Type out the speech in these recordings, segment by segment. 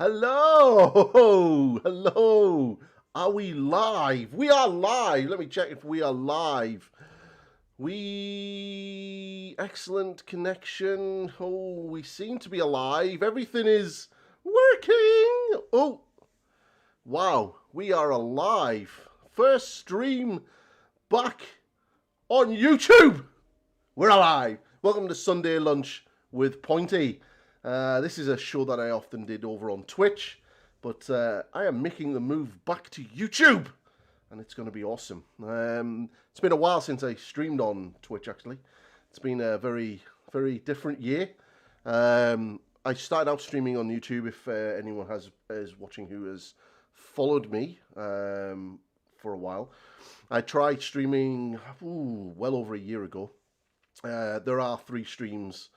Hello! Hello! Are we live? We are live! Let me check if we are live. Excellent connection. Oh, we seem to be alive. Everything is working! Oh! Wow, we are alive. First stream back on YouTube! We're alive! Welcome to Sunday Lunch with Pointy. This is a show that I often did over on Twitch, but I am making the move back to YouTube, and it's going to be awesome. It's been a while since I streamed on Twitch, actually. It's been a very, very different year. I started out streaming on YouTube, if anyone is watching who has followed me for a while. I tried streaming well over a year ago. There are 3 streams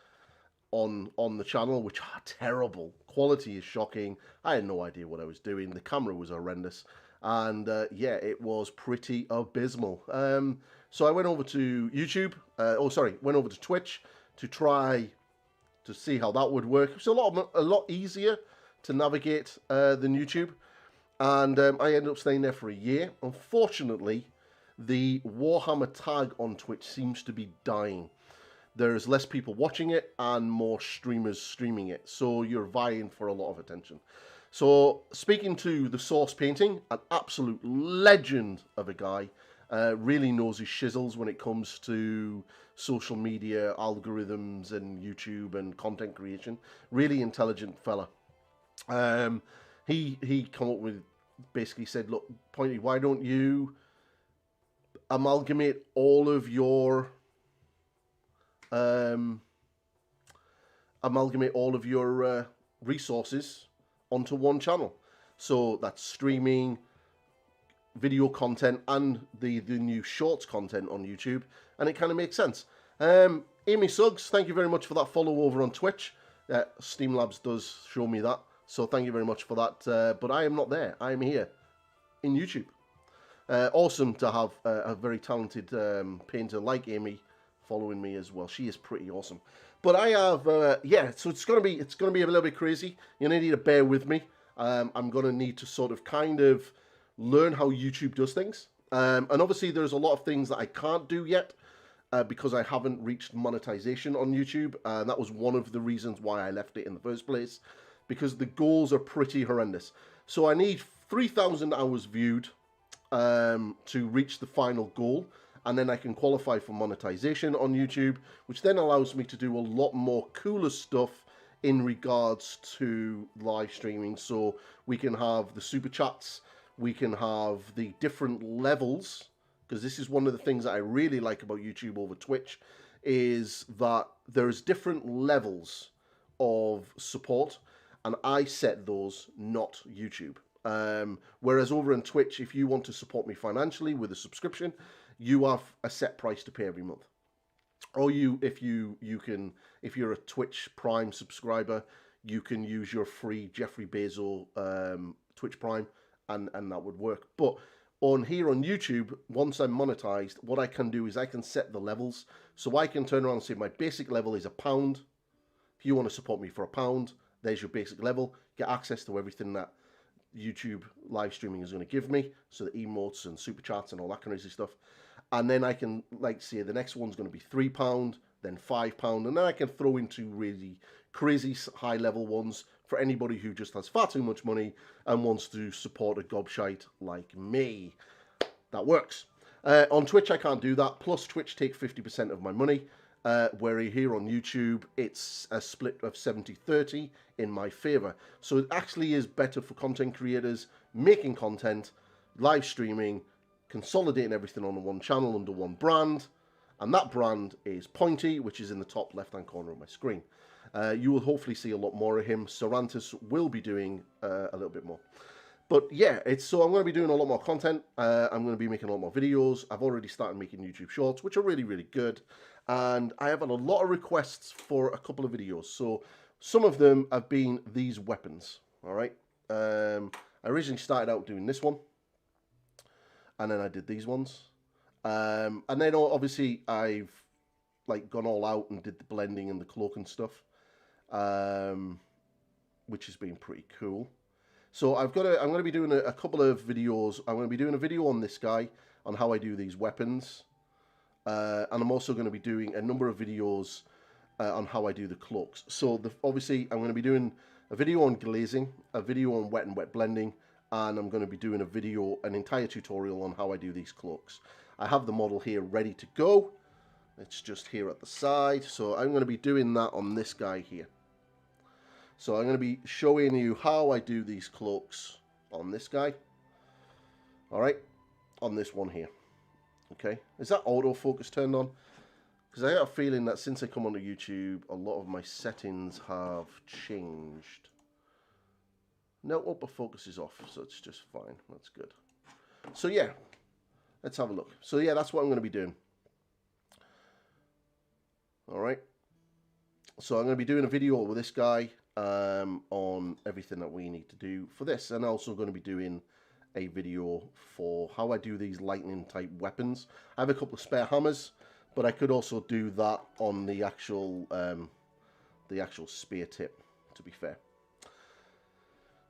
on the channel which are terrible. Quality is shocking. I had no idea what I was doing. The camera was horrendous, and yeah, it was pretty abysmal. So I went over to YouTube. Went over to Twitch to try to see how that would work. It's a lot easier to navigate than YouTube, and I ended up staying there for a year. Unfortunately, the Warhammer tag on Twitch seems to be dying. There's less people watching it and more streamers streaming it, so you're vying for a lot of attention. So, speaking to the Source Painting, an absolute legend of a guy, really knows his shizzles when it comes to social media, algorithms, and YouTube and content creation. Really intelligent fella. He come up with, basically said, look, Pointy, why don't you amalgamate all of your resources onto one channel. So that's streaming, video content, and the new shorts content on YouTube, and it kind of makes sense. Amy Suggs, thank you very much for that follow over on Twitch. Steam Labs does show me that, so thank you very much for that. But I am not there. I am here in YouTube. Awesome to have a very talented painter like Amy following me as well. She is pretty awesome. But I have so it's gonna be a little bit crazy. You're gonna need to bear with me. I'm gonna need to sort of kind of learn how YouTube does things. And obviously there's a lot of things that I can't do yet because I haven't reached monetization on YouTube. And that was one of the reasons why I left it in the first place, because the goals are pretty horrendous. So I need 3,000 hours viewed to reach the final goal, and then I can qualify for monetization on YouTube, which then allows me to do a lot more cooler stuff in regards to live streaming. So we can have the super chats, we can have the different levels, because this is one of the things that I really like about YouTube over Twitch, is that there's different levels of support, and I set those, not YouTube. Whereas over on Twitch, if you want to support me financially with a subscription, you have a set price to pay every month. Or if you're a Twitch Prime subscriber, you can use your free Jeffrey Bezos Twitch Prime, and that would work. But here on YouTube, once I'm monetized, what I can do is I can set the levels. So I can turn around and say my basic level is £1. If you want to support me for £1, there's your basic level. Get access to everything that YouTube live streaming is going to give me, so the emotes and super chats and all that kind of stuff. And then I can, like, say the next one's going to be £3, then £5, and then I can throw into really crazy high level ones for anybody who just has far too much money and wants to support a gobshite like me. That works. On Twitch I can't do that, plus Twitch take 50% of my money, where here on YouTube it's a split of 70-30 in my favor. So it actually is better for content creators making content, live streaming, consolidating everything on one channel under one brand, and that brand is Pointy, which is in the top left hand corner of my screen. You will hopefully see a lot more of him. Sarantis will be doing a little bit more. But yeah, so I'm going to be doing a lot more content. I'm going to be making a lot more videos. I've already started making YouTube shorts, which are really, really good. And I have had a lot of requests for a couple of videos. So some of them have been these weapons. All right. I originally started out doing this one, and then I did these ones. And then obviously I've like gone all out and did the blending and the cloak and stuff. which has been pretty cool. So I'm going to be doing a couple of videos. I'm going to be doing a video on this guy, on how I do these weapons. And I'm also going to be doing a number of videos on how I do the cloaks. So obviously I'm going to be doing a video on glazing, a video on wet and wet blending, and I'm going to be doing a video, an entire tutorial on how I do these cloaks. I have the model here ready to go. It's just here at the side. So I'm going to be doing that on this guy here. So I'm going to be showing you how I do these cloaks on this guy. All right, on this one here. Okay, is that autofocus turned on? Because I have a feeling that since I come onto YouTube, a lot of my settings have changed. No, autofocus is off, so it's just fine. That's good. So yeah, let's have a look. So yeah, that's what I'm going to be doing. All right. So I'm going to be doing a video with this guy on everything that we need to do for this, and also going to be doing a video for how I do these lightning type weapons. I have a couple of spare hammers, but I could also do that on the actual spear tip, to be fair.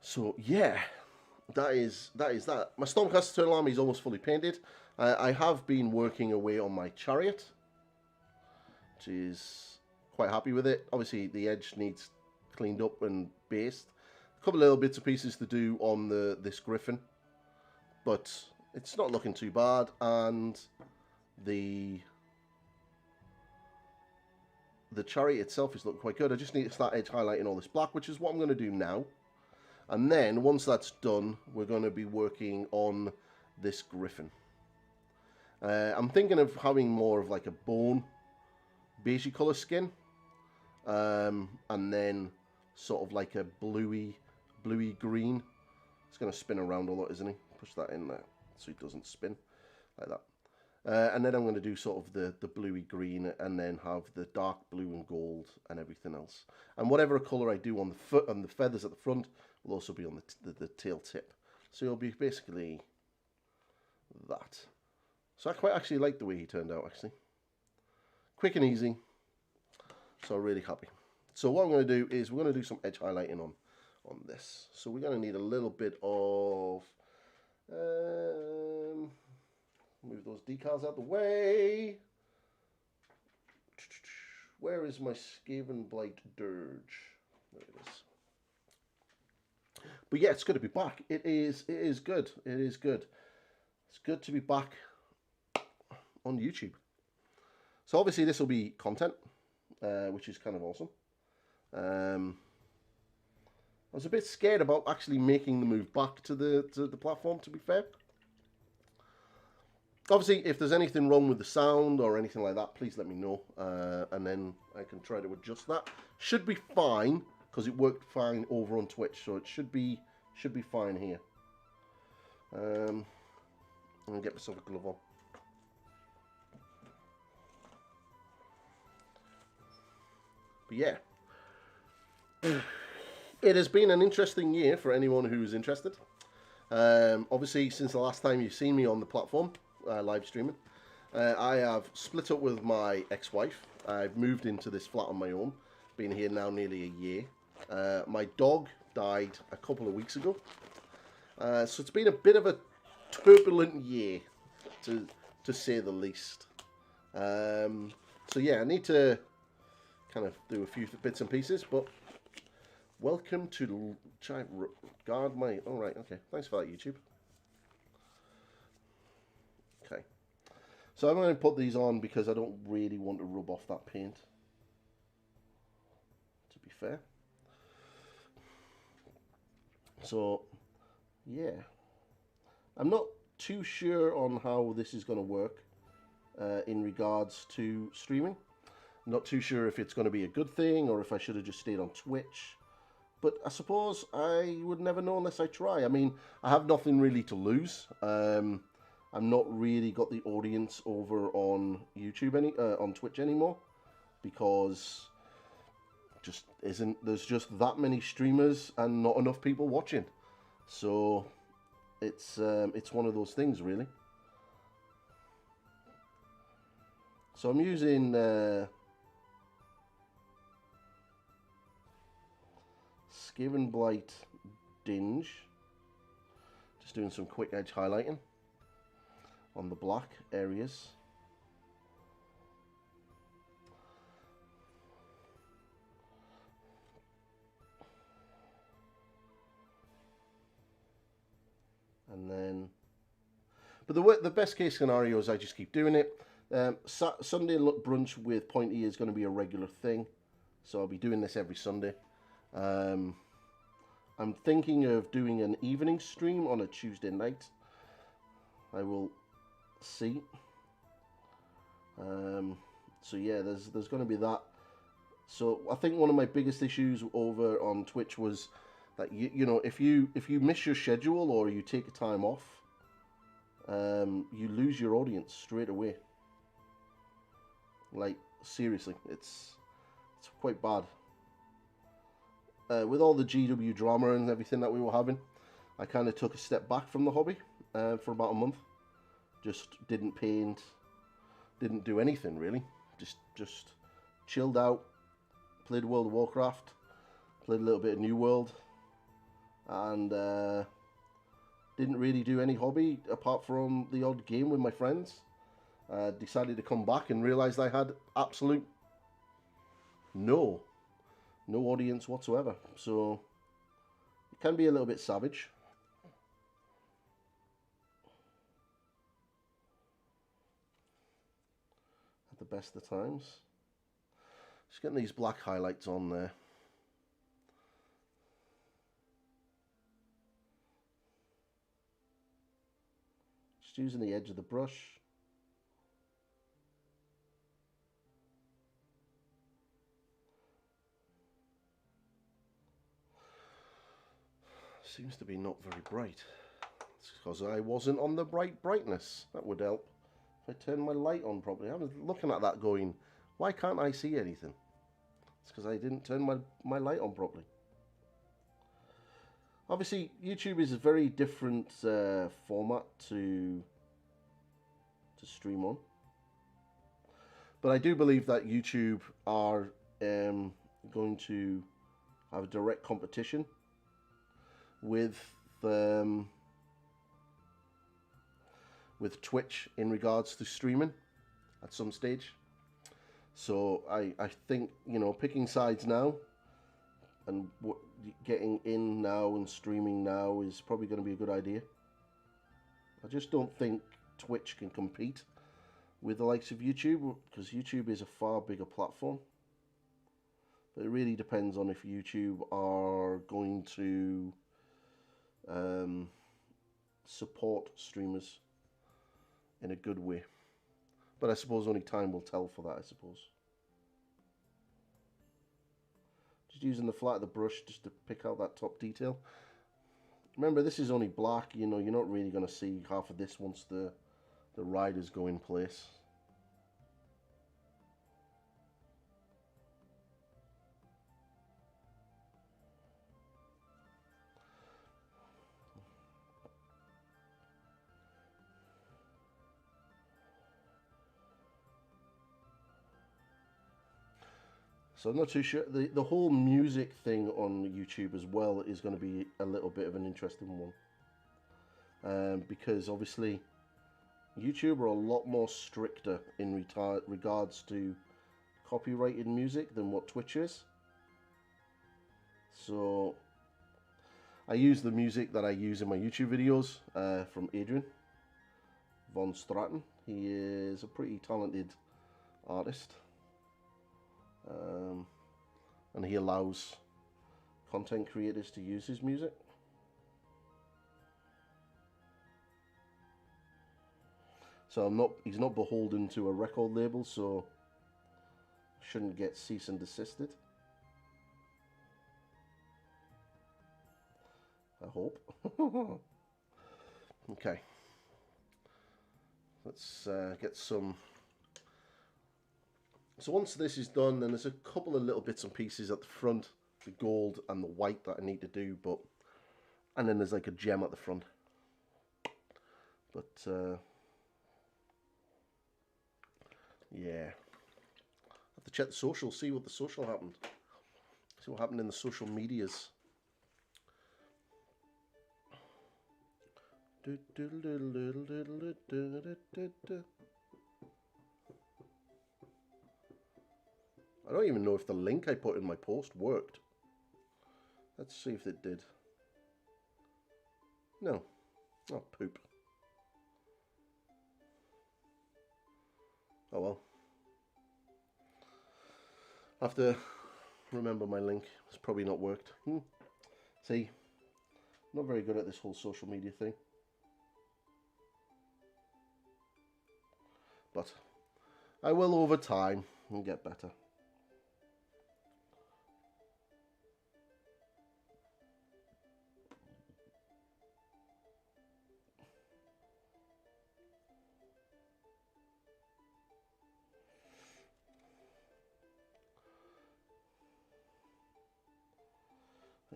So yeah, that is that. My Stormcast Eternal Army is almost fully painted. I have been working away on my chariot, which is quite happy with it. Obviously the edge needs cleaned up and based. A couple of little bits and pieces to do on this griffin, but it's not looking too bad. And the chariot itself is looking quite good. I just need to start edge highlighting all this black, which is what I'm going to do now. And then once that's done, we're going to be working on this griffin. I'm thinking of having more of like a bone beigey colour skin, and then sort of like a bluey green. It's going to spin around a lot, isn't he? Push that in there so it doesn't spin like that. And then I'm going to do sort of the bluey green, and then have the dark blue and gold and everything else. And whatever colour I do on the foot and the feathers at the front will also be on the tail tip. So it'll be basically that. So I quite actually like the way he turned out, actually. Quick and easy. So I'm really happy. So what I'm going to do is we're going to do some edge highlighting on this. So we're going to need a little bit of... move those decals out the way. Where is my Skaven Blight Dirge? There it is. But yeah, it's good to be back. It is good. It is good. It's good to be back on YouTube. So obviously this will be content, which is kind of awesome. I was a bit scared about actually making the move back to the platform, to be fair. Obviously, if there's anything wrong with the sound or anything like that, please let me know, and then I can try to adjust that. Should be fine, because it worked fine over on Twitch, so it should be fine here. I'm gonna get myself a glove on. But yeah, it has been an interesting year for anyone who's interested. Obviously, since the last time you've seen me on the platform, live streaming, I have split up with my ex-wife. I've moved into this flat on my own. Been here now nearly a year. My dog died a couple of weeks ago. So it's been a bit of a turbulent year, to say the least. So yeah, I need to kind of do a few bits and pieces, but welcome to guard my... All right, okay. Thanks for that, YouTube. Okay. So I'm going to put these on because I don't really want to rub off that paint, to be fair. So, yeah. I'm not too sure on how this is going to work in regards to streaming. I'm not too sure if it's going to be a good thing or if I should have just stayed on Twitch. But I suppose I would never know unless I try. I mean, I have nothing really to lose. I'm not really got the audience over on YouTube on Twitch anymore, because there's just that many streamers and not enough people watching. So it's one of those things, really. So I'm using Skaven Blight Dinge. Just doing some quick edge highlighting on the black areas. And then, but the best case scenario is I just keep doing it. Sunday brunch with Pointy is going to be a regular thing, so I'll be doing this every Sunday. I'm thinking of doing an evening stream on a Tuesday night. I will see. So yeah, there's going to be that. So I think one of my biggest issues over on Twitch was that you know, if you miss your schedule or you take a time off, you lose your audience straight away. Like, seriously, it's quite bad. With all the GW drama and everything that we were having, I kind of took a step back from the hobby for about a month. Just didn't paint, didn't do anything really. Just chilled out, played World of Warcraft, played a little bit of New World, and didn't really do any hobby apart from the odd game with my friends. Decided to come back and realised I had absolute no audience whatsoever. So it can be a little bit savage. At the best of times. Just getting these black highlights on there. Just using the edge of the brush. Seems to be not very bright. It's because I wasn't on the brightness. That would help if I turn my light on properly. I was looking at that going, why can't I see anything? It's because I didn't turn my light on properly. Obviously, YouTube is a very different format to stream on. But I do believe that YouTube are going to have a direct competition with Twitch in regards to streaming at some stage. So I think, you know, picking sides now and getting in now and streaming now is probably going to be a good idea. I just don't think Twitch can compete with the likes of YouTube, because YouTube is a far bigger platform. But it really depends on if YouTube are going to support streamers in a good way. But I suppose only time will tell for that, I suppose. Just using the flat of the brush just to pick out that top detail. Remember, this is only black, you know, you're not really going to see half of this once the riders go in place. So I'm not too sure. The whole music thing on YouTube as well is going to be a little bit of an interesting one. Because obviously YouTube are a lot more stricter in regards to copyrighted music than what Twitch is. So I use the music that I use in my YouTube videos from Adrian Von Stratton. He is a pretty talented artist. And he allows content creators to use his music. So he's not beholden to a record label, so shouldn't get cease and desisted. I hope. Okay. Let's get some. So once this is done, then there's a couple of little bits and pieces at the front, the gold and the white that I need to do, and then there's like a gem at the front. But yeah, have to check the social, see what the social happened, see what happened in the social medias. I don't even know if the link I put in my post worked. Let's see if it did. No. Oh, poop. Oh well. I have to remember my link. It's probably not worked. See, not very good at this whole social media thing. But I will over time and get better.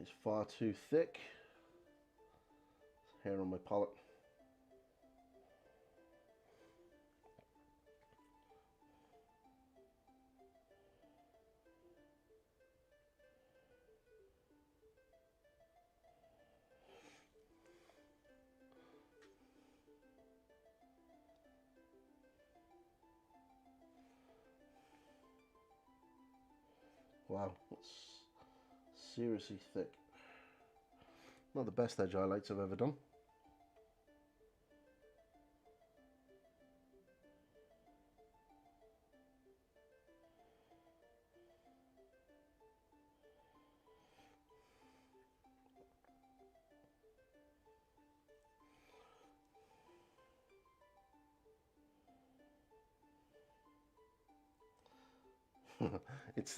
It's far too thick. Hair on my palette. Wow, that's seriously thick. Not the best edge highlights I've ever done.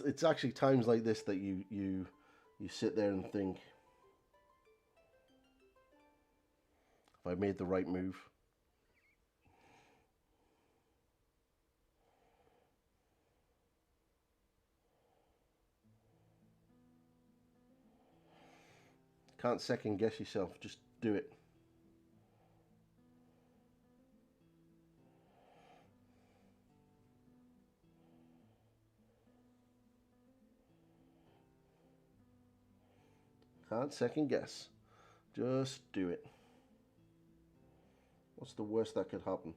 It's actually times like this that you sit there and think, have I made the right move? Can't second guess yourself, just do it. Can't second guess, just do it. What's the worst that could happen?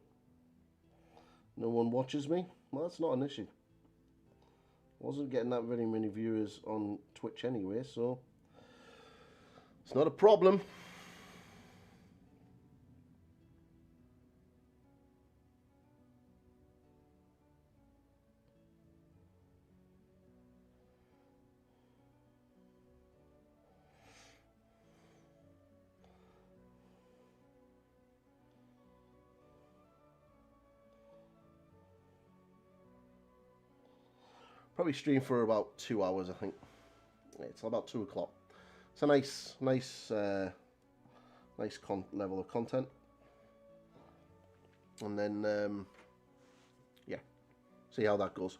No one watches me? Well, that's not an issue. Wasn't getting that very many viewers on Twitch anyway, so it's not a problem. Probably stream for about 2 hours, I think. It's about 2 o'clock. It's a nice level of content. And then, yeah, see how that goes.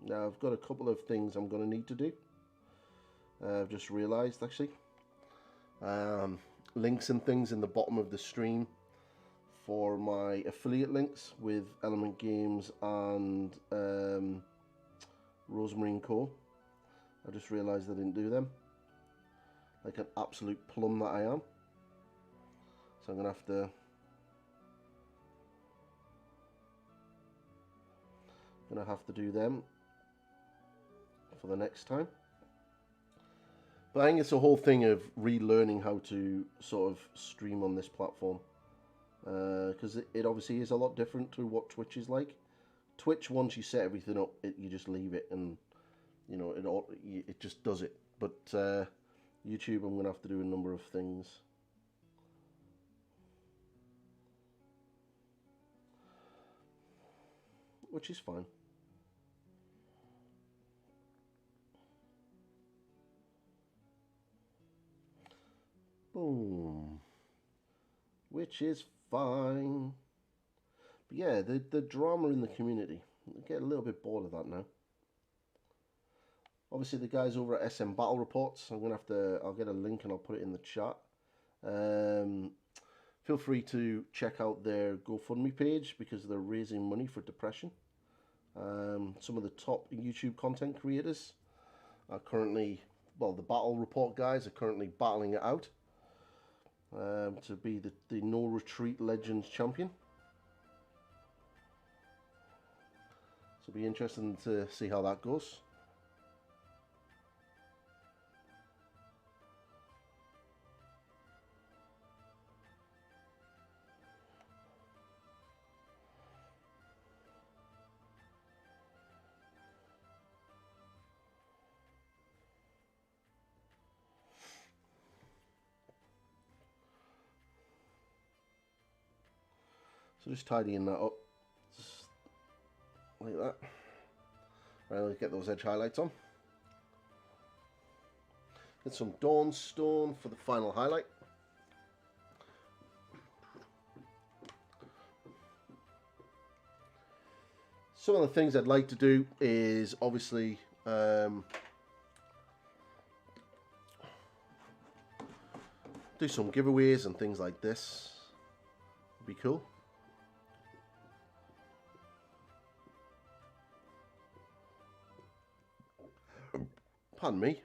Now, I've got a couple of things I'm going to need to do. I've just realised, actually. Links and things in the bottom of the stream for my affiliate links with Element Games and Rosemary & Co. I just realised I didn't do them. Like an absolute plum that I am. So I'm going to have to do them for the next time. But I think it's a whole thing of relearning how to sort of stream on this platform. Because it obviously is a lot different to what Twitch is like. Twitch, once you set everything up, you just leave it and, you know, it just does it. But YouTube, I'm going to have to do a number of things. Which is fine. Boom. Which is fine. But yeah, the drama in the community. I get a little bit bored of that now. Obviously, the guys over at SM Battle Reports, I'll get a link and I'll put it in the chat. Feel free to check out their GoFundMe page because they're raising money for depression. Some of the top YouTube content creators are currently, well, the Battle Report guys are currently battling it out to be the No Retreat Legends champion. So it'll be interesting to see how that goes. So just tidying that up, just like that. Right, let's get those edge highlights on. Get some Dawnstone for the final highlight. Some of the things I'd like to do is obviously do some giveaways and things like this. Would be cool. Pardon me.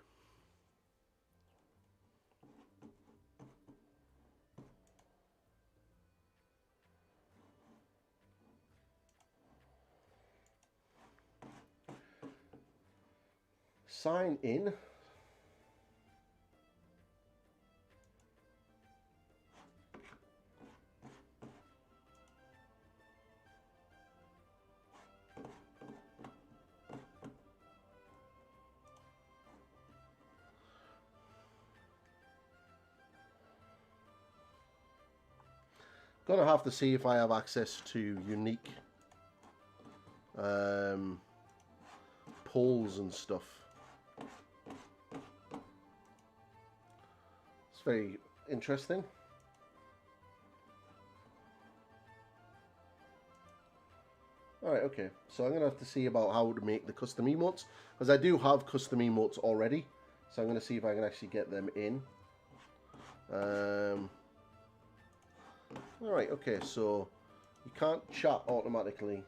Sign in. Gonna have to see if I have access to unique polls and stuff. It's very interesting. Alright, okay. So I'm going to have to see about how to make the custom emotes. Because I do have custom emotes already. So I'm going to see if I can actually get them in. Alright, okay. So you can't chat automatically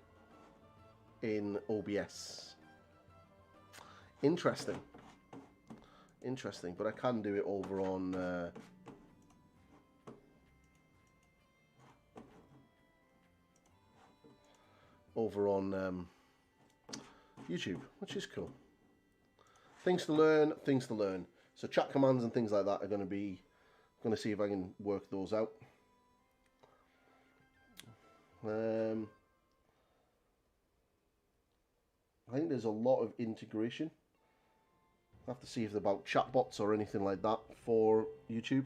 in OBS. Interesting. Interesting. But I can do it over on... YouTube, which is cool. Things to learn, things to learn. So chat commands and things like that are going to see if I can work those out. I think there's a lot of integration. I have to see if they're about chatbots or anything like that for YouTube.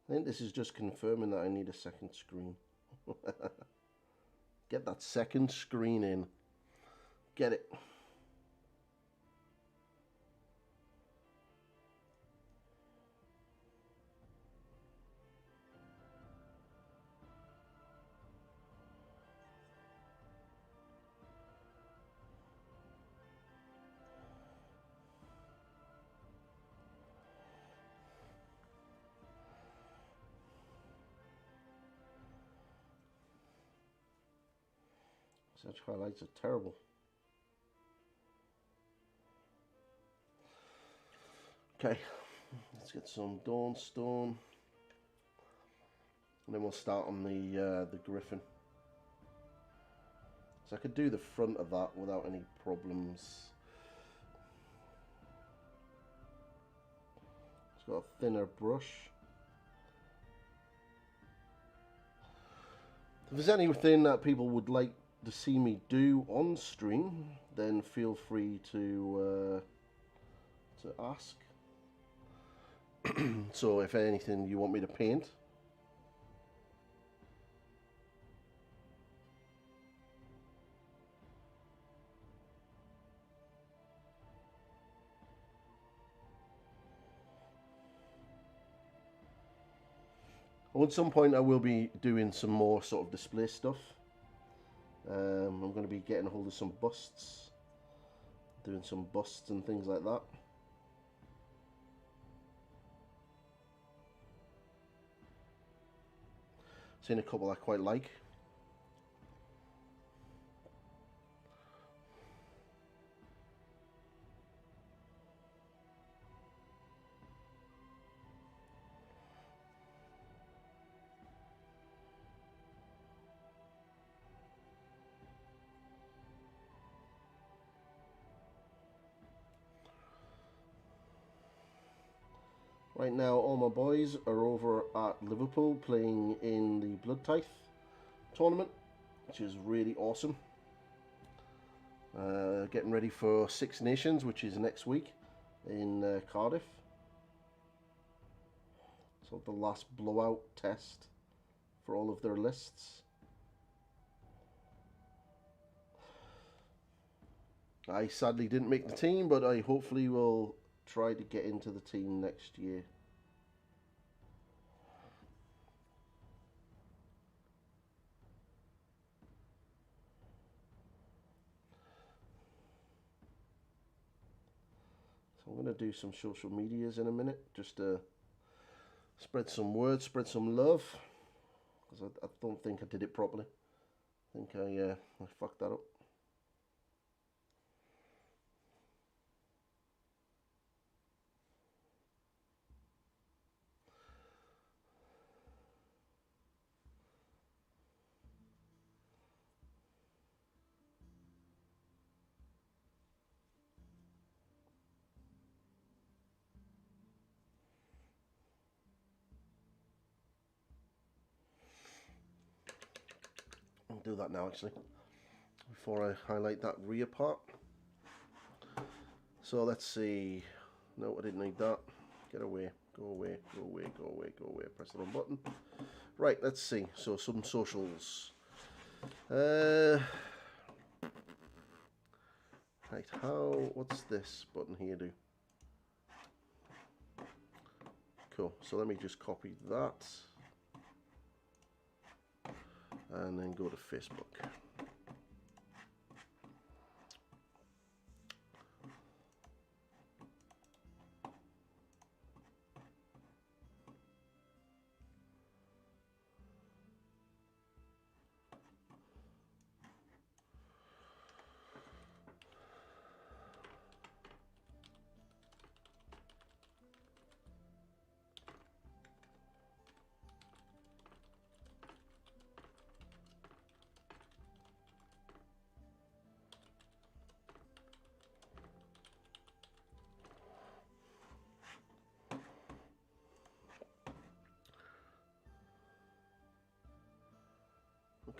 I think this is just confirming that I need a second screen. Get that second screen in. Get it. Such highlights are terrible. Okay, let's get some Dawnstone, and then we'll start on the Griffin. So I could do the front of that without any problems. got a thinner brush. If there's anything that people would like to see me do on stream, then feel free to ask. So if anything you want me to paint, at some point I will be doing some more sort of display stuff. I'm going to be getting a hold of some busts, doing some busts and things like that. Seen a couple I quite like. Right now, all my boys are over at Liverpool playing in the Blood Tithe tournament, which is really awesome. Getting ready for Six Nations, which is next week in Cardiff. So the last blowout test for all of their lists. I sadly didn't make the team, but I hopefully will try to get into the team next year. So I'm going to do some social medias in a minute, just to spread some word, spread some love, because I don't think I did it properly. I think I fucked that up. I'll do that now actually, before I highlight that rear part. So let's see. No, I didn't need that. Get away. Go away. Go away. Go away. Go away. Press the wrong button. Right, let's see. So some socials. Right, what's this button here do? Cool. So let me just copy that. And then go to Facebook.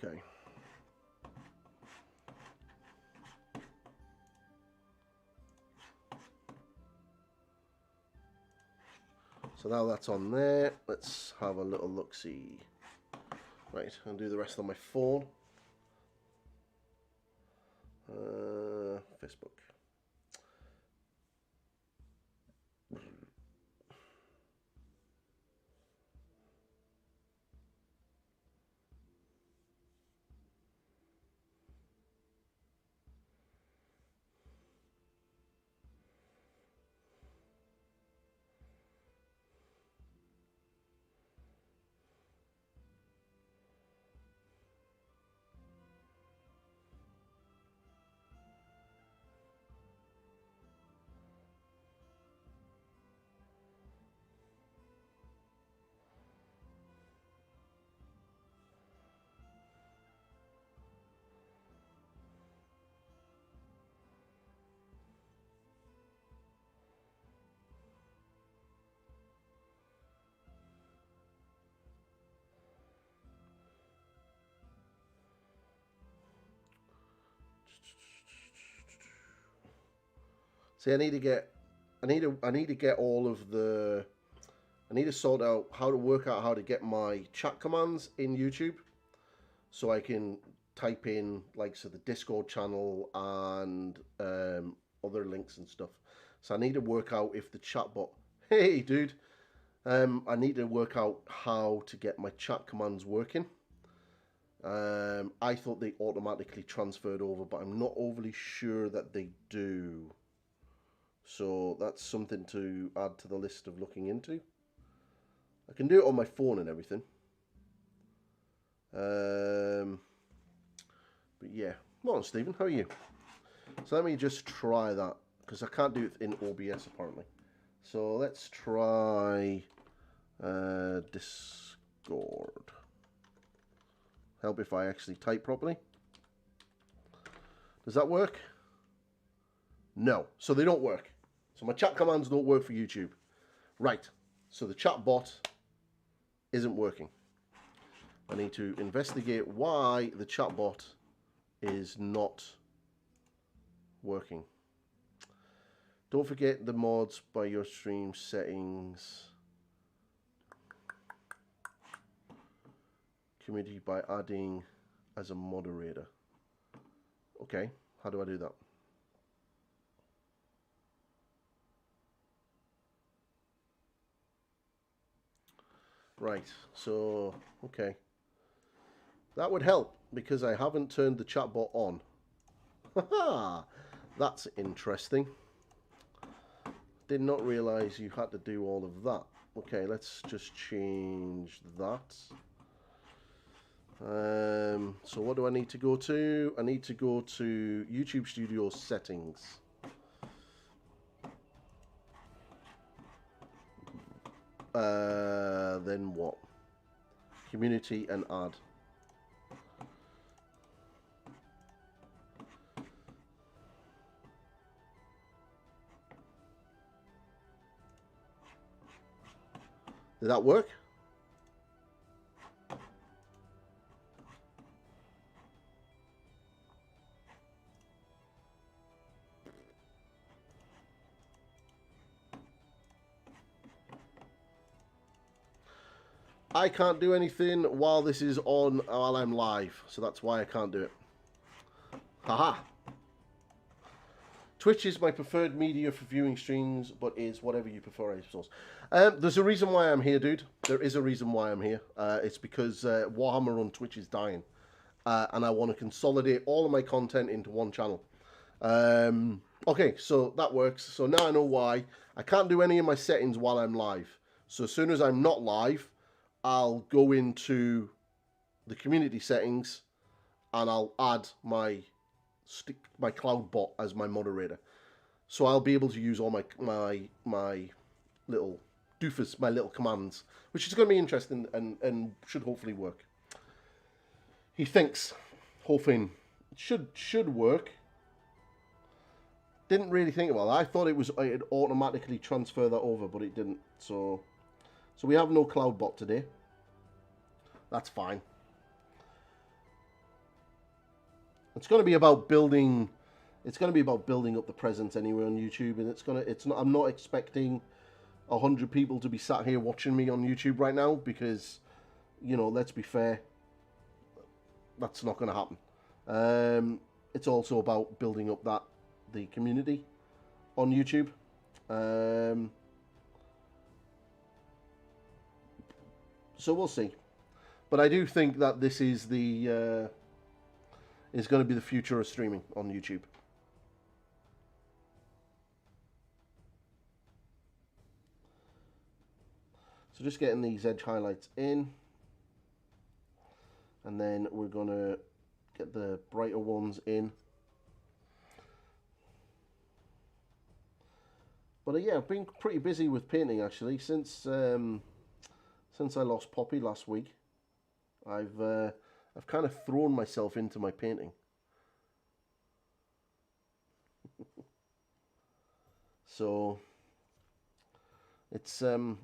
Okay. So now that's on there, let's have a little look-see. Right, I'll do the rest on my phone. Facebook. See, I need to get all of the. I need to sort out work out how to get my chat commands in YouTube, so I can type in like the Discord channel and other links and stuff. So I need to work out if the chatbot. Hey, dude. I need to work out how to get my chat commands working. I thought they automatically transferred over, but I'm not overly sure that they do. So that's something to add to the list of looking into. I can do it on my phone and everything. But yeah. Come on, Stephen, how are you? So let me just try that, because I can't do it in OBS apparently. So let's try Discord. Help if I actually type properly. Does that work? No. So they don't work. So my chat commands don't work for YouTube. Right. So the chat bot isn't working. I need to investigate why the chat bot is not working. Don't forget the mods by your stream settings. Community by adding as a moderator. Okay, how do I do that? Right, so, okay. That would help, because I haven't turned the chatbot on. Haha, that's interesting. Did not realize you had to do all of that. Okay, let's just change that. So what do I need to go to? I need to go to YouTube Studio settings. Then what? Community and add. Did that work? I can't do anything while this is on, while I'm live, so that's why I can't do it. Haha. Twitch is my preferred media for viewing streams, but is whatever you prefer, I suppose. There's a reason why I'm here, dude. There is a reason why I'm here. It's because Warhammer on Twitch is dying. And I want to consolidate all of my content into one channel. Okay, so that works. So now I know why. I can't do any of my settings while I'm live. So as soon as I'm not live, I'll go into the community settings and I'll add my cloud bot as my moderator. So I'll be able to use all my little doofus, my little commands, which is going to be interesting and should hopefully work. He thinks, hoping it should work. Didn't really think about that. I thought it'd automatically transfer that over, but it didn't. So we have no cloud bot today. That's fine. It's going to be about building. It's going to be about building up the presence anyway on YouTube, and it's not. I'm not expecting 100 people to be sat here watching me on YouTube right now because, you know, let's be fair. That's not going to happen. It's also about building up the community on YouTube. So we'll see. But I do think that this is going to be the future of streaming on YouTube. So just getting these edge highlights in. And then we're going to get the brighter ones in. But yeah, I've been pretty busy with painting actually since I lost Poppy last week. I've kind of thrown myself into my painting. So it's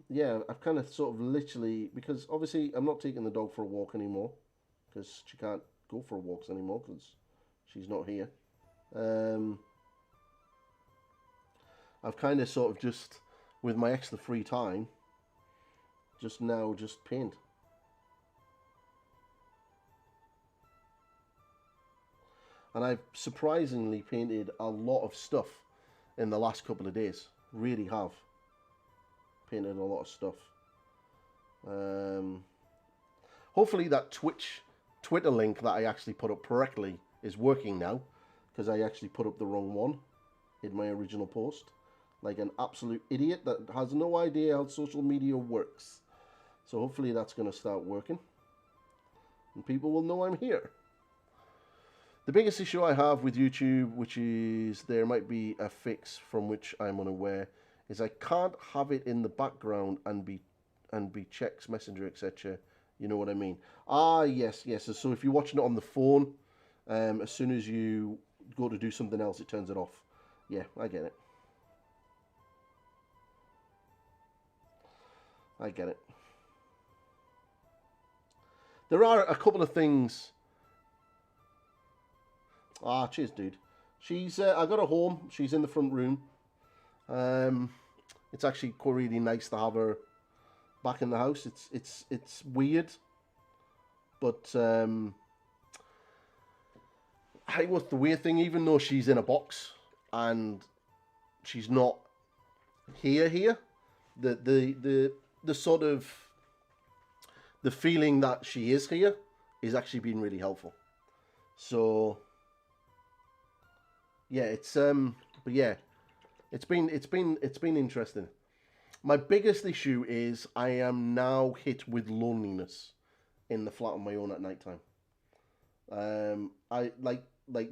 yeah, I've kind of sort of literally, because obviously I'm not taking the dog for a walk anymore because she can't go for walks anymore because she's not here. I've kind of sort of just, with my extra free time, just paint. And I've surprisingly painted a lot of stuff in the last couple of days. Really have painted a lot of stuff. Hopefully that Twitter link that I actually put up correctly is working now, because I actually put up the wrong one in my original post. Like an absolute idiot that has no idea how social media works. So hopefully that's going to start working. And people will know I'm here. The biggest issue I have with YouTube, which is there might be a fix from which I'm unaware, is I can't have it in the background and be checks, messenger, etc. You know what I mean? Ah, yes. So if you're watching it on the phone, as soon as you go to do something else, it turns it off. Yeah, I get it. I get it. There are a couple of things. Ah, cheers, dude. She's. I got her home. She's in the front room. It's actually quite really nice to have her back in the house. It's weird, but hey, what's the weird thing? Even though she's in a box and she's not here, the sort of the feeling that she is here is actually been really helpful. So yeah, but yeah, it's been interesting. My biggest issue is I am now hit with loneliness in the flat on my own at night time. I like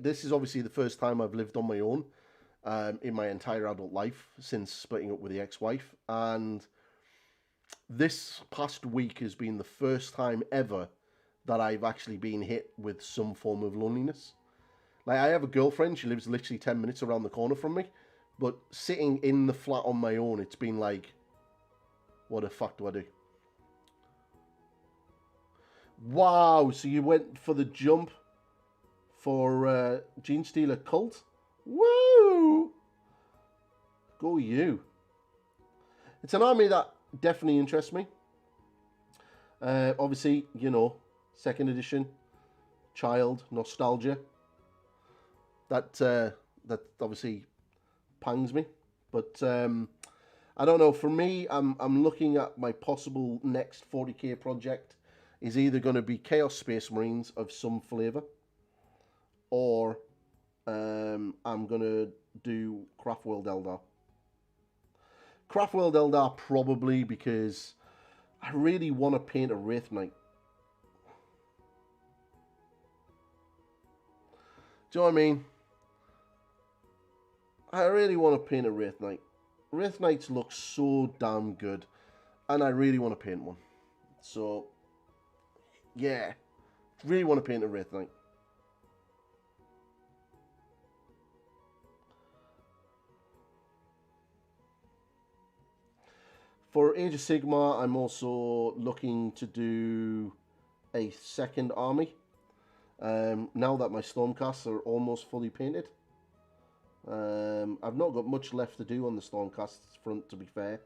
this is obviously the first time I've lived on my own in my entire adult life since splitting up with the ex-wife, and this past week has been the first time ever that I've actually been hit with some form of loneliness. Like, I have a girlfriend, she lives literally 10 minutes around the corner from me, but sitting in the flat on my own, it's been like, what the fuck do I do? Wow, so you went for the jump for Gene Stealer Cult? Woo! Go you. It's an army that definitely interests me. Obviously, you know, second edition, child, nostalgia. That obviously pangs me. But I don't know, for me, I'm looking at my possible next 40k project is either going to be Chaos Space Marines of some flavour, or I'm going to do Craftworld Eldar. Craftworld Eldar probably because I really want to paint a Wraith Knight. Do you know what I mean? I really want to paint a Wraith Knight. Wraith Knights look so damn good, and I really want to paint one. So, yeah, really want to paint a Wraith Knight. For Age of Sigmar, I'm also looking to do a second army. Now that my Stormcasts are almost fully painted. I've not got much left to do on the Stormcasts front, to be fair.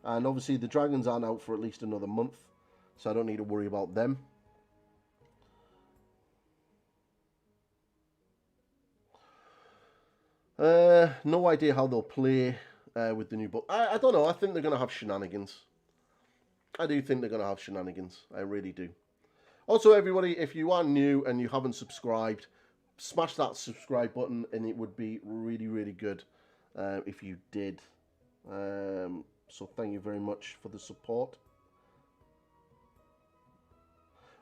And obviously the dragons aren't out for at least another month, so I don't need to worry about them. No idea how they'll play with the new book. I don't know. I think they're going to have shenanigans. I do think they're going to have shenanigans. I really do. Also, everybody, if you are new and you haven't subscribed, smash that subscribe button, and it would be really, really good if you did. So thank you very much for the support.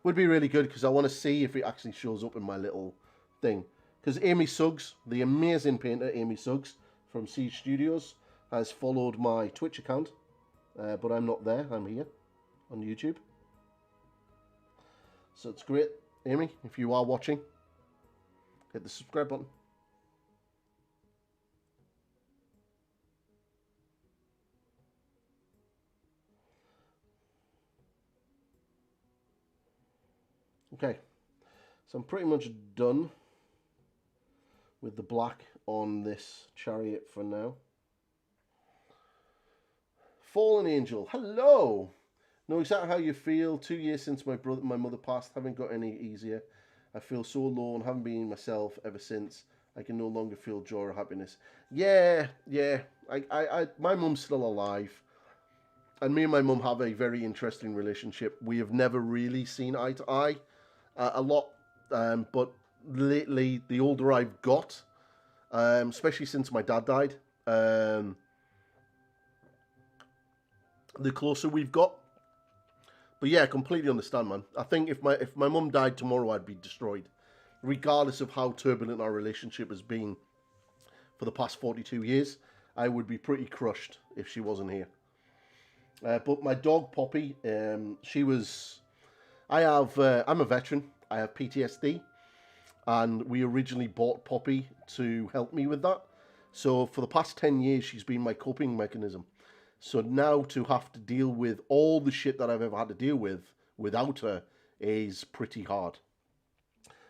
Would be really good because I want to see if it actually shows up in my little thing. Because Amy Suggs, the amazing painter Amy Suggs from Siege Studios, has followed my Twitch account. But I'm not there, I'm here on YouTube. So it's great. Amy, if you are watching, hit the subscribe button. Okay, so I'm pretty much done with the black on this chariot for now. Fallen Angel, hello. Know exactly how you feel. 2 years since my mother passed. Haven't got any easier. I feel so alone. Haven't been myself ever since. I can no longer feel joy or happiness. Yeah. My mum's still alive. And me and my mum have a very interesting relationship. We have never really seen eye to eye a lot. But lately, the older I've got, especially since my dad died, the closer we've got. But yeah, I completely understand, man. I think if my mum died tomorrow, I'd be destroyed, regardless of how turbulent our relationship has been for the past 42 years. I would be pretty crushed if she wasn't here. But my dog Poppy, I'm a veteran. I have PTSD, and we originally bought Poppy to help me with that. So for the past 10 years, she's been my coping mechanism. So now to have to deal with all the shit that I've ever had to deal with without her is pretty hard.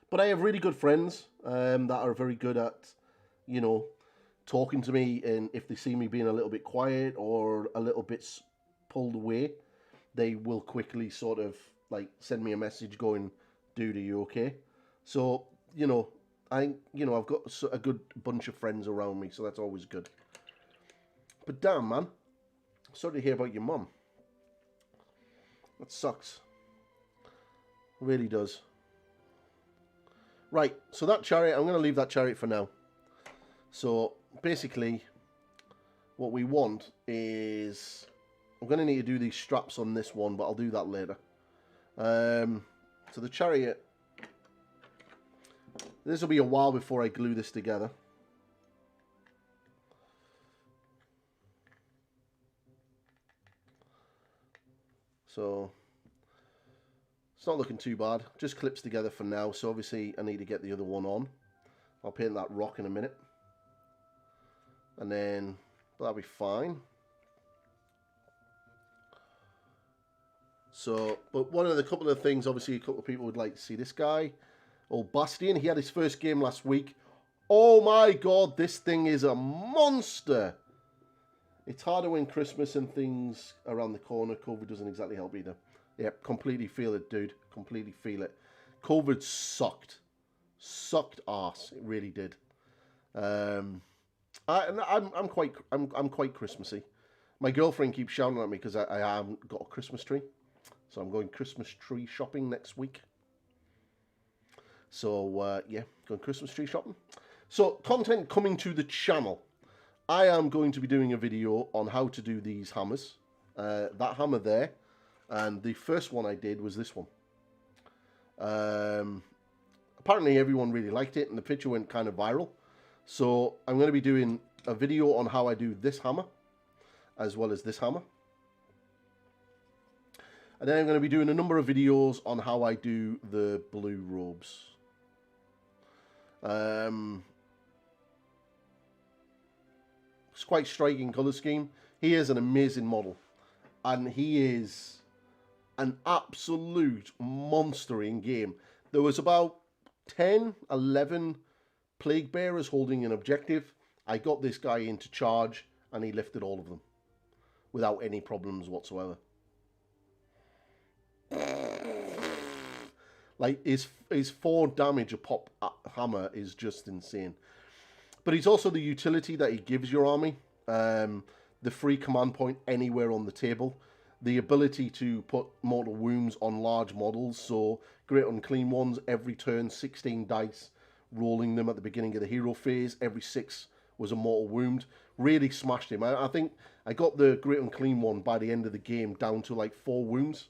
But I have really good friends that are very good at, talking to me, and if they see me being a little bit quiet or a little bit pulled away, they will quickly sort of like send me a message going, "Dude, are you okay?" So, I've got a good bunch of friends around me, so that's always good. But damn, man. Sorry to hear about your mum. That sucks. Really does. Right, so that chariot, I'm going to leave that chariot for now. So, basically, what we want is... I'm going to need to do these straps on this one, but I'll do that later. So the chariot... This will be a while before I glue this together. So, it's not looking too bad. Just clips together for now. So obviously I need to get the other one on. I'll paint that rock in a minute. And then, that'll be fine. So, but one of the couple of things, obviously a couple of people would like to see this guy. Old Bastion, he had his first game last week. Oh my god, this thing is a monster. It's harder when Christmas and things around the corner. COVID doesn't exactly help either. Yep, completely feel it, dude. Completely feel it. COVID sucked. Sucked arse. It really did. I'm quite Christmassy. My girlfriend keeps shouting at me because I haven't got a Christmas tree. So I'm going Christmas tree shopping next week. So, yeah, going Christmas tree shopping. So, content coming to the channel. I am going to be doing a video on how to do these hammers. That hammer there. And the first one I did was this one. Apparently everyone really liked it and the picture went kind of viral. So I'm going to be doing a video on how I do this hammer. As well as this hammer. And then I'm going to be doing a number of videos on how I do the blue robes. It's quite striking colour scheme. He is an amazing model. And he is an absolute monster in game. There was about 10, 11 plague bearers holding an objective. I got this guy into charge and he lifted all of them. Without any problems whatsoever. Like, his 4 damage a pop hammer is just insane. But he's also the utility that he gives your army. The free command point anywhere on the table. The ability to put mortal wounds on large models. So, Great Unclean Ones, every turn, 16 dice. Rolling them at the beginning of the hero phase. Every 6 was a mortal wound. Really smashed him. I think I got the Great Unclean One by the end of the game down to like 4 wounds.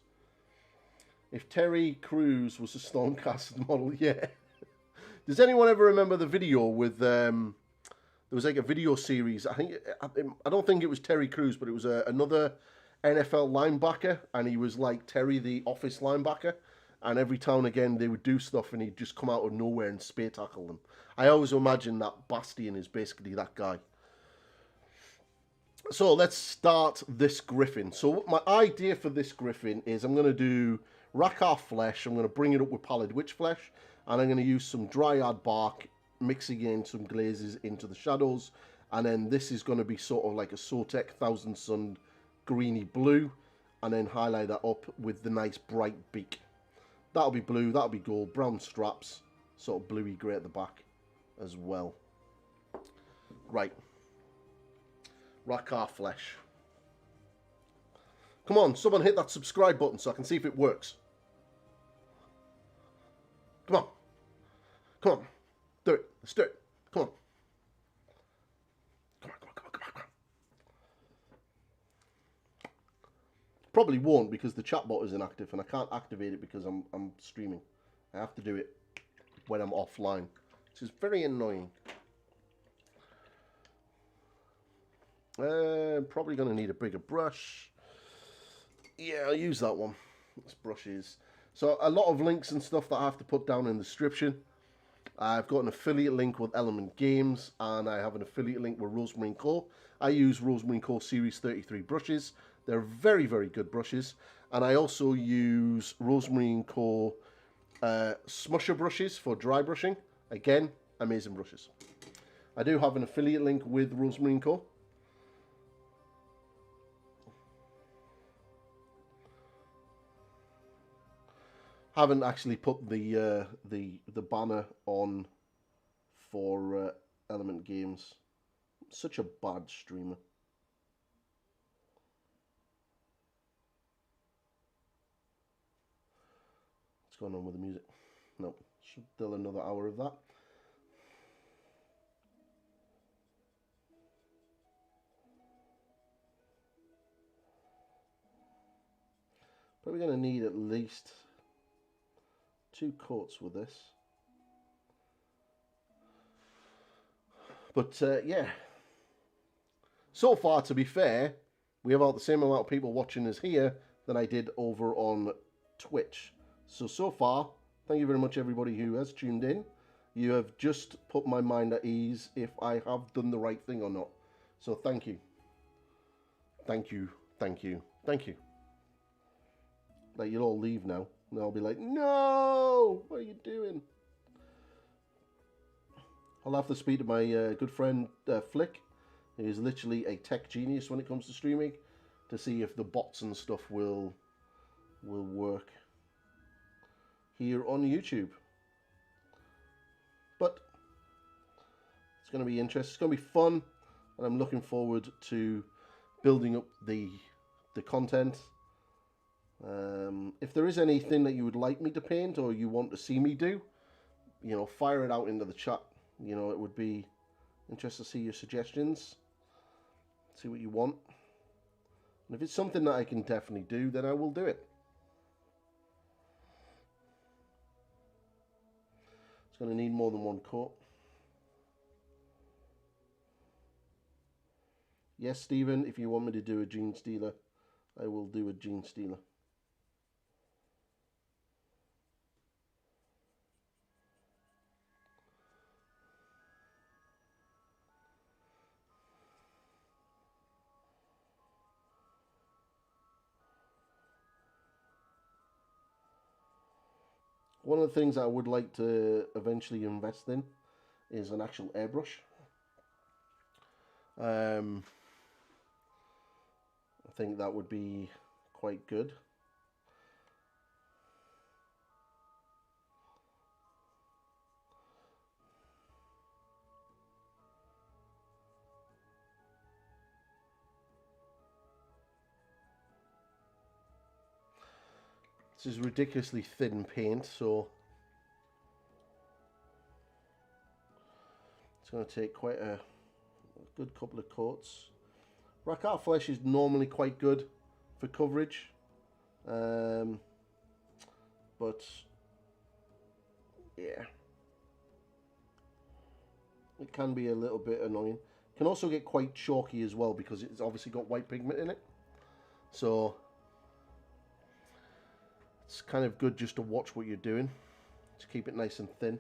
If Terry Crews was a Stormcast model, yeah. Does anyone ever remember the video with... there was like a video series. I don't think it was Terry Crews, but it was another NFL linebacker, and he was like Terry the office linebacker. And every time and again they would do stuff, and he'd just come out of nowhere and spear tackle them. I always imagine that Bastion is basically that guy. So let's start this griffin. So my idea for this griffin is I'm going to do Rakarth flesh. I'm going to bring it up with pallid witch flesh, and I'm going to use some dryad bark, mixing in some glazes into the shadows, and then this is going to be sort of like a Sotek Thousand Sun greeny blue, and then highlight that up with the nice bright beak. That'll be blue, that'll be gold, brown straps, sort of bluey grey at the back as well. Right. Rat car flesh. Come on, someone hit that subscribe button so I can see if it works. Come on. Come on. Do it. Let's do it. Come on. Come on, come on, come on, come on, come on. Probably won't because the chat bot is inactive and I can't activate it because I'm streaming. I have to do it when I'm offline, which is very annoying. Probably going to need a bigger brush. Yeah, I'll use that one. This brush is... So a lot of links and stuff that I have to put down in the description. I've got an affiliate link with Element Games, and I have an affiliate link with Rosemary & Co. I use Rosemary & Co. Series 33 brushes. They're very, very good brushes. And I also use Rosemary & Co. Smusher brushes for dry brushing. Again, amazing brushes. I do have an affiliate link with Rosemary & Co. Haven't actually put the banner on for Element Games. Such a bad streamer. What's going on with the music? Nope. Still another hour of that. Probably going to need at least 2 coats with this. But yeah, so far, to be fair, we have about the same amount of people watching us here than I did over on Twitch. So far, thank you very much everybody who has tuned in. You have just put my mind at ease if I have done the right thing or not. So thank you. Thank you, thank you, thank you. Like, you'll all leave now. And I'll be like, no, what are you doing? I'll have to speak to my good friend Flick, who's literally a tech genius when it comes to streaming, to see if the bots and stuff will work here on YouTube. But it's going to be interesting. It's going to be fun, and I'm looking forward to building up the content. If there is anything that you would like me to paint or you want to see me do, you know, fire it out into the chat. You know, it would be interesting to see your suggestions, see what you want. And if it's something that I can definitely do, then I will do it. It's going to need more than 1 coat. Yes, Stephen, if you want me to do a gene stealer, I will do a gene stealer. One of the things I would like to eventually invest in is an actual airbrush. I think that would be quite good. This is ridiculously thin paint, so it's going to take quite a good couple of coats. Rakat flesh is normally quite good for coverage, but yeah, it can be a little bit annoying. It can also get quite chalky as well because it's obviously got white pigment in it, so it's kind of good just to watch what you're doing to keep it nice and thin.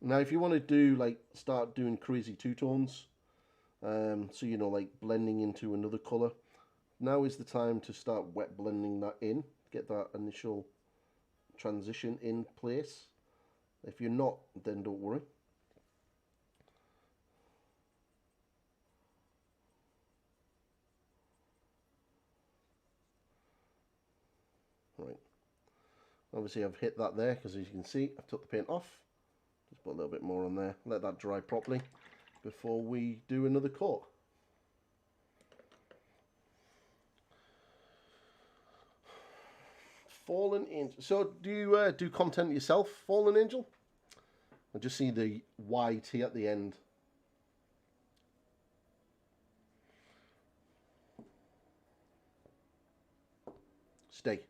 Now, if you want to do, like, start doing crazy two-tones, so, you know, like blending into another color, now is the time to start wet blending that in, get that initial transition in place. If you're not, then don't worry. Right. Obviously I've hit that there because as you can see I've took the paint off. Just put a little bit more on there. Let that dry properly before we do another coat. Fallen Angel. So do you do content yourself, Fallen Angel? I just see the YT at the end. Stay.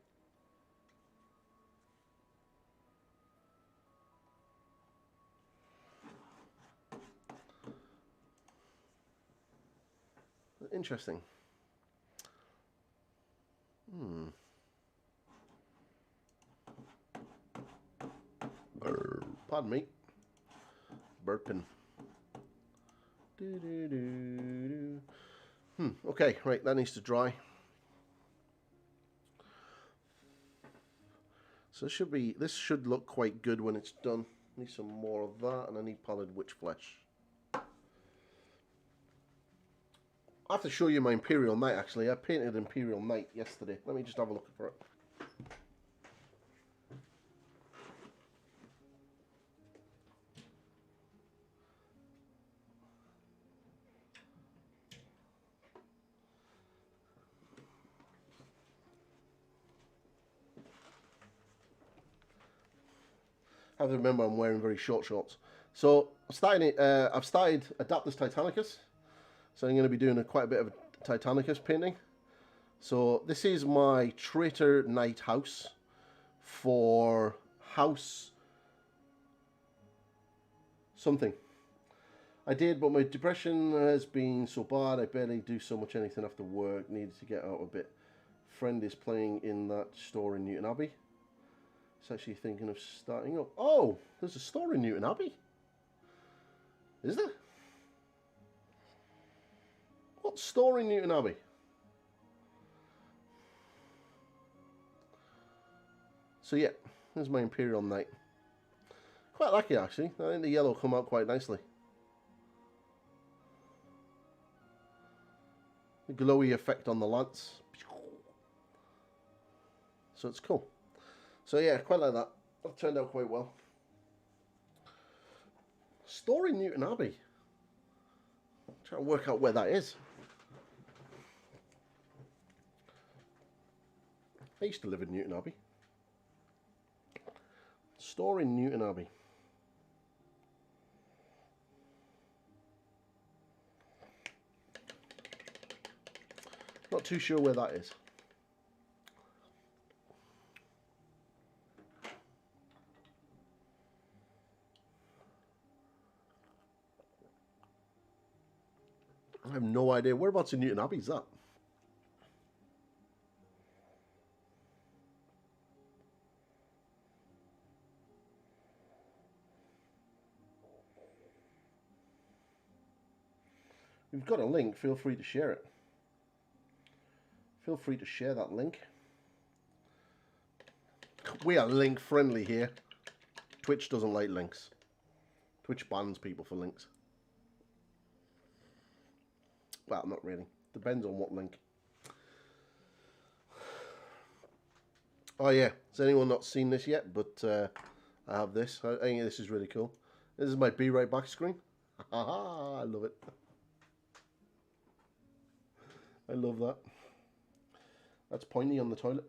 Interesting. Pardon me. Burping. Okay, right, that needs to dry. So this should look quite good when it's done. Need some more of that, and I need pallid witch flesh. I have to show you my Imperial Knight, actually. I painted Imperial Knight yesterday. Let me just have a look for it. I have to remember I'm wearing very short shorts. So I've started Adaptus Titanicus. So I'm going to be doing quite a bit of Titanicus painting. So this is my Traitor Knight house for house something. I did, but my depression has been so bad I barely do so much anything after work. Needed to get out a bit. Friend is playing in that store in Newton Abbey. It's actually thinking of starting up. Oh, there's a store in Newton Abbey. Is there? What store in Newton Abbey? So yeah, there's my Imperial Knight. Quite like it actually. I think the yellow come out quite nicely. The glowy effect on the lance. So it's cool. So yeah, quite like that. That turned out quite well. Store in Newton Abbey. I'm trying to work out where that is. I used to live in Newton Abbey. Store in Newton Abbey. Not too sure where that is. I have no idea. Whereabouts in Newton Abbey is that? If you've got a link, feel free to share it. Feel free to share that link. We are link friendly here. Twitch doesn't like links. Twitch bans people for links. Well, not really. Depends on what link. Oh yeah, has anyone not seen this yet? But I have this. I think this is really cool. This is my Be Right Back screen. Haha, I love it. I love that. That's Pointy on the toilet.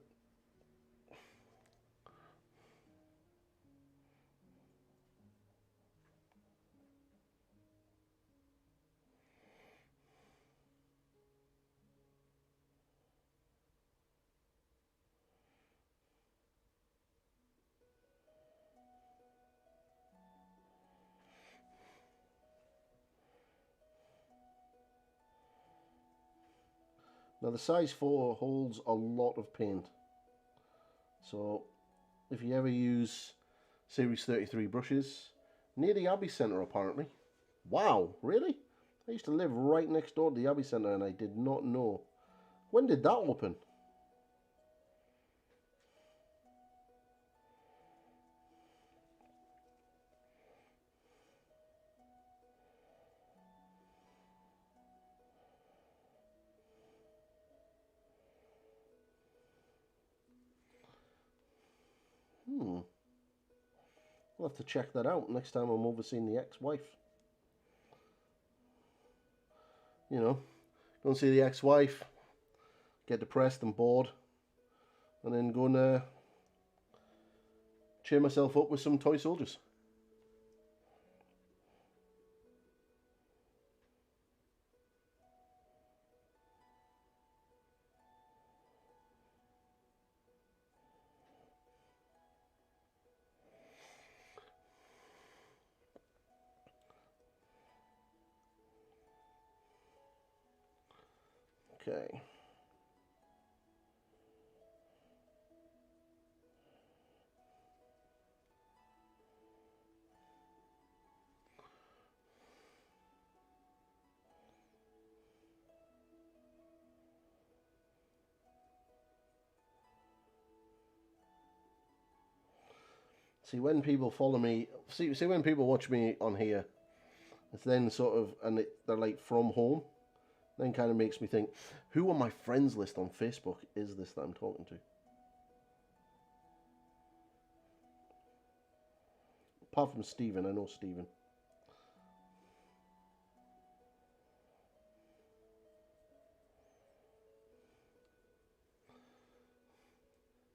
Now the size 4 holds a lot of paint. So if you ever use Series 33 brushes, near the Abbey Centre apparently. Wow, really? I used to live right next door to the Abbey Centre and I did not know. When did that open? I'll have to check that out next time I'm overseeing the ex-wife. You know, go and see the ex-wife, get depressed and bored, and then go and cheer myself up with some toy soldiers. Okay. See, when people follow me, see when people watch me on here, it's then sort of, and they're like from home, then kind of makes me think, who on my friends list on Facebook is this that I'm talking to? Apart from Stephen, I know Stephen.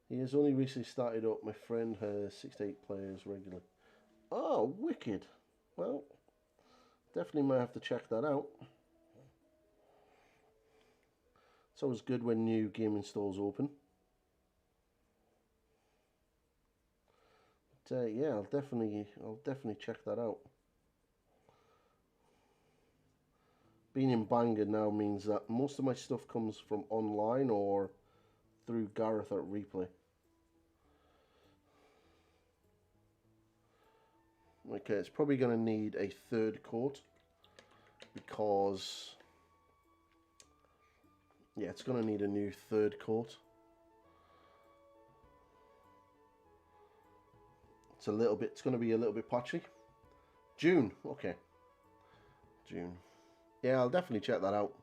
He has only recently started up. My friend has 6 to 8 players regularly. Oh, wicked. Well, definitely might have to check that out. It's always good when new gaming stores open. But, yeah, I'll definitely check that out. Being in Bangor now means that most of my stuff comes from online or through Gareth at Replay. Okay, it's probably going to need a 3rd coat because, yeah, it's going to need a new 3rd coat. It's going to be a little bit patchy. June, okay. June. Yeah, I'll definitely check that out.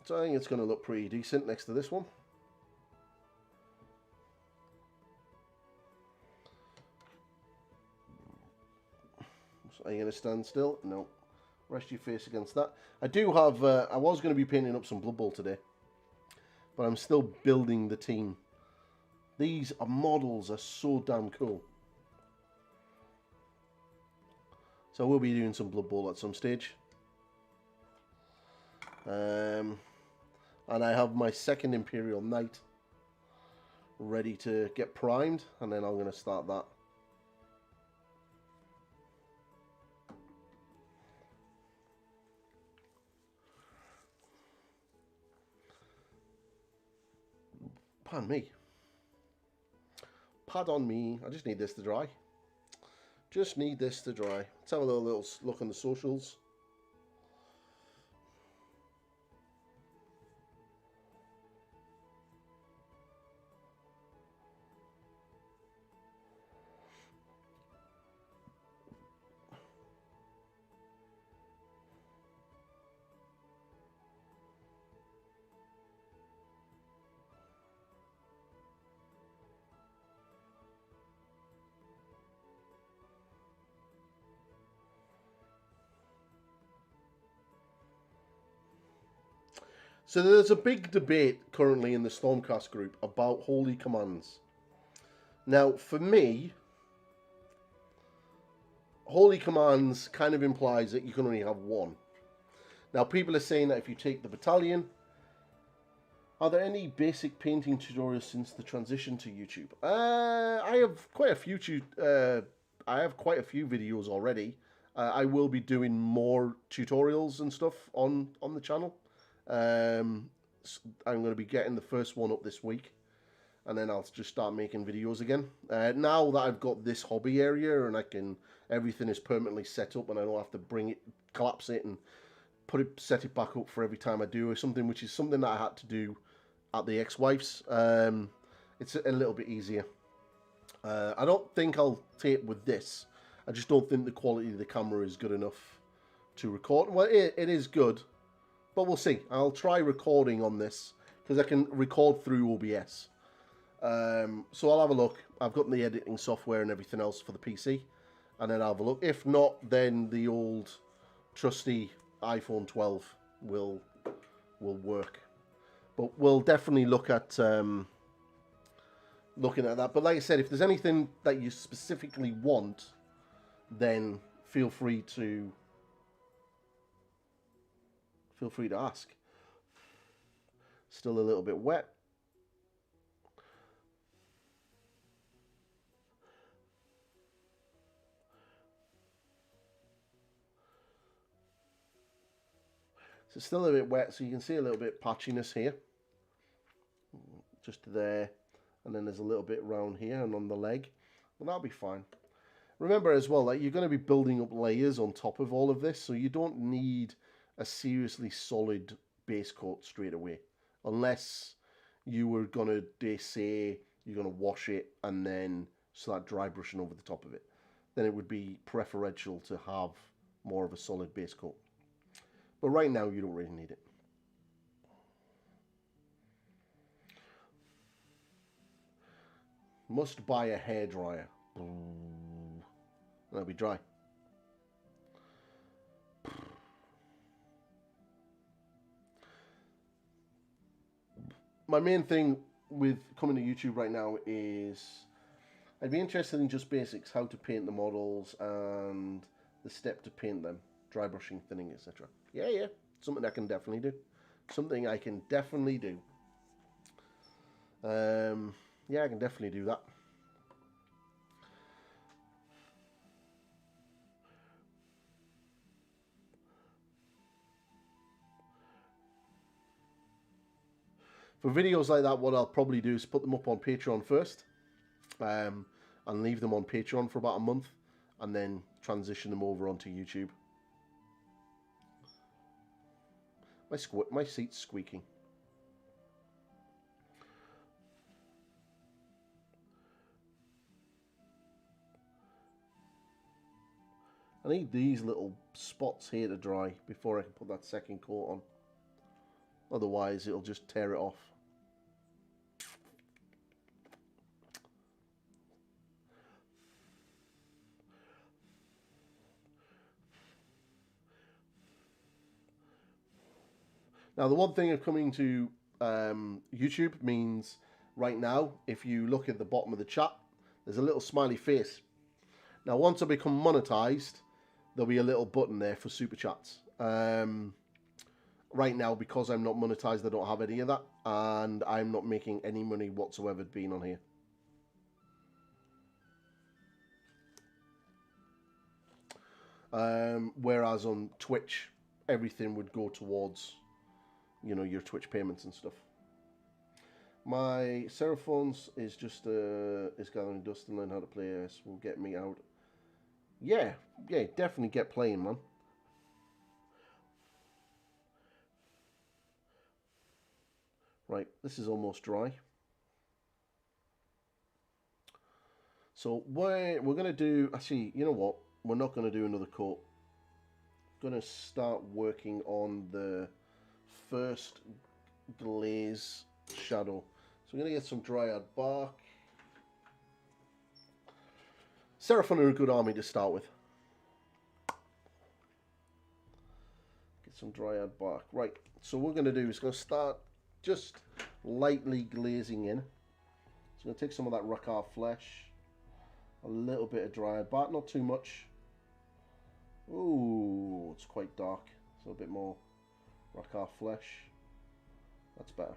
So I think it's going to look pretty decent next to this one. So are you going to stand still? No. Rest your face against that. I do have, I was going to be painting up some Blood Bowl today, but I'm still building the team. These models are so damn cool. So we'll be doing some Blood Bowl at some stage. And I have my 2nd Imperial Knight ready to get primed, and then I'm going to start that. Pardon me. Pardon me. I just need this to dry. Just need this to dry. Let's have a little look on the socials. So there's a big debate currently in the Stormcast group about holy commands. Now, for me, holy commands kind of implies that you can only have one. Now, people are saying that if you take the battalion, are there any basic painting tutorials since the transition to YouTube? I have quite a few. I have quite a few videos already. I will be doing more tutorials and stuff on the channel. I'm going to be getting the first one up this week, and then I'll just start making videos again. Now that I've got this hobby area and everything is permanently set up, and I don't have to collapse it and set it back up for every time I do, or something that I had to do at the ex-wife's. It's a little bit easier. I don't think I'll tape with this. I just don't think the quality of the camera is good enough to record. Well, it is good, but we'll see. I'll try recording on this because I can record through OBS. So I'll have a look. I've got the editing software and everything else for the PC, and then I'll have a look. If not, then the old trusty iPhone 12 will work. But we'll definitely look at looking at that. But like I said, if there's anything that you specifically want, then feel free to ask. Still a little bit wet. So it's still a bit wet, so you can see a little bit patchiness here. Just there. And then there's a little bit around here and on the leg. Well, that'll be fine. Remember as well that you're going to be building up layers on top of all of this, so you don't need a seriously solid base coat straight away. Unless you were going to, say, you're going to wash it and then start dry brushing over the top of it. Then it would be preferential to have more of a solid base coat. But right now, you don't really need it. Must buy a hairdryer. That'll be dry. My main thing with coming to YouTube right now is I'd be interested in just basics, how to paint the models and the step to paint them, dry brushing, thinning, etc. Yeah, something I can definitely do. Something I can definitely do. Yeah, I can definitely do that. For videos like that, what I'll probably do is put them up on Patreon first, and leave them on Patreon for about a month, and then transition them over onto YouTube. My seat's squeaking. I need these little spots here to dry before I can put that second coat on. Otherwise, it'll just tear it off. Now, the one thing of coming to YouTube means right now, if you look at the bottom of the chat, there's a little smiley face. Now, once I become monetized, there'll be a little button there for super chats. Right now, because I'm not monetized, I don't have any of that, and I'm not making any money whatsoever being on here. Whereas on Twitch, everything would go towards, you know, your Twitch payments and stuff. My Seraphones is just is gathering dust and learn how to play. This will get me out. Yeah, definitely get playing, man. Right, this is almost dry. So we're going to do, actually, you know what? We're not going to do another coat. Going to start working on the first glaze shadow. So we're going to get some dryad bark. Seraphon are a good army to start with. Get some dryad bark. Right, so what we're going to do is going to start just lightly glazing in. So I'm going to take some of that Rakar flesh, a little bit of dryad bark, not too much. Ooh, it's quite dark, so a bit more Rakar flesh. That's better.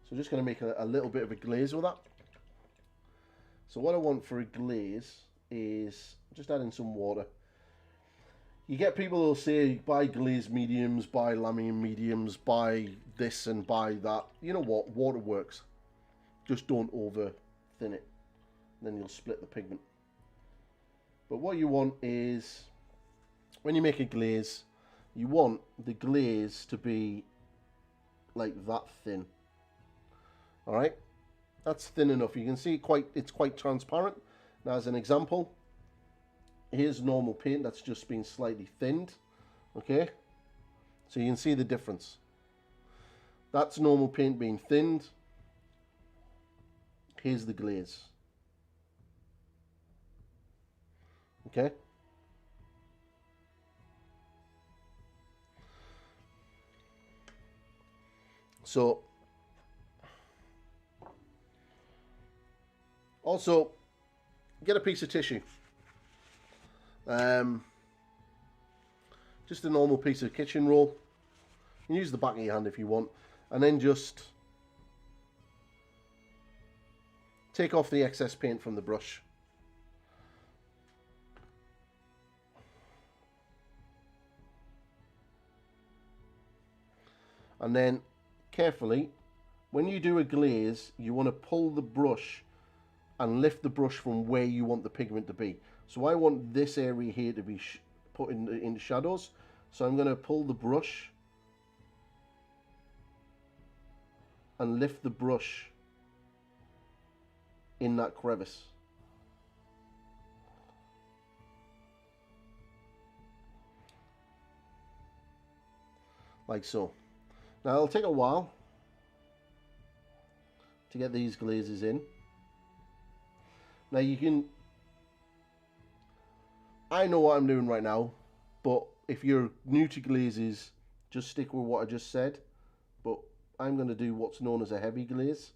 So just going to make a little bit of a glaze with that. So what I want for a glaze is just adding some water. You get people who'll say, buy glaze mediums, buy Lamian mediums, buy this and buy that. You know what? Water works. Just don't over thin it. Then you'll split the pigment. But what you want is, when you make a glaze, you want the glaze to be like that thin. Alright? That's thin enough. You can see it's quite transparent. Now, as an example, here's normal paint that's just been slightly thinned. Okay? So you can see the difference. That's normal paint being thinned. Here's the glaze. Okay. So, also, get a piece of tissue. Just a normal piece of kitchen roll. You can use the back of your hand if you want. And then just take off the excess paint from the brush. And then carefully, when you do a glaze, you want to pull the brush and lift the brush from where you want the pigment to be. So I want this area here to be put in shadows. So I'm going to pull the brush and lift the brush in that crevice. Like so. Now it'll take a while to get these glazes in. Now you can, I know what I'm doing right now, but if you're new to glazes, just stick with what I just said. But I'm going to do what's known as a heavy glaze.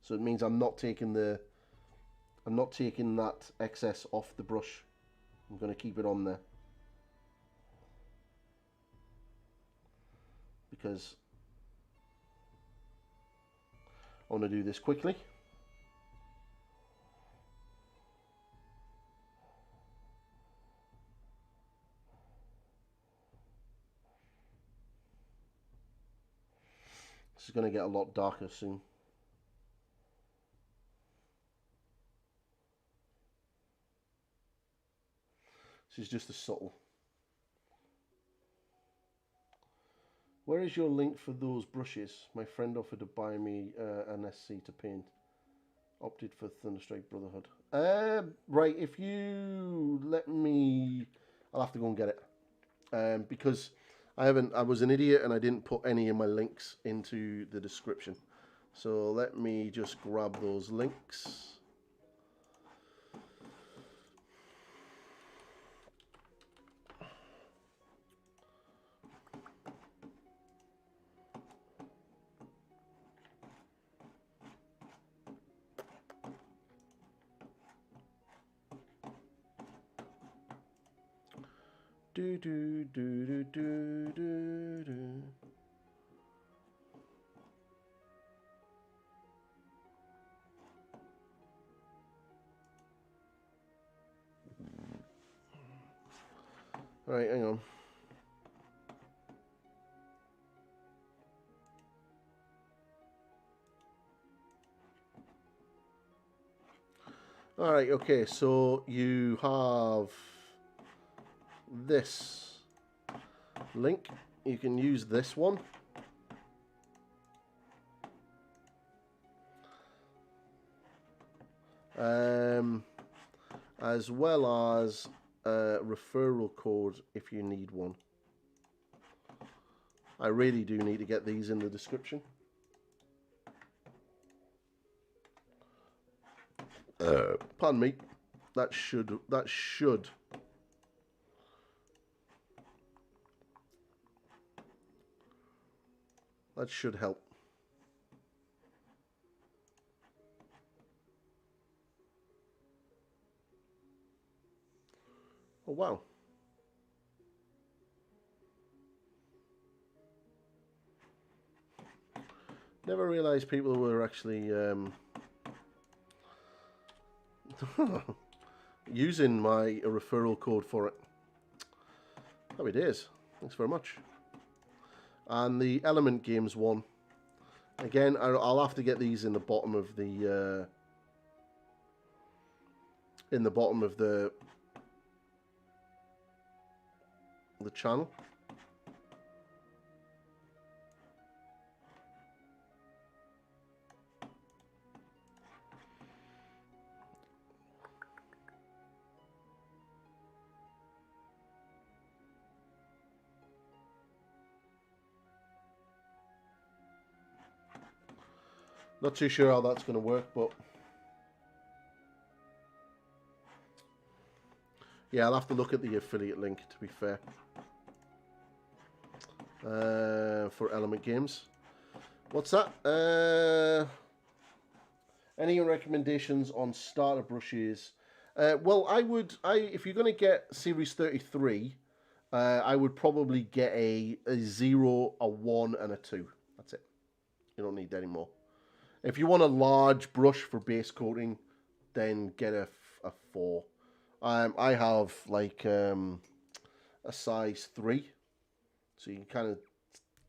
So it means I'm not taking that excess off the brush. I'm going to keep it on there. Because I want to do this quickly. This is going to get a lot darker soon. This is just a subtle. Where is your link for those brushes? My friend offered to buy me an SC to paint. Opted for Thunderstrike Brotherhood. Right, if you let me, I'll have to go and get it. Because I was an idiot and I didn't put any of my links into the description. So let me just grab those links. Do do do do do do do. All right, hang on. All right, okay. So you have this link. You can use this one. As well as a referral code if you need one. I really do need to get these in the description. Pardon me. That should help. Oh wow. Never realized people were actually using my referral code for it. Happy days. Thanks very much. And the Element Games one. Again, I'll have to get these in the bottom of the the channel. Not too sure how that's going to work, but yeah, I'll have to look at the affiliate link, to be fair, for Element Games. What's that? Any recommendations on starter brushes? Well, if you're going to get Series 33, I would probably get a 0, a 1, and a 2. That's it. You don't need any more. If you want a large brush for base coating, then get a 4. I have like a size 3, so you can kind of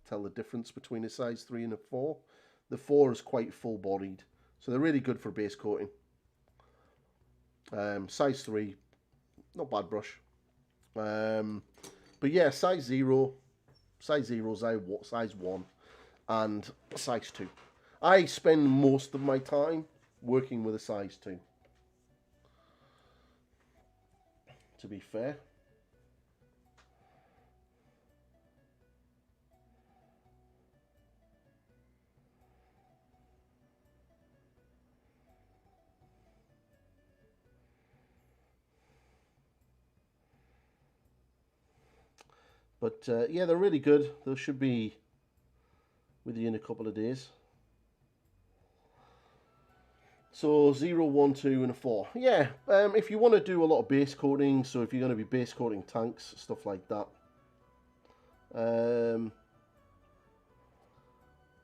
tell the difference between a size 3 and a 4. The 4 is quite full-bodied, so they're really good for base coating. Size 3, not bad brush. But yeah, size 0, size 1, and size 2. I spend most of my time working with a size 2, to be fair. But yeah, they're really good. They should be with you in a couple of days. So 0, 1, 2, and a 4. Yeah, if you want to do a lot of base coating, so if you're going to be base coating tanks, stuff like that.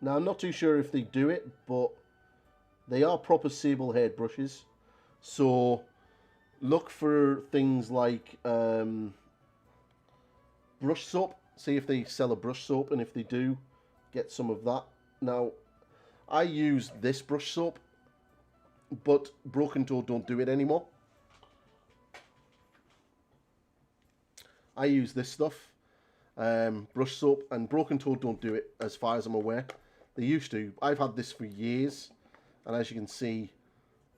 Now, I'm not too sure if they do it, but they are proper sable head brushes. So look for things like brush soap. See if they sell a brush soap, and if they do, get some of that. Now, I use this brush soap, but Broken Toad don't do it anymore. I use this stuff, brush soap, and Broken Toad don't do it as far as I'm aware. They used to. I've had this for years, and as you can see,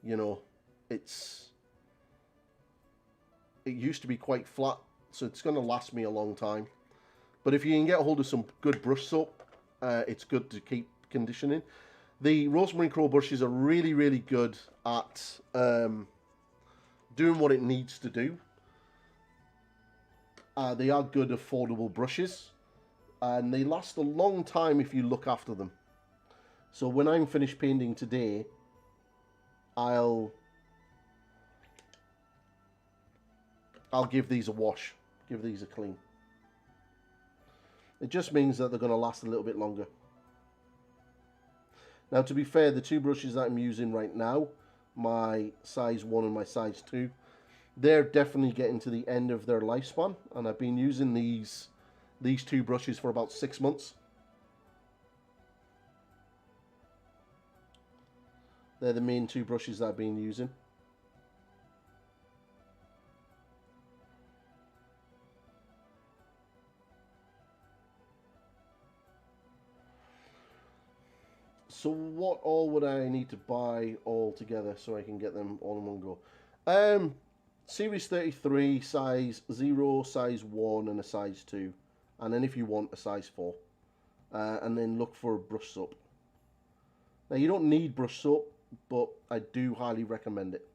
you know, it used to be quite flat, so it's going to last me a long time. But if you can get hold of some good brush soap, it's good to keep conditioning. The Rosemary Crow brushes are really, really good at doing what it needs to do. They are good, affordable brushes, and they last a long time if you look after them. So when I'm finished painting today, I'll give these a wash, give these a clean. It just means that they're going to last a little bit longer. Now, to be fair, the two brushes that I'm using right now, my size 1 and my size 2, they're definitely getting to the end of their lifespan, and I've been using these two brushes for about 6 months. They're the main two brushes that I've been using. So what all would I need to buy all together so I can get them all in one go? Series 33, size 0, size 1, and a size 2. And then if you want, a size 4. And then look for brush soap. Now, you don't need brush soap, but I do highly recommend it.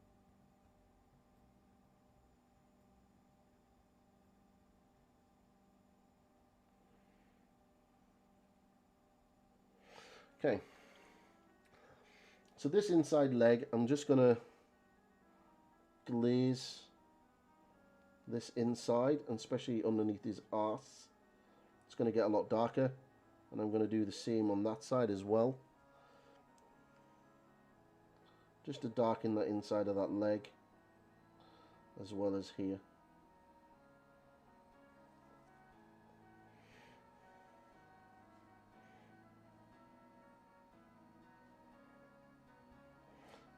Okay. So this inside leg, I'm just going to glaze this inside, and especially underneath his arse. It's going to get a lot darker, and I'm going to do the same on that side as well. Just to darken that inside of that leg, as well as here.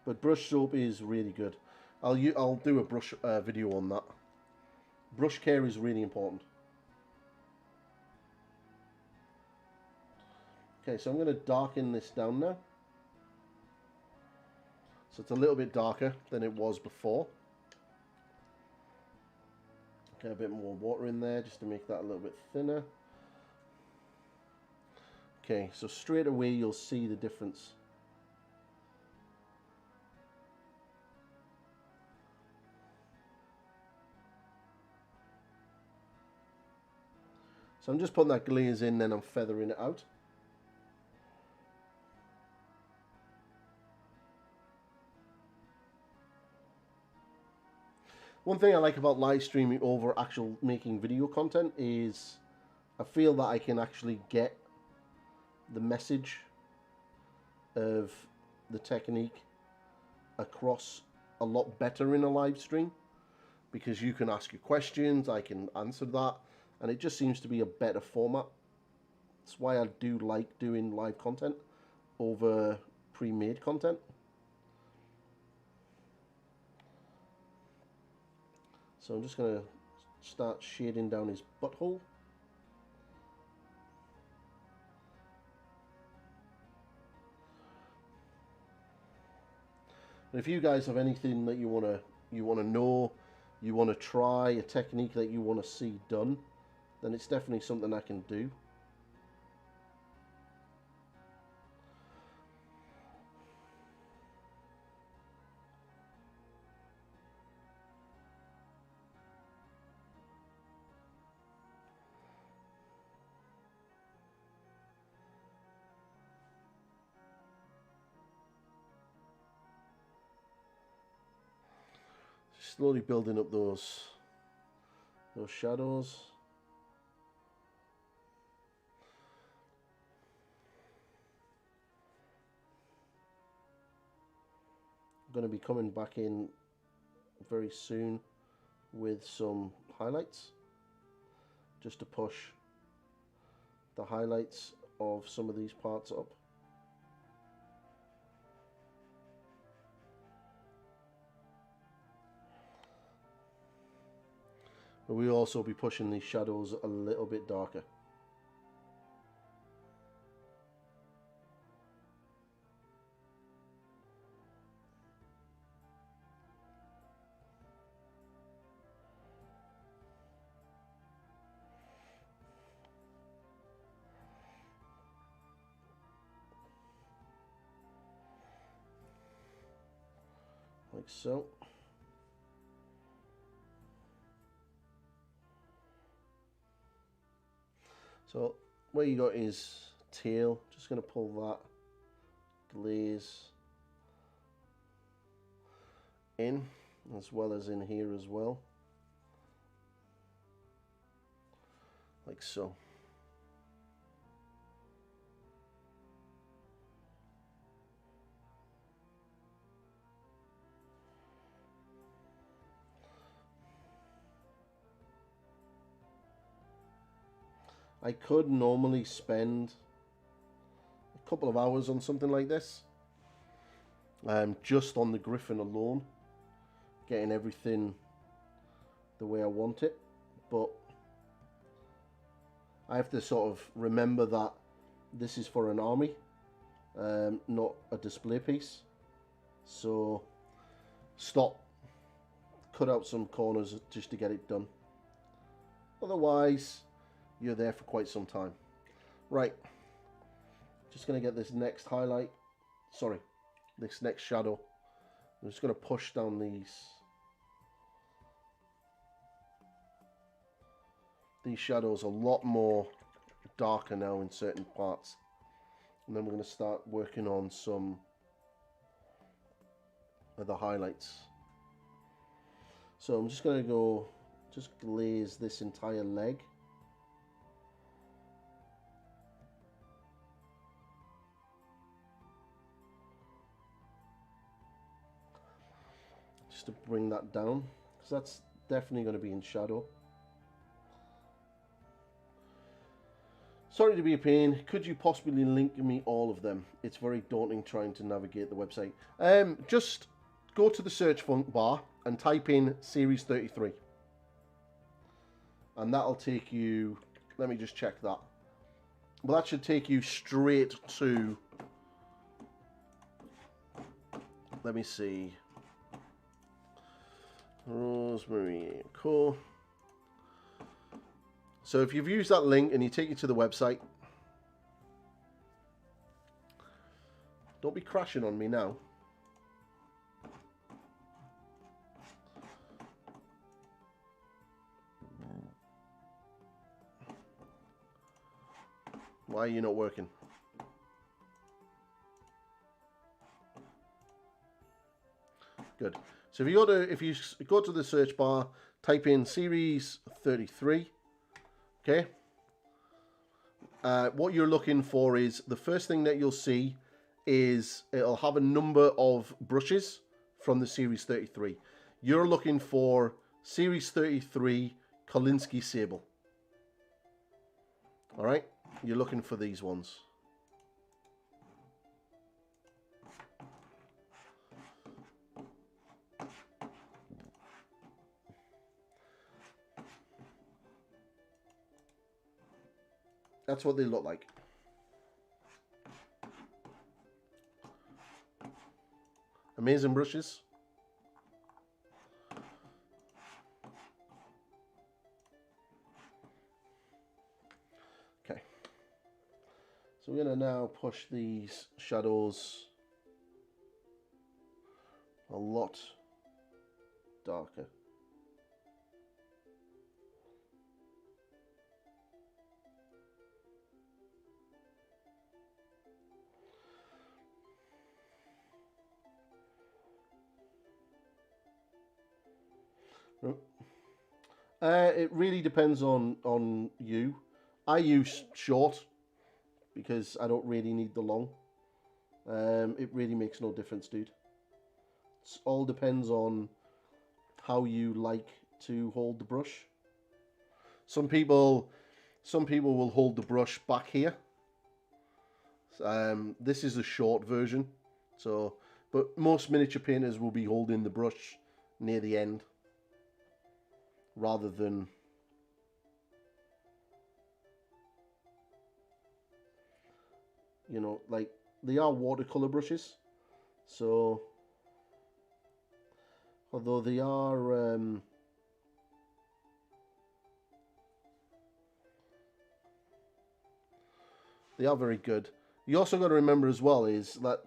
But brush soap is really good. I'll do a brush video on that. Brush care is really important. Okay, so I'm going to darken this down now. So it's a little bit darker than it was before. Get a bit more water in there just to make that a little bit thinner. Okay, so straight away you'll see the difference. So I'm just putting that glaze in, then I'm feathering it out. One thing I like about live streaming over actual making video content is I feel that I can actually get the message of the technique across a lot better in a live stream, because you can ask your questions, I can answer that, and it just seems to be a better format. That's why I do like doing live content over pre-made content. So I'm just going to start shading down his butthole. And if you guys have anything that you want to know, you want to try, a technique that you want to see done, then it's definitely something I can do. Slowly building up those shadows. I'm going to be coming back in very soon with some highlights, just to push the highlights of some of these parts up. But we'll also be pushing these shadows a little bit darker. Like so. So where you got his tail, just going to pull that glaze in, as well as in here as well, like so. I could normally spend a couple of hours on something like this, just on the griffin alone, getting everything the way I want it, but I have to sort of remember that this is for an army, not a display piece. So cut out some corners just to get it done. Otherwise, you're there for quite some time. Right, just going to get this next highlight, this next shadow. I'm just going to push down these shadows a lot more darker now in certain parts. And then we're going to start working on some of the highlights. So I'm just going to just glaze this entire leg. Just to bring that down, because that's definitely going to be in shadow. Sorry to be a pain. Could you possibly link me all of them? It's very daunting trying to navigate the website. Just go to the search bar and type in Series 33. And that'll take you, let me just check that. Well, that should take you straight to, let me see, Rosemary Co. So if you've used that link and you take it to the website, don't be crashing on me now. Why are you not working? Good. So if you go to the search bar, type in Series 33. Okay. What you're looking for is, the first thing that you'll see is it'll have a number of brushes from the Series 33. You're looking for Series 33 Kolinsky Sable. All right, you're looking for these ones. That's what they look like. Amazing brushes. Okay. So we're going to now push these shadows a lot darker. It really depends on you. I use short because I don't really need the long. It really makes no difference, dude. It all depends on how you like to hold the brush. Some people will hold the brush back here. This is a short version, so but most miniature painters will be holding the brush near the end, rather than like they are watercolor brushes, so although they are very good. You also got to remember as well is that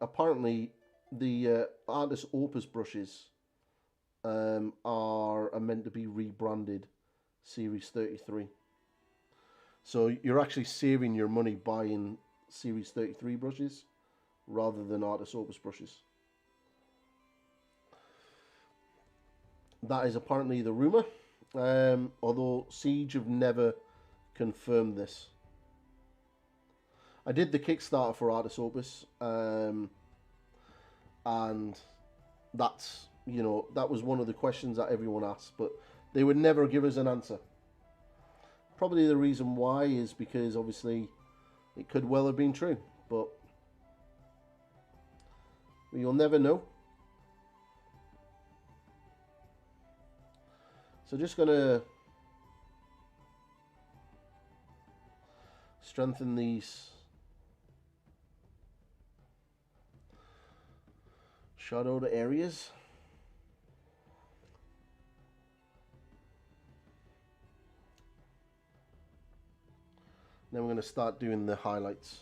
apparently the Artist Opus brushes are meant to be rebranded Series 33. So you're actually saving your money buying Series 33 brushes rather than Artist Opus brushes. That is apparently the rumour, although Siege have never confirmed this. I did the Kickstarter for Artist Opus, and that's, that was one of the questions that everyone asked, but they would never give us an answer. Probably the reason why is because obviously it could well have been true, but you'll never know. So just gonna strengthen these shadowed areas. Then we're going to start doing the highlights.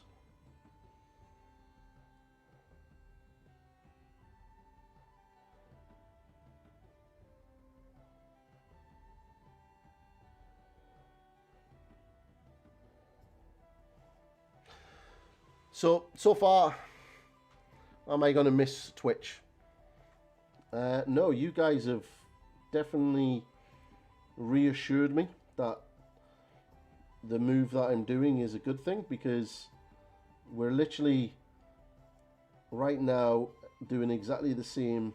So far, am I going to miss Twitch? No, you guys have definitely reassured me that the move that I'm doing is a good thing, because we're literally right now doing exactly the same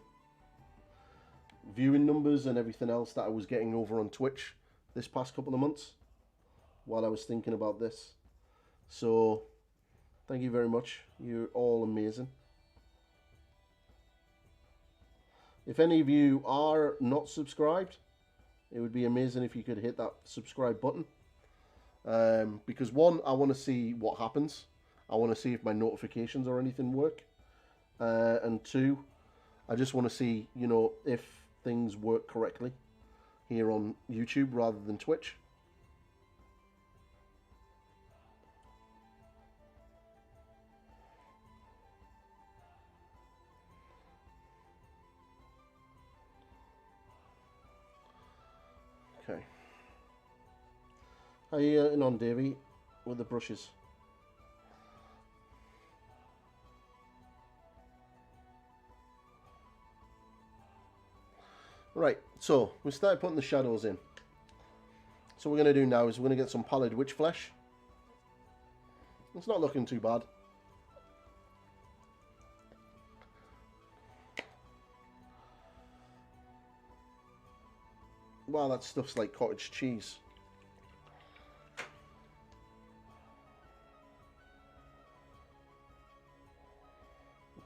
viewing numbers and everything else that I was getting over on Twitch this past couple of months while I was thinking about this. So thank you very much. You're all amazing. If any of you are not subscribed, it would be amazing if you could hit that subscribe button. Because one, I want to see what happens. I want to see if my notifications or anything work. And two, I just want to see, if things work correctly here on YouTube rather than Twitch. Okay. How are you getting on, Davey, with the brushes? Right, so we started putting the shadows in. So what we're going to do now is we're going to get some pallid witch flesh. It's not looking too bad. Wow, that stuff's like cottage cheese.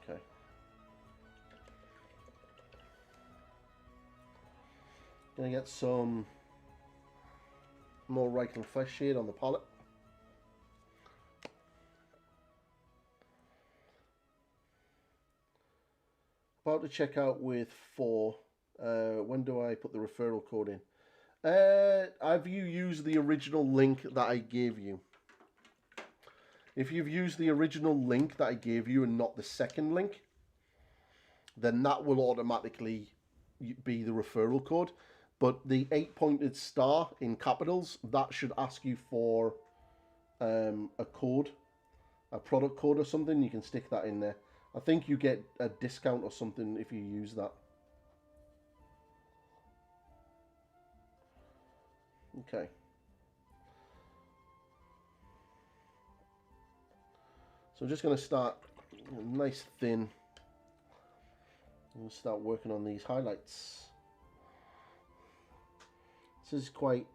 Okay. Gonna get some more Reichel flesh shade on the palette. About to check out with 4. When do I put the referral code in? Have you used the original link that I gave you? If you've used the original link that I gave you and not the second link, then that will automatically be the referral code. But the 8-pointed star in capitals, that should ask you for a code, a product code or something. You can stick that in there. I think you get a discount or something if you use that. Okay. So I'm just going to start nice thin. I'm going to start working on these highlights. This is quite...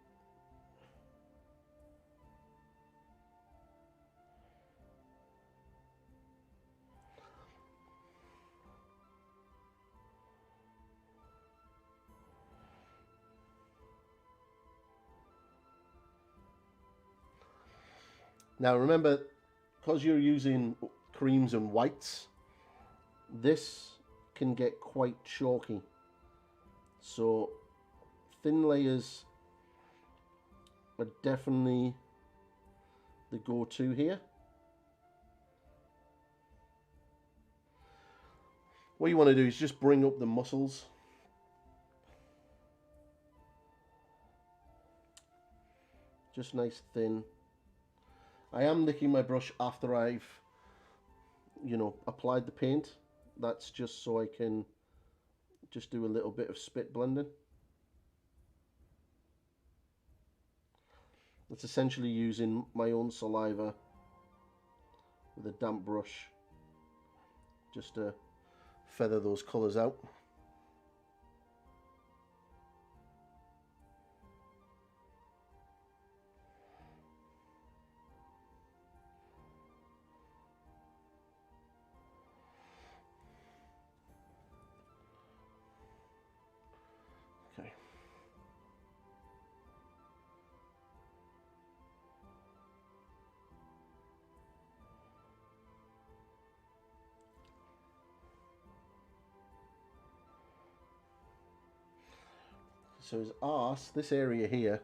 Now remember, because you're using creams and whites, this can get quite chalky. So thin layers are definitely the go-to here. What you want to do is just bring up the muscles. Just nice thin. I am licking my brush after I've, applied the paint. That's just so I can just do a little bit of spit blending. It's essentially using my own saliva with a damp brush just to feather those colours out. Okay. So his arse, this area here,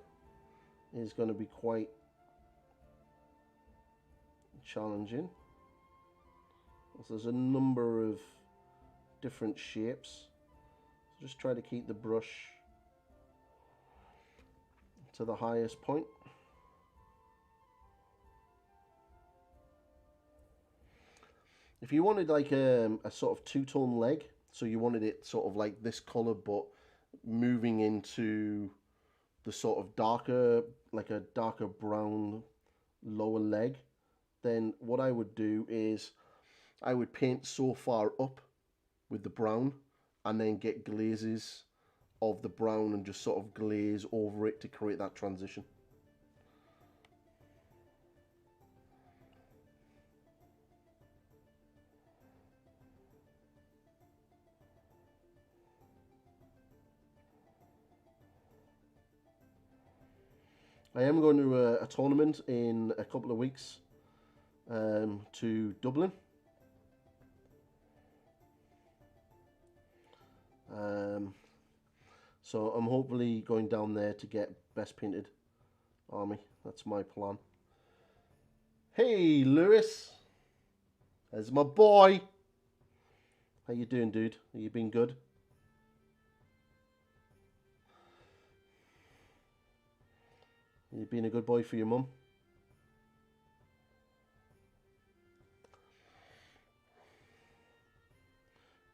is going to be quite challenging. So there's a number of different shapes. So just try to keep the brush to the highest point. If you wanted like a sort of two-tone leg, so you wanted it sort of like this color but moving into the sort of darker, like a darker brown lower leg, then what I would do is I would paint so far up with the brown and then get glazes of the brown and just sort of glaze over it to create that transition. I am going to a tournament in a couple of weeks to Dublin. So I'm hopefully going down there to get best painted army. That's my plan. Hey Lewis, there's my boy. How you doing, dude? Have you been good? You been a good boy for your mum?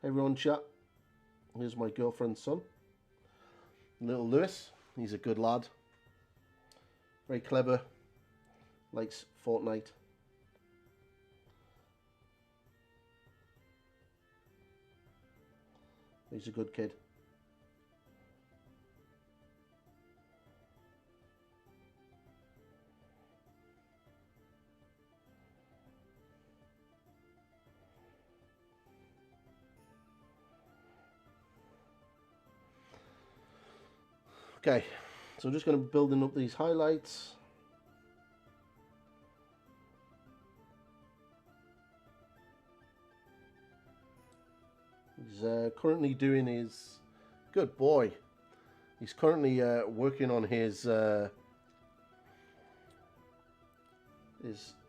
Hey everyone, chat. Here's my girlfriend's son. Little Lewis, he's a good lad. Very clever. Likes Fortnite. He's a good kid. Okay, so I'm just going to be building up these highlights. He's currently doing his... Good boy. He's currently working on his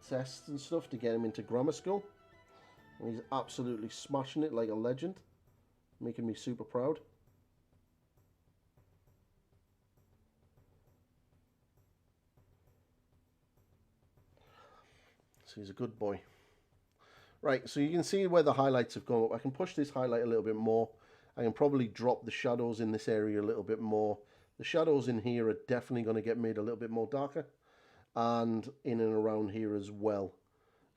tests and stuff to get him into grammar school. And he's absolutely smashing it like a legend. Making me super proud. So he's a good boy. Right, so you can see where the highlights have gone up. I can push this highlight a little bit more. I can probably drop the shadows in this area a little bit more. The shadows in here are definitely going to get made a little bit more darker. And in and around here as well.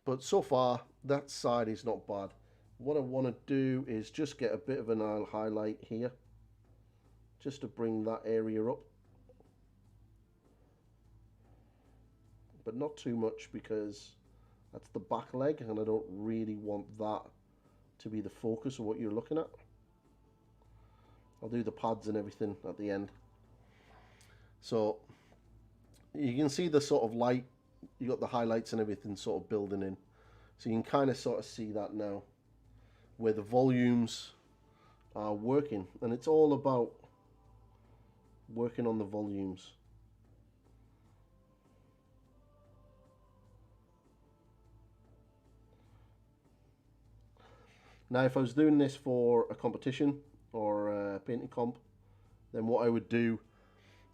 But so far, that side is not bad. What I want to do is just get a bit of an highlight here. Just to bring that area up. But not too much because... that's the back leg, and I don't really want that to be the focus of what you're looking at. I'll do the pads and everything at the end. So you can see the sort of light, you got the highlights and everything sort of building in. So you can kind of sort of see that now, where the volumes are working. And it's all about working on the volumes. Now, if I was doing this for a competition or a painting comp, then what I would do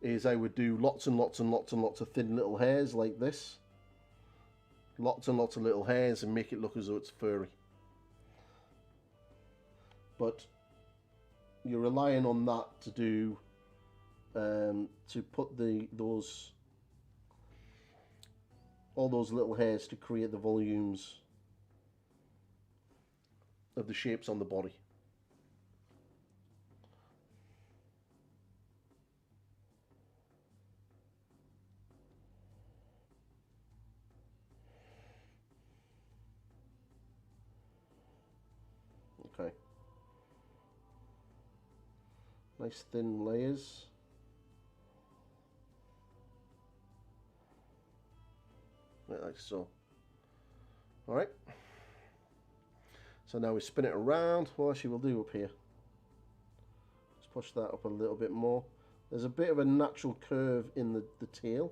is I would do lots and lots and lots and lots of thin little hairs like this. Lots and lots of little hairs and make it look as though it's furry. But you're relying on that to do, to put all those little hairs to create the volumes of the shapes on the body. Okay. Nice thin layers. Like so. Alright. So now we spin it around. Well, actually, we'll do up here. Let's push that up a little bit more. There's a bit of a natural curve in the tail.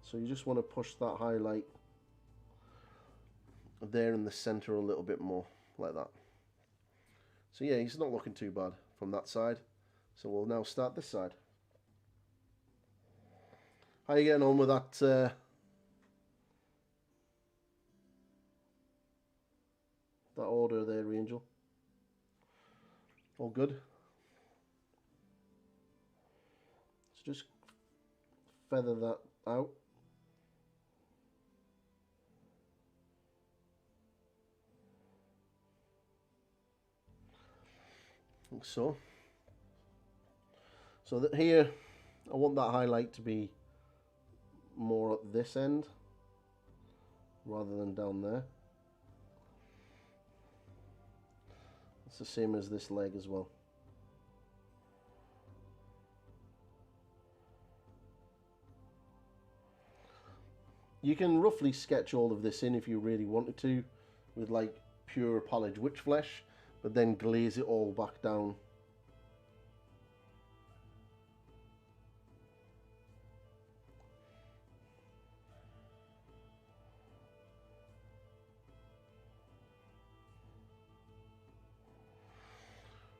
So you just want to push that highlight there in the center a little bit more, like that. So yeah, he's not looking too bad from that side. So we'll now start this side. How are you getting on with that? That order there, Angel? All good? Let's just feather that out. Like so. So that here, I want that highlight to be more at this end rather than down there. It's the same as this leg as well. You can roughly sketch all of this in if you really wanted to with like pure polished witch flesh, but then glaze it all back down.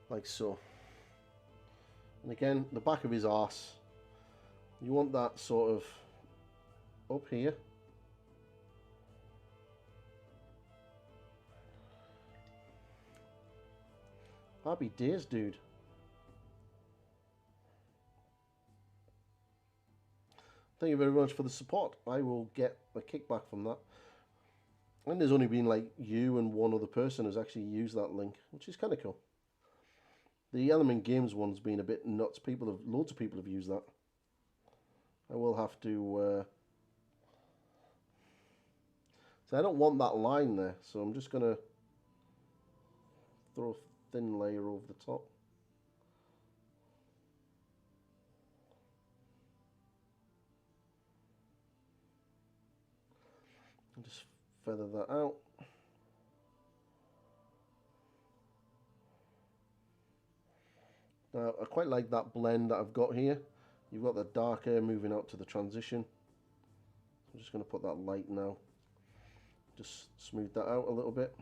Like so. And again, the back of his arse, you want that sort of up here. Happy days, dude. Thank you very much for the support. I will get a kickback from that. And there's only been like you and one other person who's actually used that link, which is kind of cool. The Element Games one's been a bit nuts. Loads of people have used that. I will have to. So I don't want that line there, so I'm just gonna throw a thin layer over the top. And just feather that out. Now, I quite like that blend that I've got here. You've got the darker moving out to the transition. I'm just going to put that light now. Just smooth that out a little bit.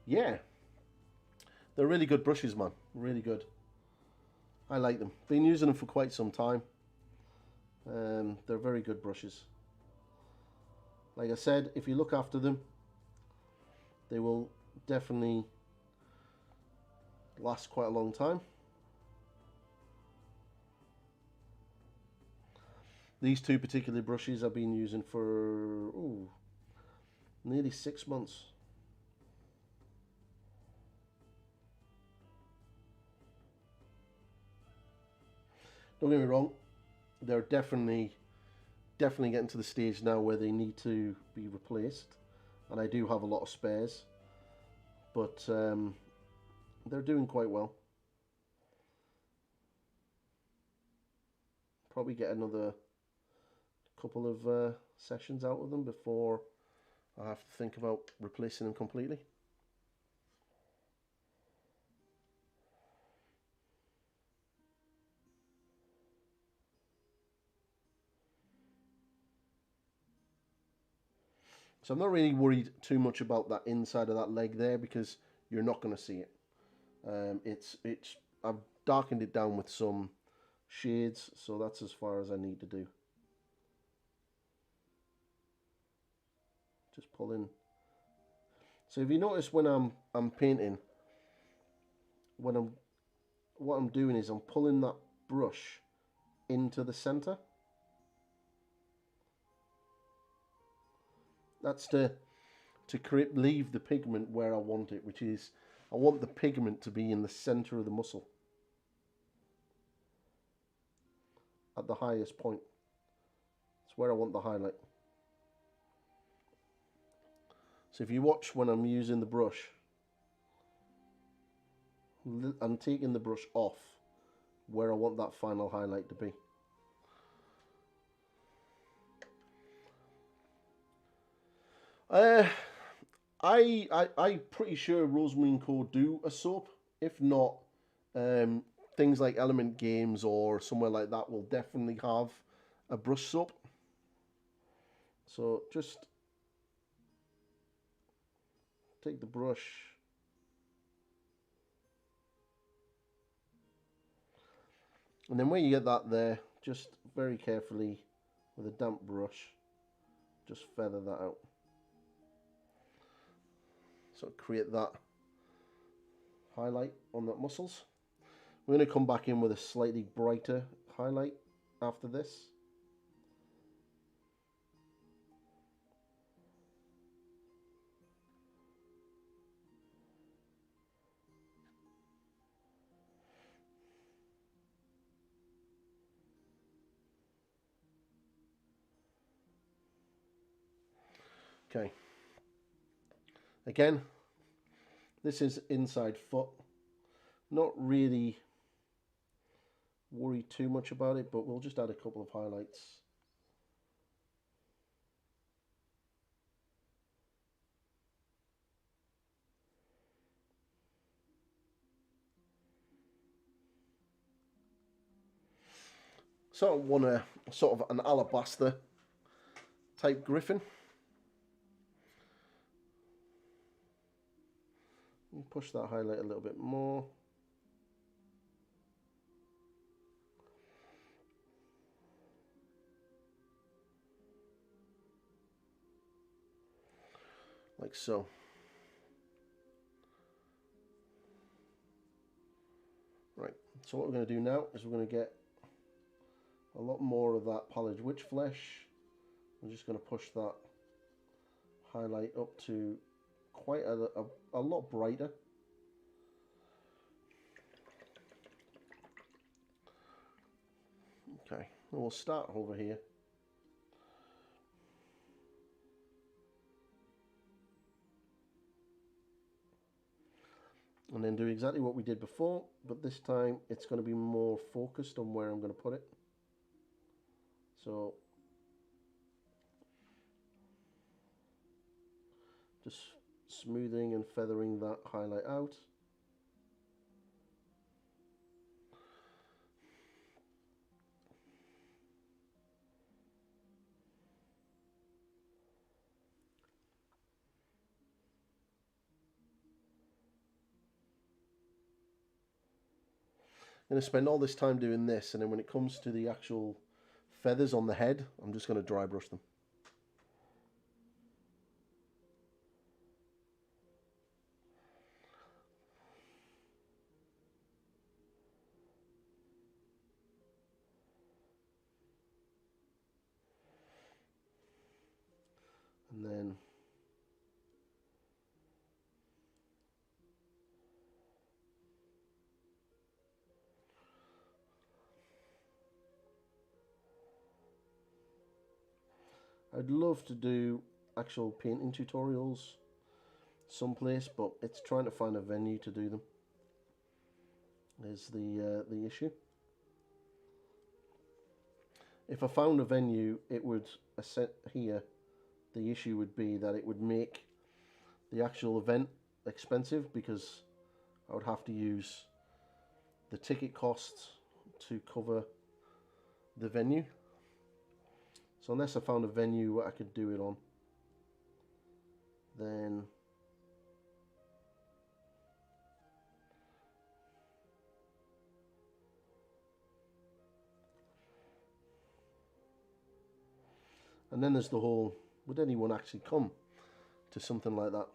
Yeah. They're really good brushes, man. Really good. I like them. Been using them for quite some time. They're very good brushes. Like I said, if you look after them, they will definitely last quite a long time. These two particular brushes I've been using for nearly 6 months. Don't get me wrong, they're definitely getting to the stage now where they need to be replaced, and I do have a lot of spares, but they're doing quite well. Probably get another couple of sessions out of them before I have to think about replacing them completely. So I'm not really worried too much about that inside of that leg there because you're not going to see it. I've darkened it down with some shades, so that's as far as I need to do. Just pull in. So if you notice when I'm painting, what I'm doing is I'm pulling that brush into the center. That's to leave the pigment where I want it, which is I want the pigment to be in the center of the muscle at the highest point. It's where I want the highlight. So if you watch when I'm using the brush, I'm taking the brush off where I want that final highlight to be. I'm pretty sure Rosemary & Co do a soap. If not, things like Element Games or somewhere like that will definitely have a brush soap. So just take the brush, and then when you get that there, just very carefully with a damp brush, just feather that out. So create that highlight on that muscles. We're going to come back in with a slightly brighter highlight after this. Okay. Again, this is inside foot. Not really worry too much about it, but we'll just add a couple of highlights. So I want a sort of an alabaster type griffin. Push that highlight a little bit more. Like so. Right, so what we're going to do now is we're going to get a lot more of that pallid witch flesh. I'm just going to push that highlight up to quite a lot brighter. Okay, and we'll start over here. And then do exactly what we did before, but this time it's going to be more focused on where I'm going to put it. So just smoothing and feathering that highlight out. I'm going to spend all this time doing this, and then when it comes to the actual feathers on the head, I'm just going to dry brush them. And then I'd love to do actual painting tutorials someplace, but it's trying to find a venue to do them is the issue. If I found a venue, it would here. The issue would be that it would make the actual event expensive because I would have to use the ticket costs to cover the venue. So unless I found a venue where I could do it on, then and then there's the whole, would anyone actually come to something like that?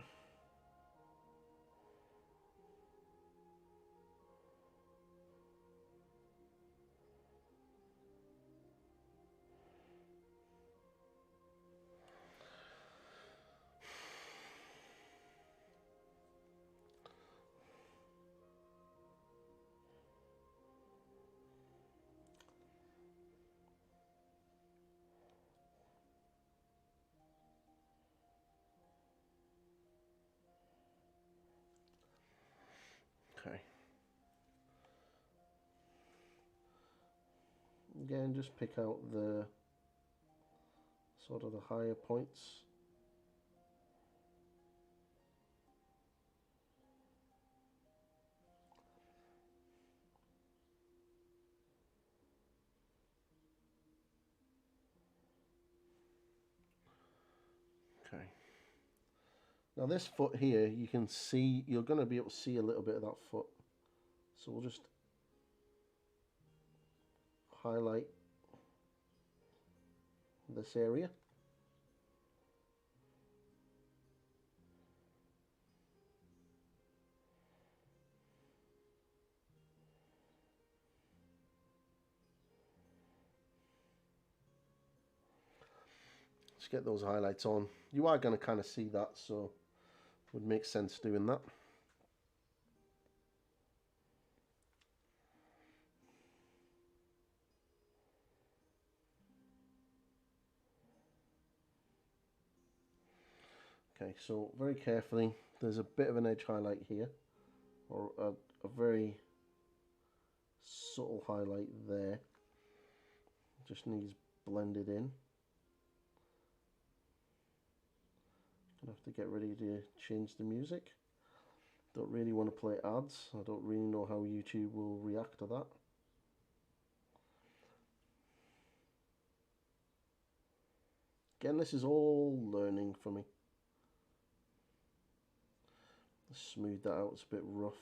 Okay. Again, just pick out the sort of the higher points. Okay. Now this foot here, you can see, you're going to be able to see a little bit of that foot. So we'll just highlight this area. Just get those highlights on. You are going to kind of see that, so it would make sense doing that. Okay, so very carefully, there's a bit of an edge highlight here, or a very subtle highlight there. Just needs blended in. Gonna have to get ready to change the music. Don't really want to play ads. I don't really know how YouTube will react to that. Again, this is all learning for me. Smooth that out, it's a bit rough.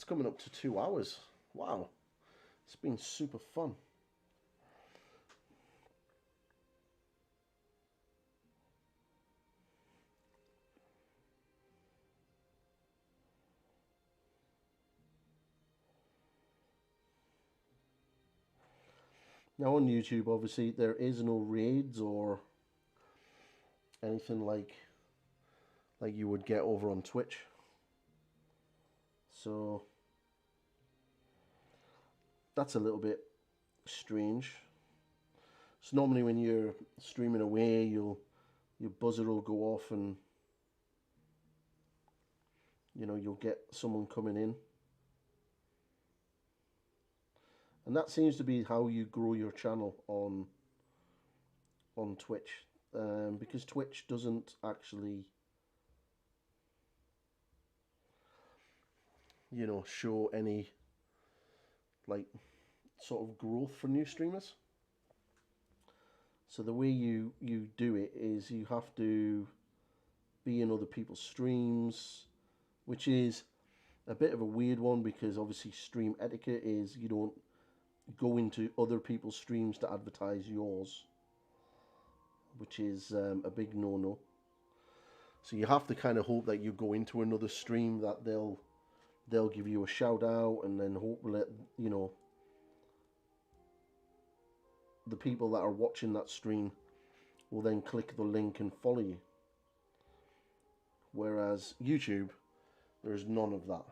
It's coming up to 2 hours. Wow. It's been super fun. Now on YouTube, obviously, there is no raids or anything like you would get over on Twitch. So that's a little bit strange. So normally when you're streaming away, your buzzer will go off and you'll get someone coming in. And that seems to be how you grow your channel on Twitch, because Twitch doesn't actually, show any like sort of growth for new streamers. So the way you do it is you have to be in other people's streams, which is a bit of a weird one because obviously stream etiquette is you don't go into other people's streams to advertise yours, which is a big no-no. So you have to kind of hope that you go into another stream that they'll give you a shout out, and then hopefully the people that are watching that stream will then click the link and follow you. Whereas YouTube, there's none of that.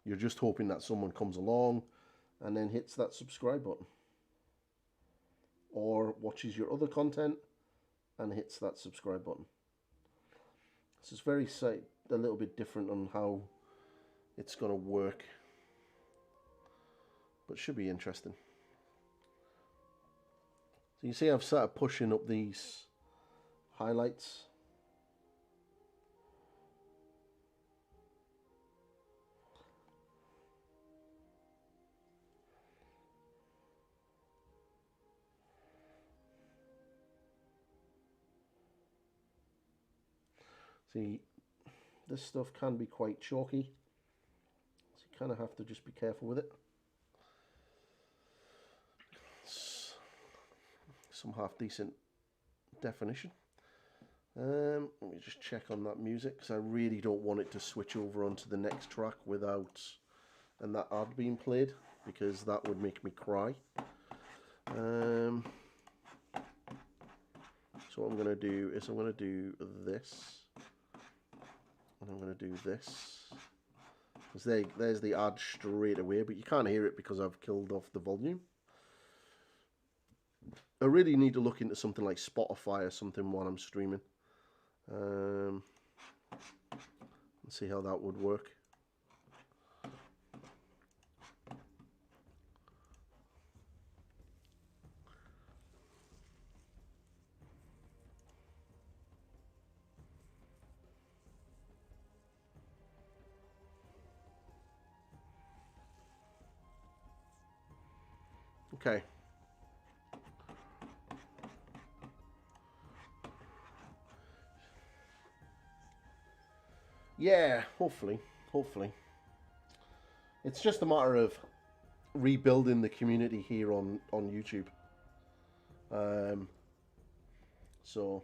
You're just hoping that someone comes along and then hits that subscribe button, or watches your other content and hits that subscribe button. So it's very a little bit different on how it's going to work, but should be interesting. So you see I've started pushing up these highlights. See, this stuff can be quite chalky, so you kind of have to just be careful with it. Some half decent definition. Let me just check on that music, because I really don't want it to switch over onto the next track without that ad being played, because that would make me cry. So what I'm going to do is I'm going to do this, and I'm going to do this. Because there's the ad straight away, but you can't hear it because I've killed off the volume. I really need to look into something like Spotify or something while I'm streaming. And see how that would work. Okay. Yeah, hopefully. It's just a matter of rebuilding the community here on YouTube. So,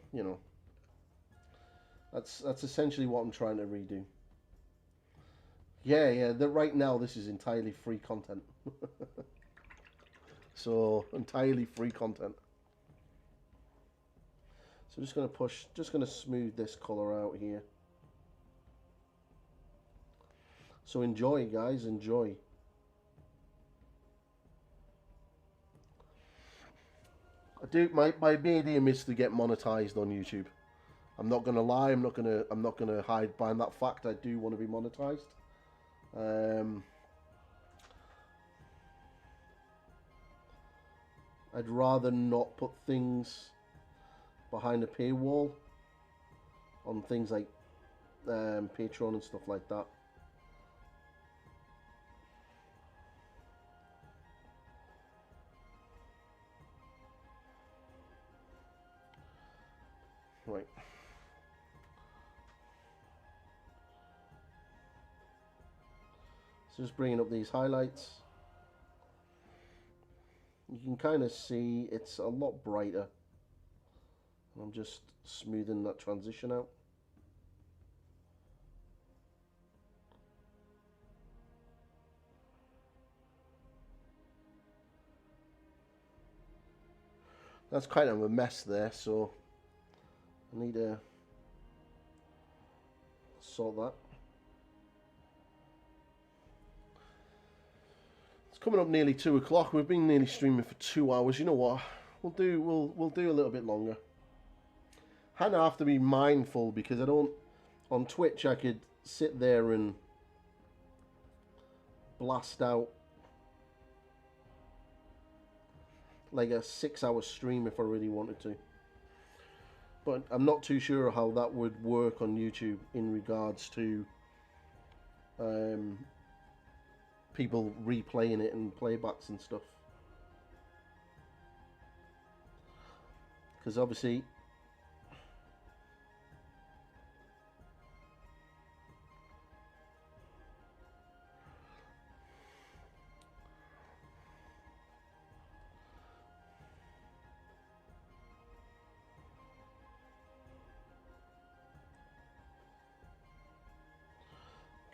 that's essentially what I'm trying to redo. Yeah, right now this is entirely free content. So, entirely free content. So just going to smooth this color out here. So enjoy, guys, enjoy. My main aim is to get monetized on YouTube. I'm not gonna lie. I'm not gonna hide behind that fact. I do want to be monetized. I'd rather not put things behind a paywall on things like Patreon and stuff like that. Right. So just bringing up these highlights. You can kind of see it's a lot brighter. I'm just smoothing that transition out. That's kind of a mess there, so I need to sort that. It's coming up nearly 2 o'clock. We've been nearly streaming for 2 hours. You know what? We'll do a little bit longer. Kind of have to be mindful because I don't. On Twitch, I could sit there and blast out like a 6-hour stream if I really wanted to. But I'm not too sure how that would work on YouTube in regards to people replaying it and playbacks and stuff. Because obviously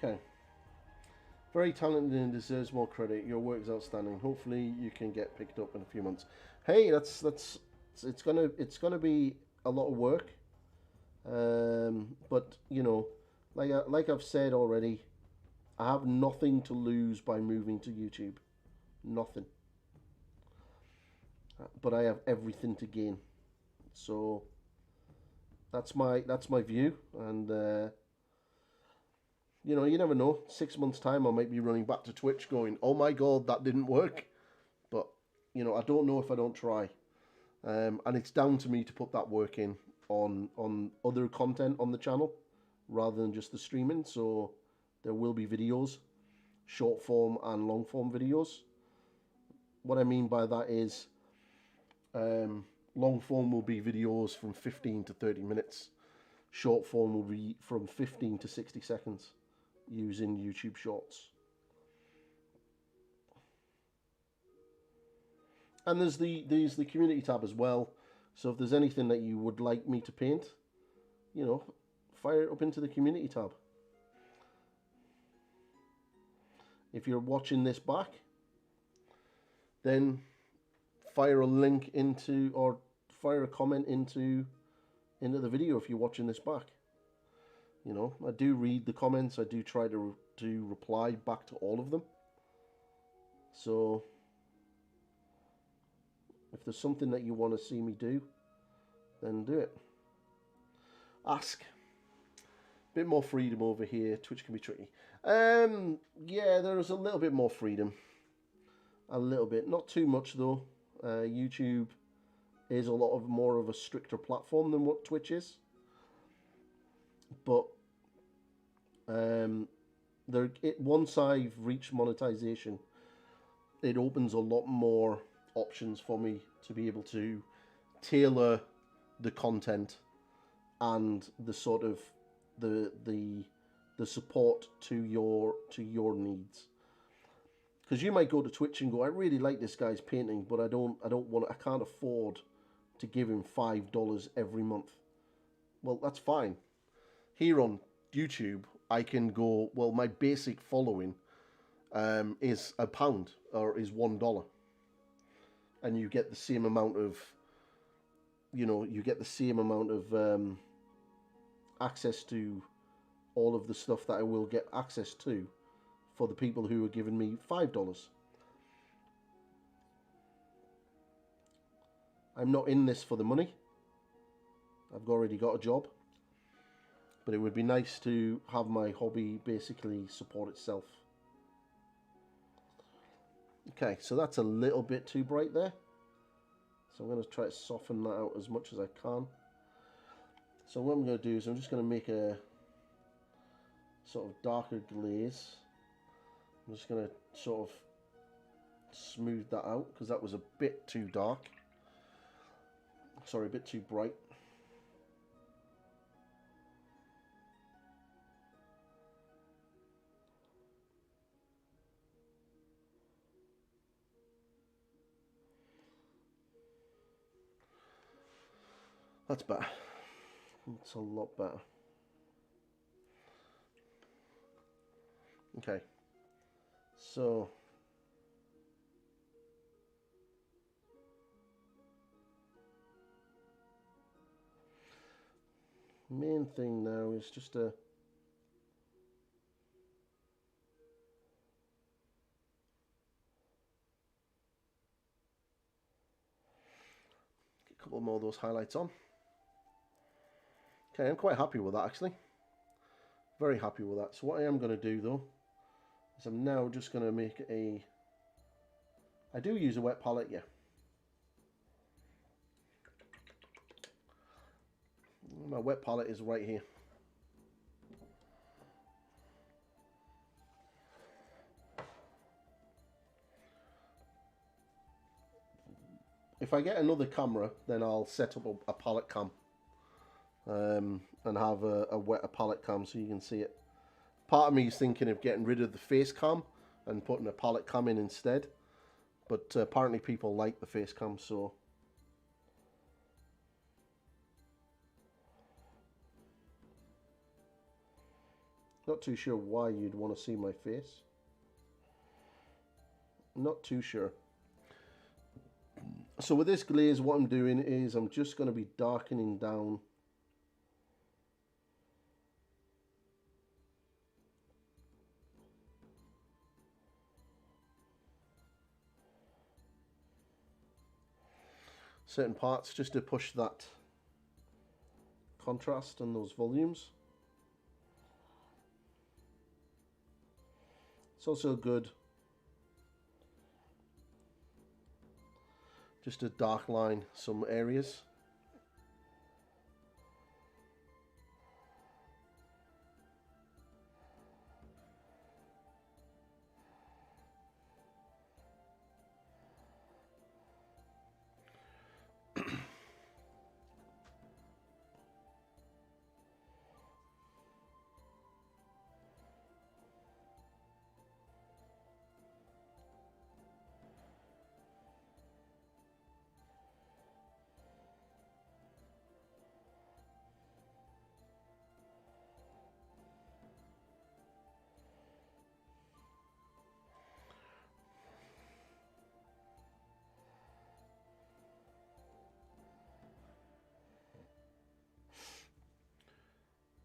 okay. Very talented and deserves more credit. Your work is outstanding. Hopefully you can get picked up in a few months. Hey, it's gonna be a lot of work. But you know, like I've said already, I have nothing to lose by moving to YouTube. Nothing. But I have everything to gain. So that's my view, and you know, you never know. 6 months' time, I might be running back to Twitch going, oh my god, that didn't work. But, you know, I don't know if I don't try. And it's down to me to put that work in on other content on the channel rather than just the streaming. So there will be videos, short form and long form videos. What I mean by that is long form will be videos from 15 to 30 minutes. Short form will be from 15 to 60 seconds using YouTube Shorts. And there's the community tab as well. So if there's anything that you would like me to paint, you know, fire it up into the community tab. If you're watching this back, then fire a link into, or fire a comment into the video if you're watching this back. You know, I do read the comments. I do try to reply back to all of them. So if there's something that you want to see me do, then do it. Ask. Bit more freedom over here. Twitch can be tricky. Yeah, there is a little bit more freedom. A little bit. Not too much though. YouTube is a lot more of a stricter platform than what Twitch is. But once I've reached monetization, it opens a lot more options for me to be able to tailor the content and the sort of the support to your needs. Because you might go to Twitch and go, I really like this guy's painting, but I can't afford to give him $5 every month. Well, that's fine. Here on YouTube, I can go, well, my basic following is £1 or is $1. And you get the same amount of, you know, access to all of the stuff that I will get access to for the people who are giving me $5. I'm not in this for the money. I've already got a job. But it would be nice to have my hobby basically support itself. Okay, so that's a little bit too bright there. So I'm going to try to soften that out as much as I can. So what I'm going to do is I'm just going to make a sort of darker glaze. I'm just going to sort of smooth that out because that was a bit too dark. Sorry, a bit too bright. That's better. It's a lot better. Okay. So main thing now is just a couple more of those highlights on. Okay, I'm quite happy with that actually. Very happy with that. So what I am going to do though is I'm now just going to make a... I do use a wet palette, yeah. My wet palette is right here. If I get another camera, then I'll set up a palette cam and have a wetter palette cam so you can see it. Part of me is thinking of getting rid of the face cam and putting a palette cam in instead, but apparently people like the face cam, so not too sure why you'd want to see my face. Not too sure. So with this glaze, what I'm doing is I'm just going to be darkening down certain parts just to push that contrast and those volumes. It's also good just to dark line some areas.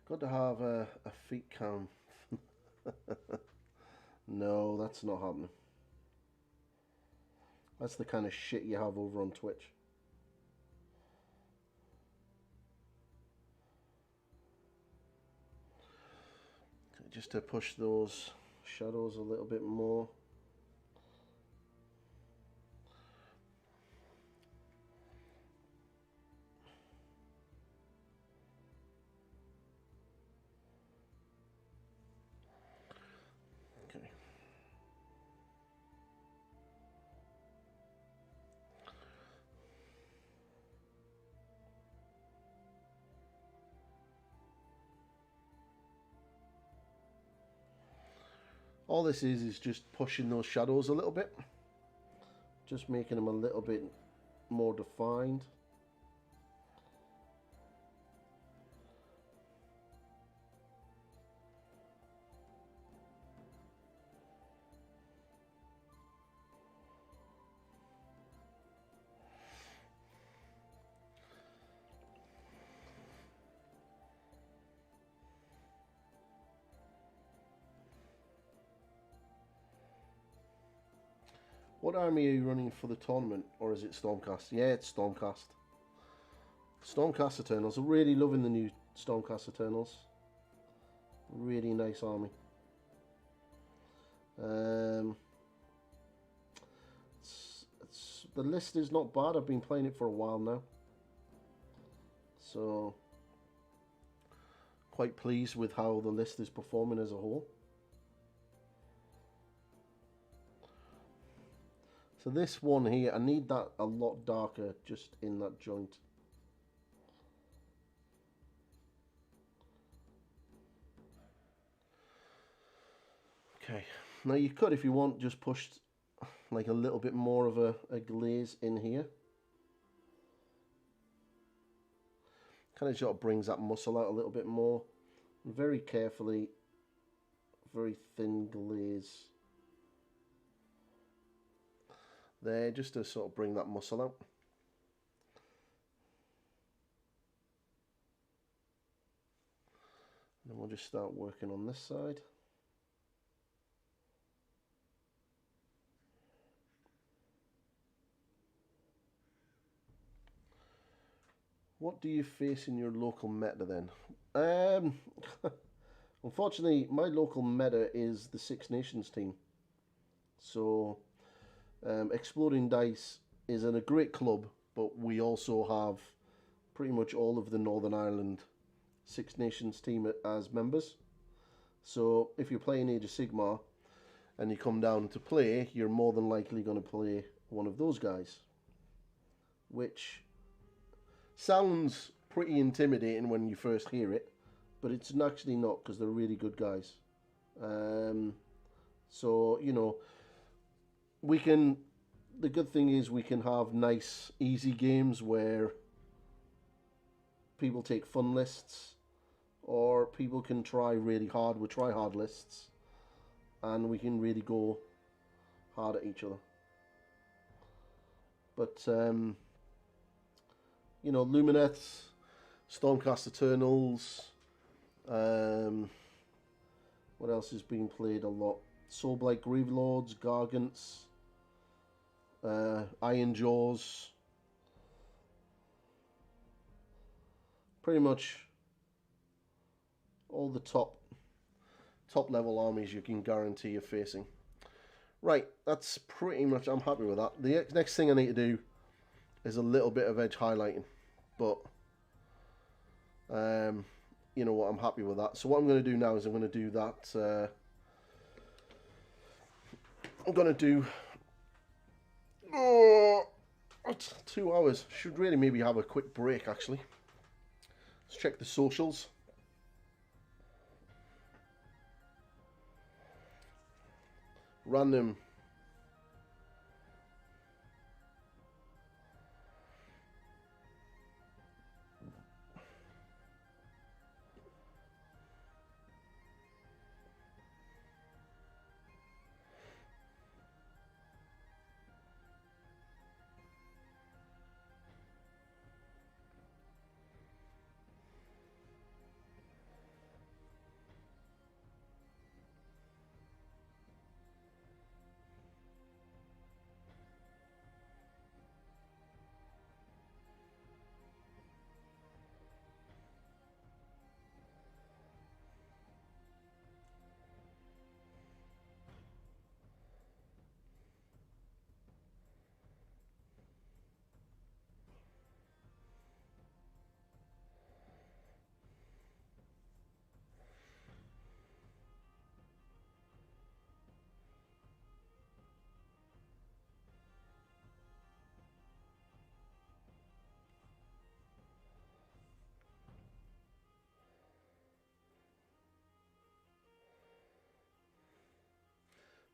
Got to have a feet cam. No, that's not happening. That's the kind of shit you have over on Twitch. Okay, just to push those shadows a little bit more. All this is just pushing those shadows a little bit, just making them a little bit more defined. What army are you running for the tournament, or is it Stormcast? Yeah, it's Stormcast. Stormcast Eternals. I'm really loving the new Stormcast Eternals. Really nice army. The list is not bad. I've been playing it for a while now, so quite pleased with how the list is performing as a whole. So this one here, I need that a lot darker just in that joint. Okay, now you could, if you want, just push like a little bit more of a glaze in here. Kind of sort of brings that muscle out a little bit more. Very carefully, very thin glaze there, just to sort of bring that muscle out. And then we'll just start working on this side. What do you face in your local meta then? Unfortunately, my local meta is the Six Nations team. So, Exploding Dice is in a great club, but we also have pretty much all of the Northern Ireland Six Nations team as members. So, if you're playing Age of Sigmar and you come down to play, you're more than likely going to play one of those guys, which sounds pretty intimidating when you first hear it, but it's actually not, because they're really good guys. So, you know, the good thing is we can have nice, easy games where people take fun lists, or people can try really hard with try-hard lists, and we can really go hard at each other. But, you know, Lumineths, Stormcast Eternals, what else is being played a lot? Soulblight Gravelords, Gargants, Iron Jaws. Pretty much all the top level armies you can guarantee you're facing. Right, that's pretty much, I'm happy with that. The next thing I need to do is a little bit of edge highlighting, but you know what, I'm happy with that. So what I'm going to do now is I'm going to do that. I'm going to do 2 hours. Should really maybe have a quick break actually. Let's check the socials. Random.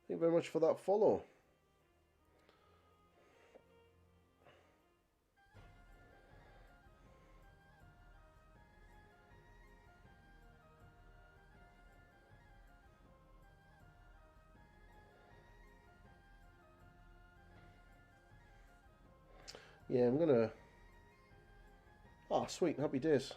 Thank you very much for that follow. Yeah, I'm gonna... Ah, sweet, happy days.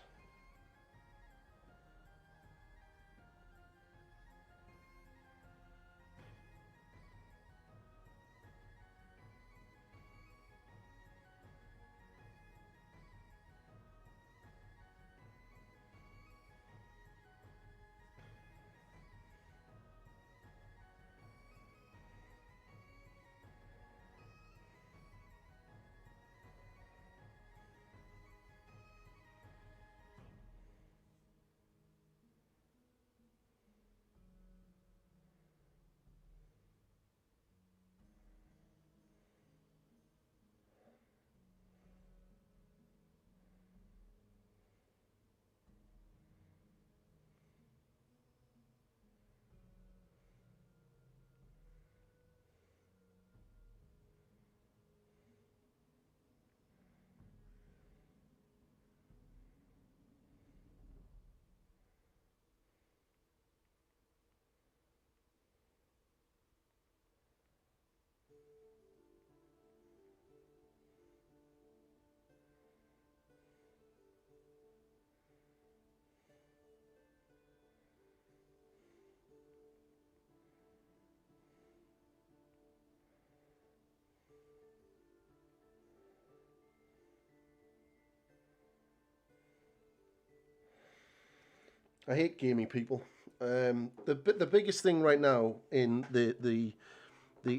I hate gamey people. The biggest thing right now in the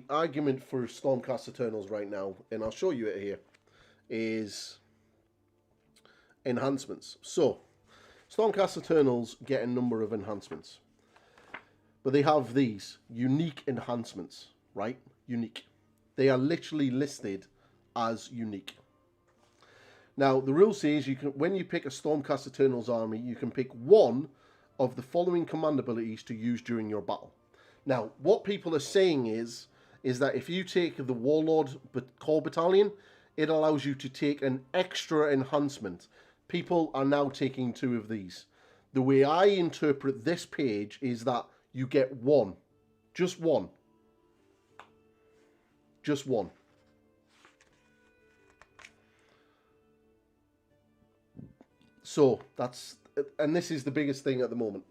argument for Stormcast Eternals right now, and I'll show you it here, is enhancements. So, Stormcast Eternals get a number of enhancements, but they have these unique enhancements, right? Unique. They are literally listed as unique. Now, the rule says you can, when you pick a Stormcast Eternals army, you can pick one of the following command abilities to use during your battle. Now, what people are saying is that if you take the Warlord Core Battalion, it allows you to take an extra enhancement. People are now taking 2 of these. The way I interpret this page is that you get one. Just one. Just one. So, that's... And this is the biggest thing at the moment.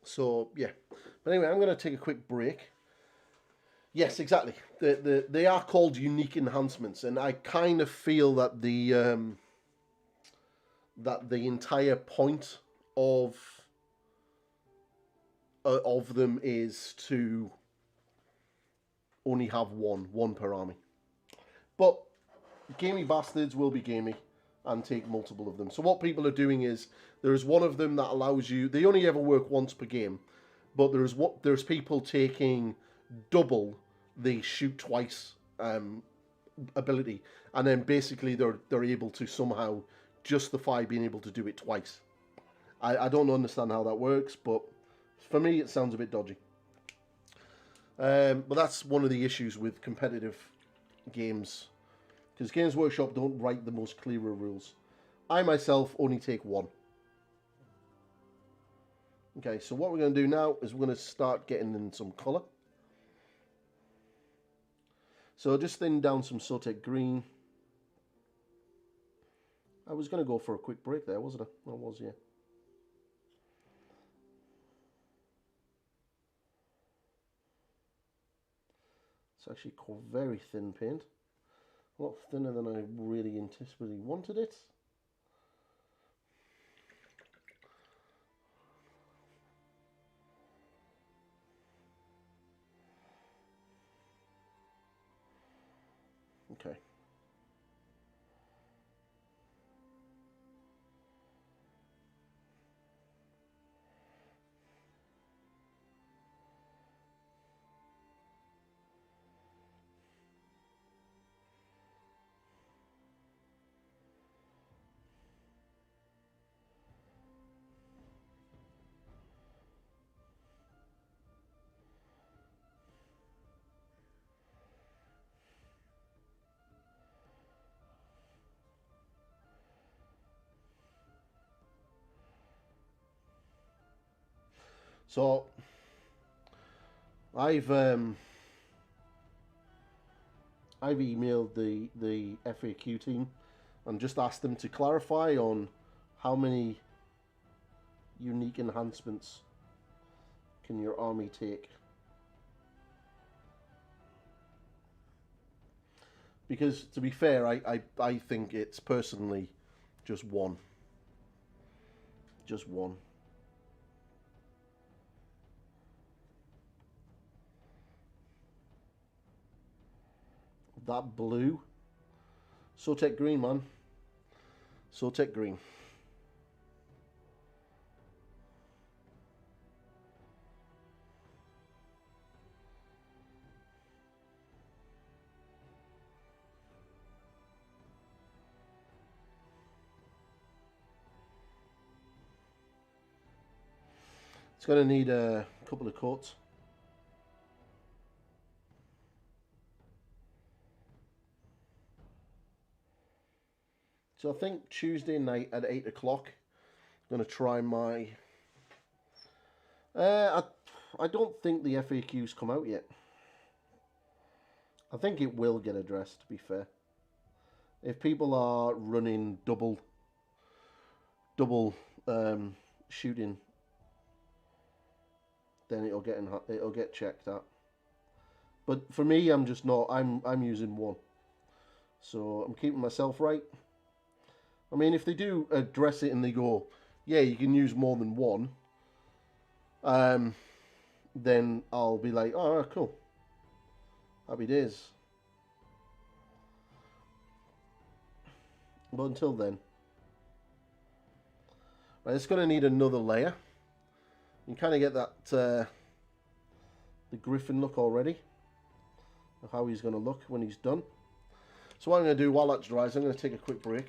So, yeah. But anyway, I'm going to take a quick break. Yes, exactly. They are called unique enhancements, and I kind of feel that the entire point of them is to only have one per army. But gamey bastards will be gamey and take multiple of them. So what people are doing is there is one of them that allows you. They only ever work once per game, but there's people taking double the shoot twice ability, and then basically they're able to somehow justify being able to do it twice. I don't understand how that works, but for me it sounds a bit dodgy. But that's one of the issues with competitive games, because Games Workshop don't write the most clearer rules. I myself only take one. Okay, so what we're going to do now is we're going to start getting in some colour. So just thin down some Sotek green. I was going to go for a quick break there, wasn't I? I was, yeah. It's actually very thin paint. A lot thinner than I really anticipated wanted it. Okay. So I've emailed the FAQ team and just asked them to clarify on how many unique enhancements can your army take. Because to be fair, I think it's personally just one. Just one. That blue. Sotek green, man. So take green. It's going to need a couple of coats. So I think Tuesday night at 8 o'clock, I'm going to try my... I don't think the FAQs come out yet. I think it will get addressed, to be fair. If people are running double shooting, then it'll get checked out. But for me, I'm just not. I'm using one, so I'm keeping myself right. I mean, if they do address it and they go, yeah, you can use more than one, then I'll be like, oh, cool, happy days. But until then, right, it's going to need another layer. You kind of get that the griffin look already, of how he's going to look when he's done. So what I'm going to do while that dries, I'm going to take a quick break.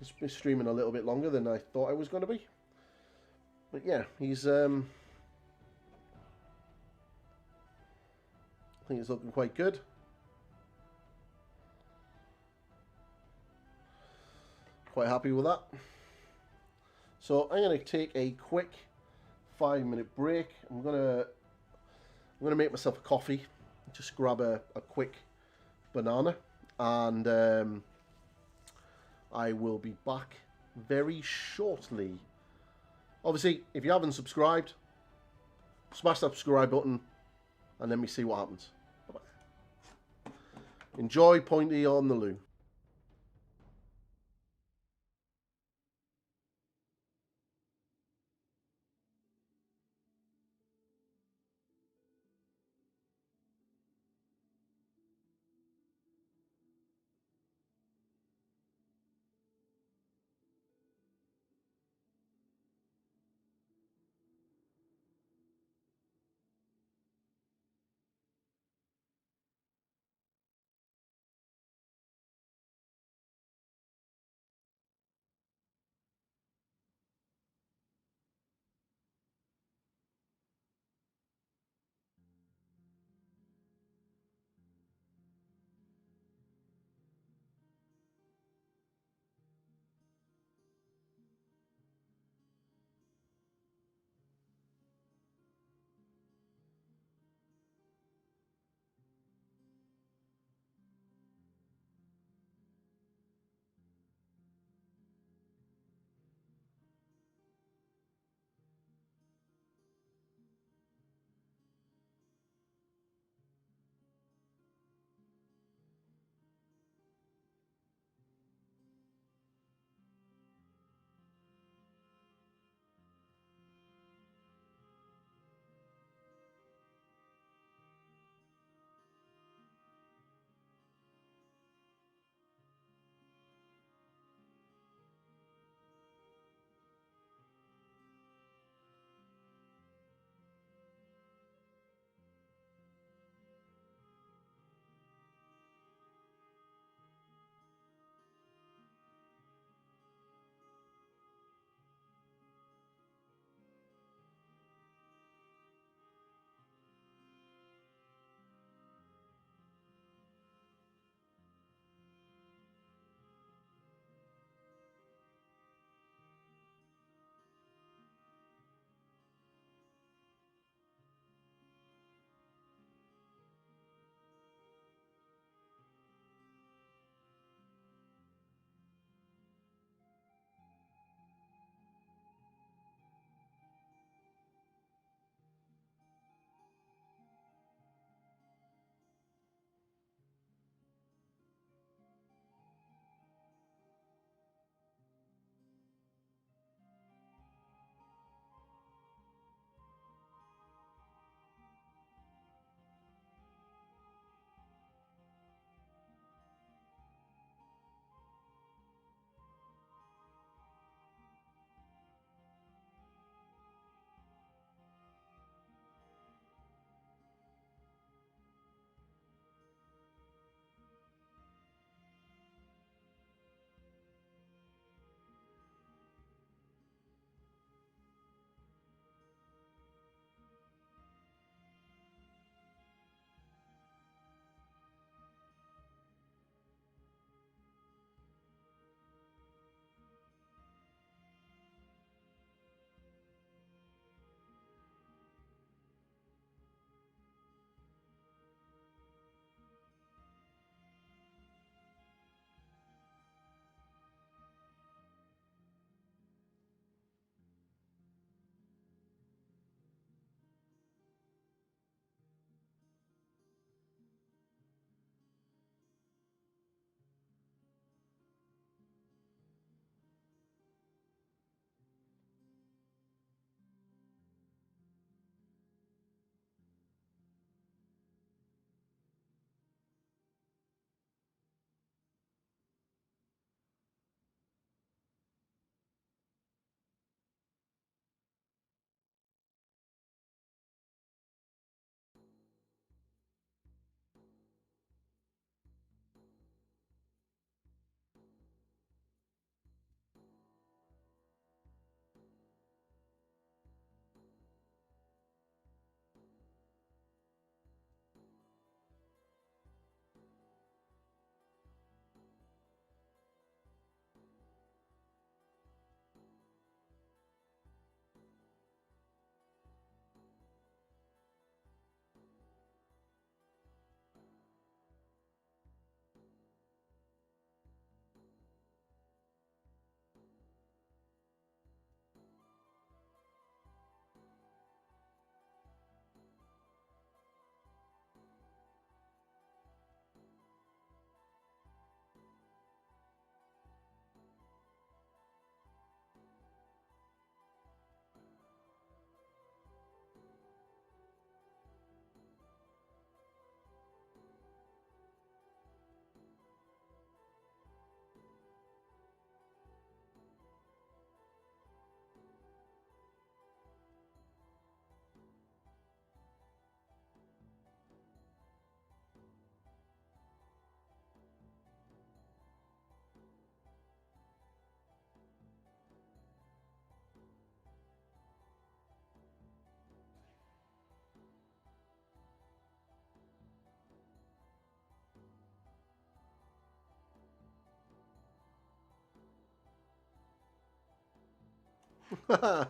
It's been streaming a little bit longer than I thought I was going to be. But yeah, he's I think it's looking quite good. Quite happy with that. So I'm going to take a quick 5-minute break. I'm going to make myself a coffee. Just grab a quick banana, and I will be back very shortly. Obviously, if you haven't subscribed, smash that subscribe button, and let me see what happens. Bye-bye. Enjoy Pointy on the loo.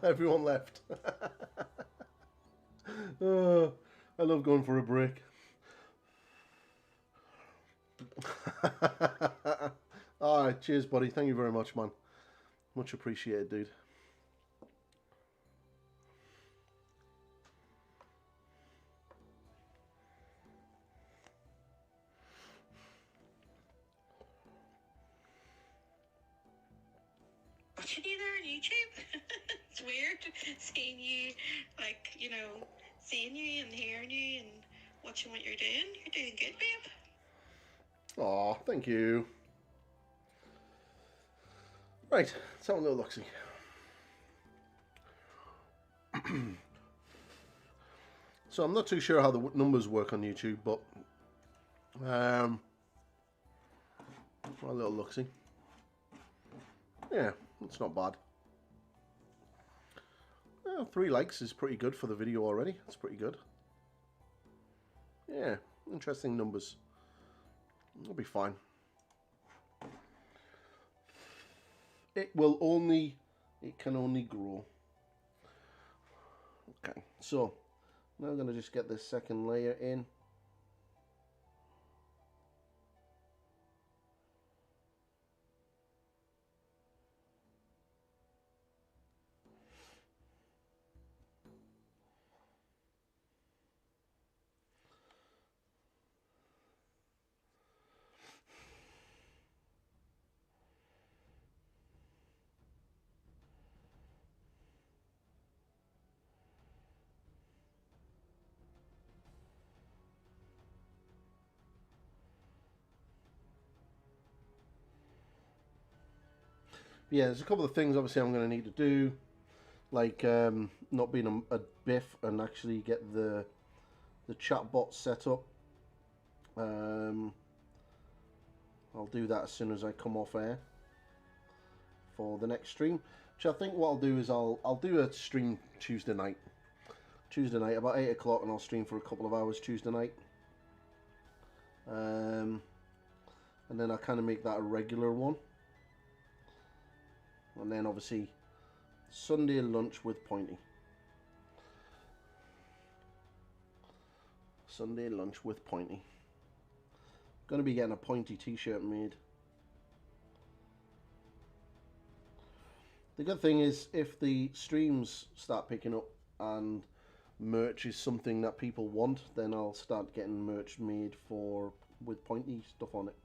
Everyone left. I love going for a break. Alright, cheers, buddy. Thank you very much, man. Much appreciated, dude. Watching you there on YouTube. It's weird seeing you, like, you know, seeing you and hearing you and watching what you're doing. You're doing good, babe. Aw, thank you. Right, let's have a little look-see. So I'm not too sure how the numbers work on YouTube, but a little look-see. Yeah, it's not bad. 3 likes is pretty good for the video already. It's pretty good. Yeah, interesting numbers. It'll be fine. It can only grow. Okay, so now I'm going to just get this second layer in. Yeah, there's a couple of things obviously I'm going to need to do, like not being a biff and actually get the chatbot set up. I'll do that as soon as I come off air for the next stream. Which I think what I'll do is I'll do a stream Tuesday night about 8 o'clock, and I'll stream for a couple of hours Tuesday night. And then I'll kind of make that a regular one. And then obviously Sunday lunch with Pointy. Sunday lunch with Pointy. Gonna be getting a Pointy t-shirt made. The good thing is, if the streams start picking up and merch is something that people want, then I'll start getting merch made with Pointy stuff on it.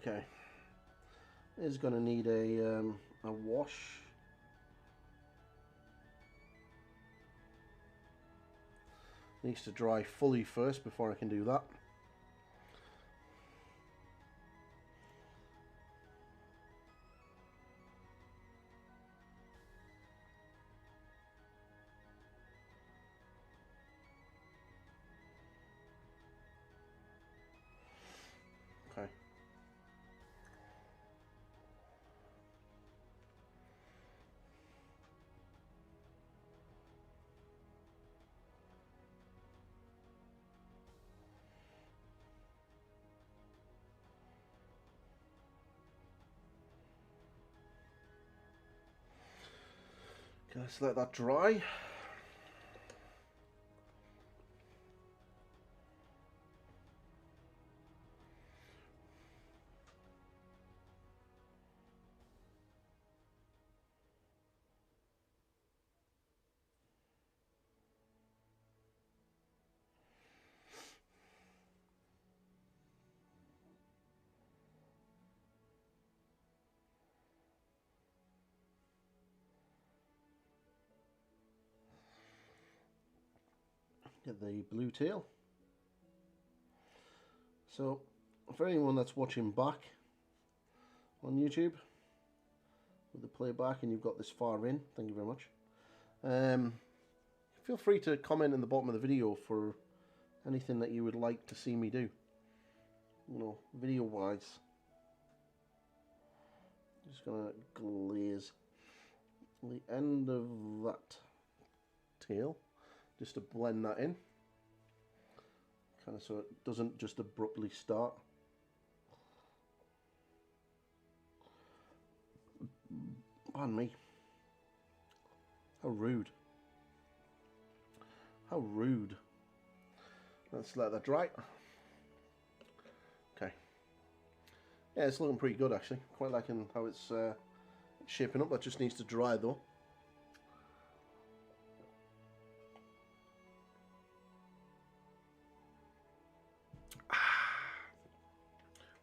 Okay, it's gonna need a wash. Needs to dry fully first before I can do that. Okay. Let's let that dry. Get the blue tail. So, for anyone that's watching back on YouTube with the playback and you've got this far in, thank you very much. Feel free to comment in the bottom of the video for anything that you would like to see me do, you know, video wise. Just gonna glaze the end of that tail just to blend that in, kind of so it doesn't just abruptly start. Pardon me. How rude. How rude. Let's let that dry. Okay. Yeah, it's looking pretty good actually. Quite liking how it's shaping up. That just needs to dry though.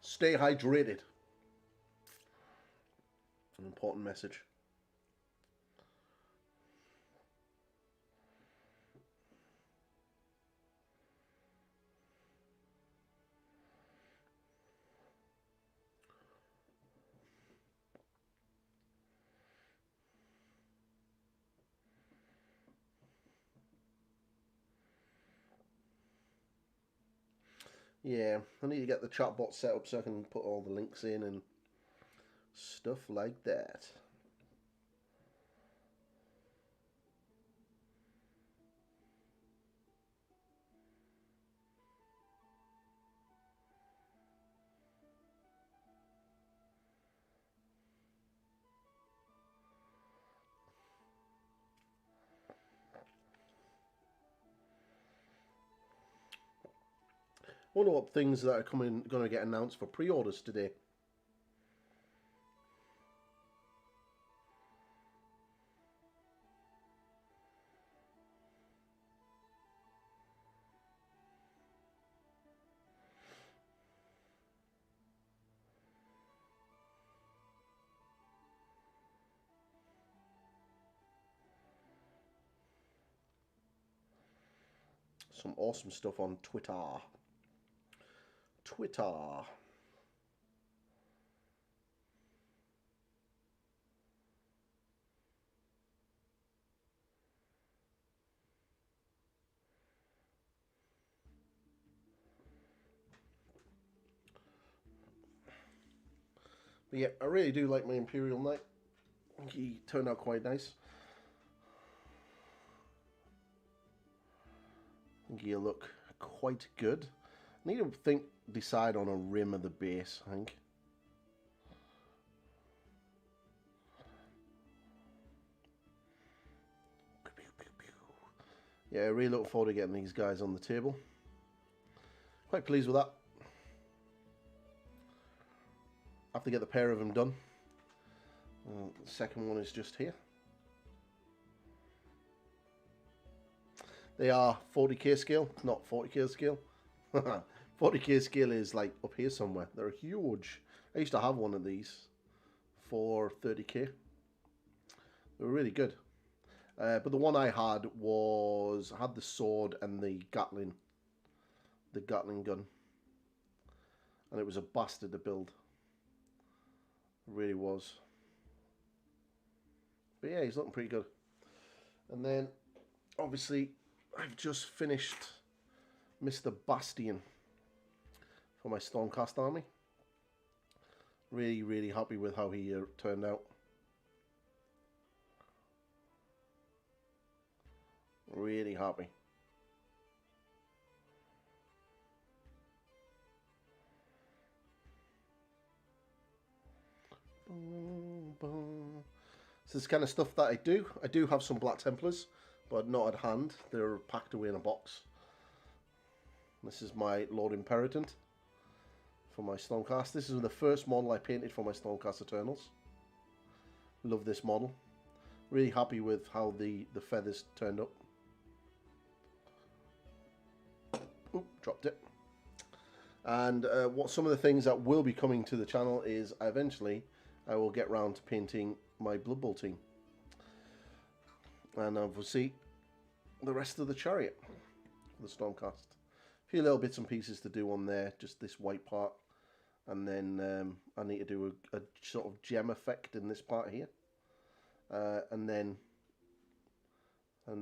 Stay hydrated. An important message. Yeah, I need to get the chatbot set up so I can put all the links in and stuff like that. Wonder what things that are going to get announced for pre-orders today. Some awesome stuff on Twitter. But yeah, I really do like my Imperial Knight. I think he turned out quite nice. I think he'll look quite good. I need to decide on a rim of the base, I think. Yeah, really looking forward to getting these guys on the table. Quite pleased with that. I have to get the pair of them done. The second one is just here. They are 40k scale, not 40k scale. 40k scale is like up here somewhere. They're huge. I used to have one of these for 30k. They were really good. But the one I had had the sword and the Gatling gun. And it was a bastard to build. It really was. But yeah, he's looking pretty good. And then, obviously, I've just finished Mr. Bastion for my Stormcast army. Really, really happy with how he turned out. Really happy. Boom, boom. So this kind of stuff that I do. I do have some Black Templars, but not at hand. They're packed away in a box. This is my Lord Imperatant for my Stormcast. This is the first model I painted for my Stormcast Eternals. Love this model. Really happy with how the feathers turned up. Oop, dropped it. And what some of the things that will be coming to the channel is eventually I will get round to painting my Blood Bowl team. And obviously the rest of the chariot for the Stormcast. A few little bits and pieces to do on there, just this white part. And then I need to do a sort of gem effect in this part here. And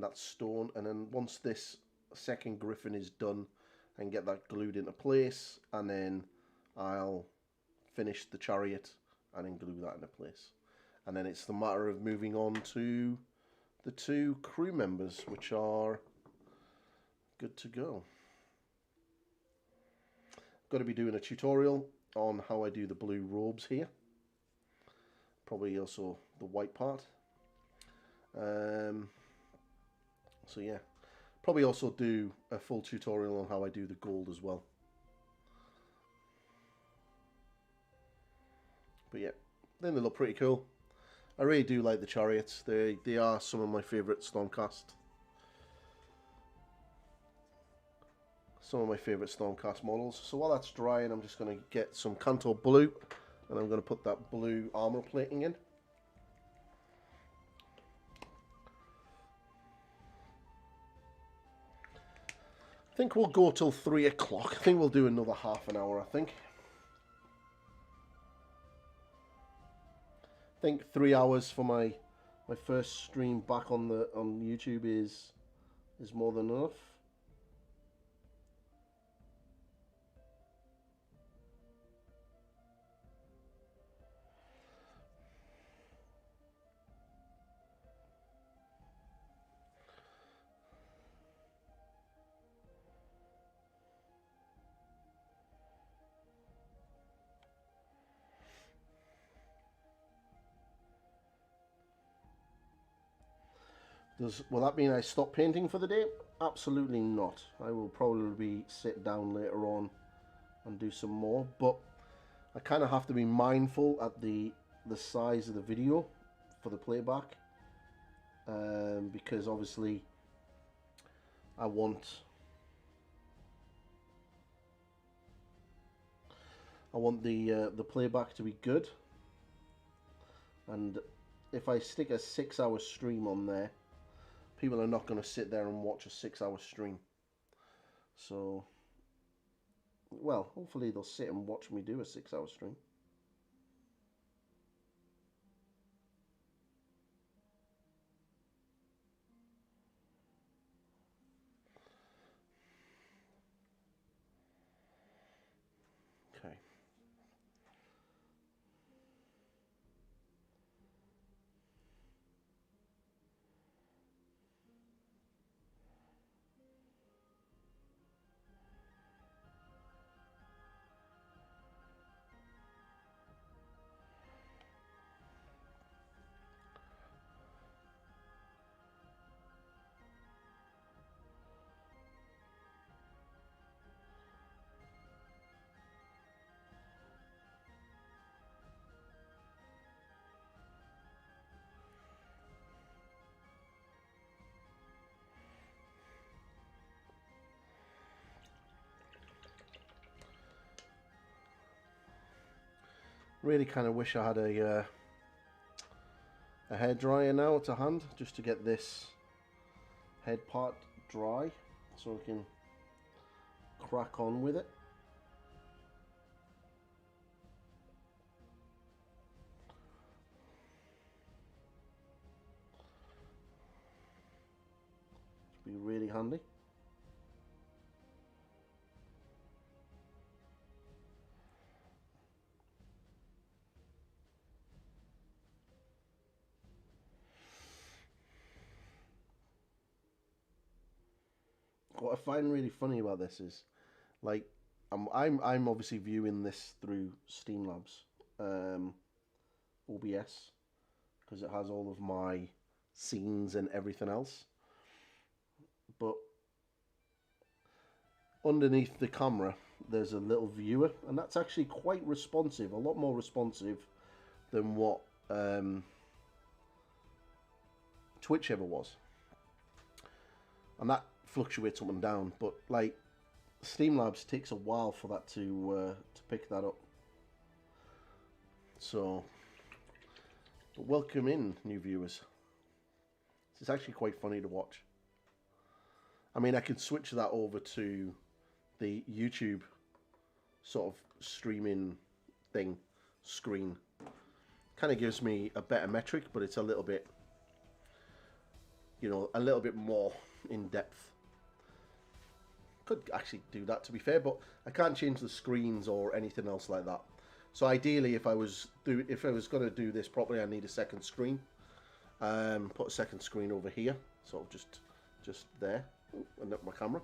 that's stone. And then once this second griffin is done, I can get that glued into place. And then I'll finish the chariot and then glue that into place. And then it's the matter of moving on to the 2 crew members, which are good to go. Got to be doing a tutorial on how I do the blue robes here. Probably also the white part. So yeah, probably also do a full tutorial on how I do the gold as well. But yeah, then they look pretty cool. I really do like the chariots. They are some of my favourite Stormcast. Some of my favourite Stormcast models. So while that's drying, I'm just going to get some Kanto blue, and I'm going to put that blue armour plating in. I think we'll go till 3 o'clock. I think we'll do another half an hour, I think. I think 3 hours for my first stream back on YouTube is more than enough. Will that mean I stop painting for the day? Absolutely not. I will probably sit down later on and do some more, but I kind of have to be mindful at the size of the video for the playback, because obviously I want the playback to be good, and if I stick a 6-hour stream on there, people are not going to sit there and watch a 6-hour stream. So, well, hopefully they'll sit and watch me do a 6-hour stream. Okay. Really kind of wish I had a hairdryer now to hand, just to get this head part dry so I can crack on with it. Be really handy. What I find really funny about this is, like, I'm obviously viewing this through Streamlabs, OBS, because it has all of my scenes and everything else. But underneath the camera, there's a little viewer, and that's actually quite responsive, a lot more responsive than what Twitch ever was. And that fluctuates up and down, but like Streamlabs takes a while for that to pick that up. So, but welcome in, new viewers. It's actually quite funny to watch. I mean, I could switch that over to the YouTube sort of streaming thing screen. Kind of gives me a better metric, but it's a little bit, you know, a little bit more in depth. Could actually do that, to be fair, but I can't change the screens or anything else like that. So ideally, if I was going to do this properly, I need a second screen. Put a second screen over here, sort of just there. Ooh, and up my camera,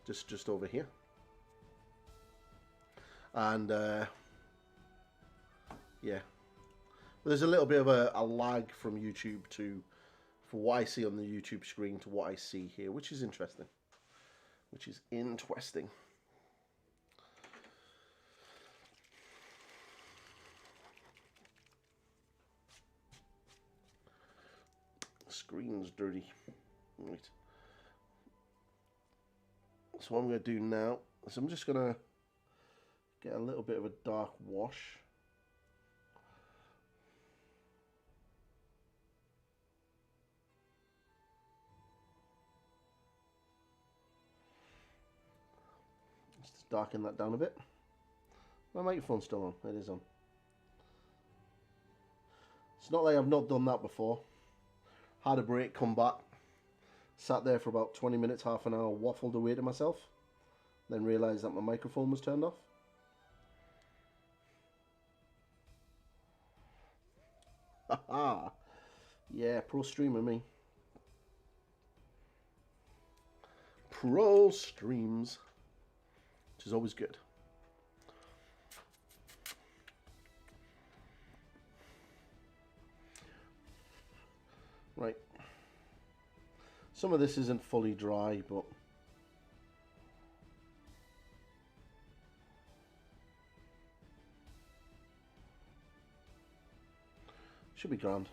just over here. And yeah, but there's a little bit of a lag from YouTube for what I see on the YouTube screen to what I see here, which is interesting. Screen's dirty. Right. So what I'm going to do now is I'm just going to get a little bit of a dark wash. Just darken that down a bit. My microphone's still on. It is on. It's not like I've not done that before. Had a break, come back, sat there for about 20 minutes, half an hour, waffled away to myself, then realised that my microphone was turned off. Haha! Yeah, pro streamer me. Pro streams, which is always good. Right. Some of this isn't fully dry, but should be grand.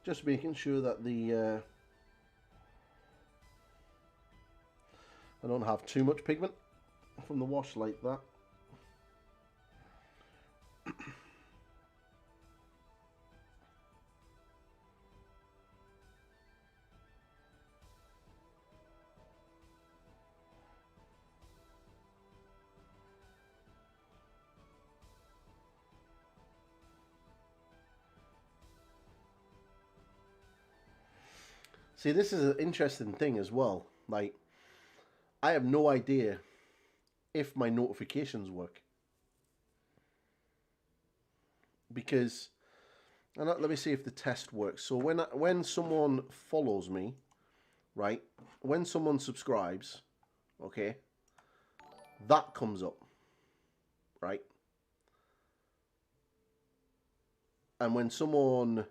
Just making sure that the I don't have too much pigment from the wash like that. See, this is an interesting thing as well. Like, I have no idea if my notifications work. Because, and let me see if the test works. So when someone follows me, right, when someone subscribes, okay, that comes up, right? And when someone,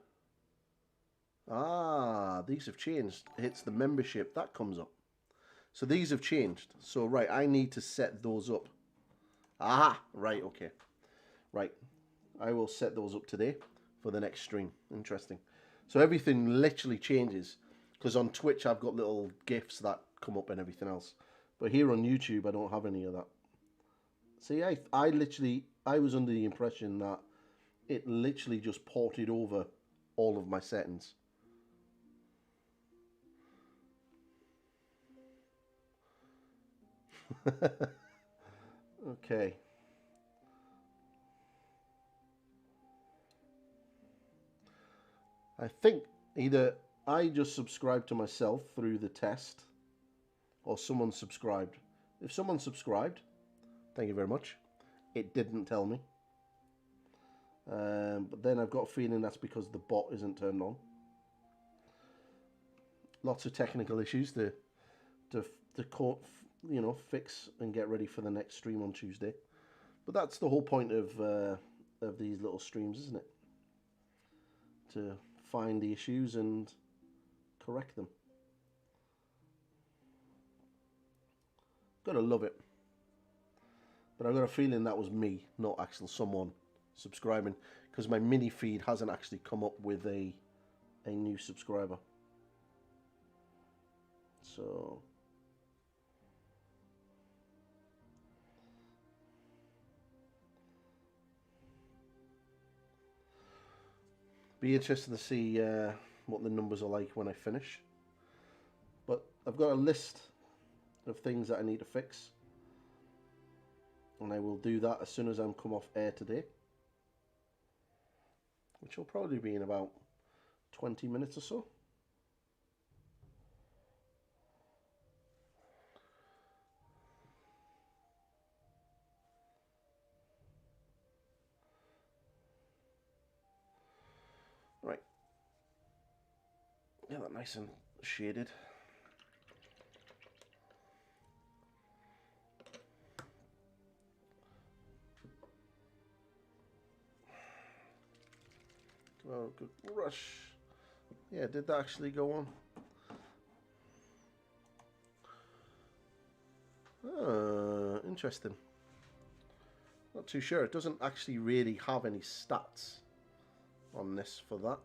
these have changed, hits the membership, that comes up. So these have changed. So, right, I need to set those up. Right, okay. Right, I will set those up today for the next stream. Interesting. So everything literally changes. Because on Twitch, I've got little GIFs that come up and everything else. But here on YouTube, I don't have any of that. See, I was under the impression that it literally just ported over all of my settings. Okay. I think either I just subscribed to myself through the test or someone subscribed. If someone subscribed, thank you very much. It didn't tell me. But then I've got a feeling that's because the bot isn't turned on. Lots of technical issues to fix and get ready for the next stream on Tuesday. But that's the whole point of these little streams, isn't it? To find the issues and correct them. Gotta love it. But I've got a feeling that was me, not actually someone subscribing, because my mini feed hasn't actually come up with a new subscriber. So Be interesting to see what the numbers are like when I finish. But I've got a list of things that I need to fix, and I will do that as soon as I'm come off air today, which will probably be in about 20 minutes or so. Right, get that nice and shaded. Oh, good rush. Yeah, did that actually go on? Interesting. Not too sure. It doesn't actually really have any stats on this for that.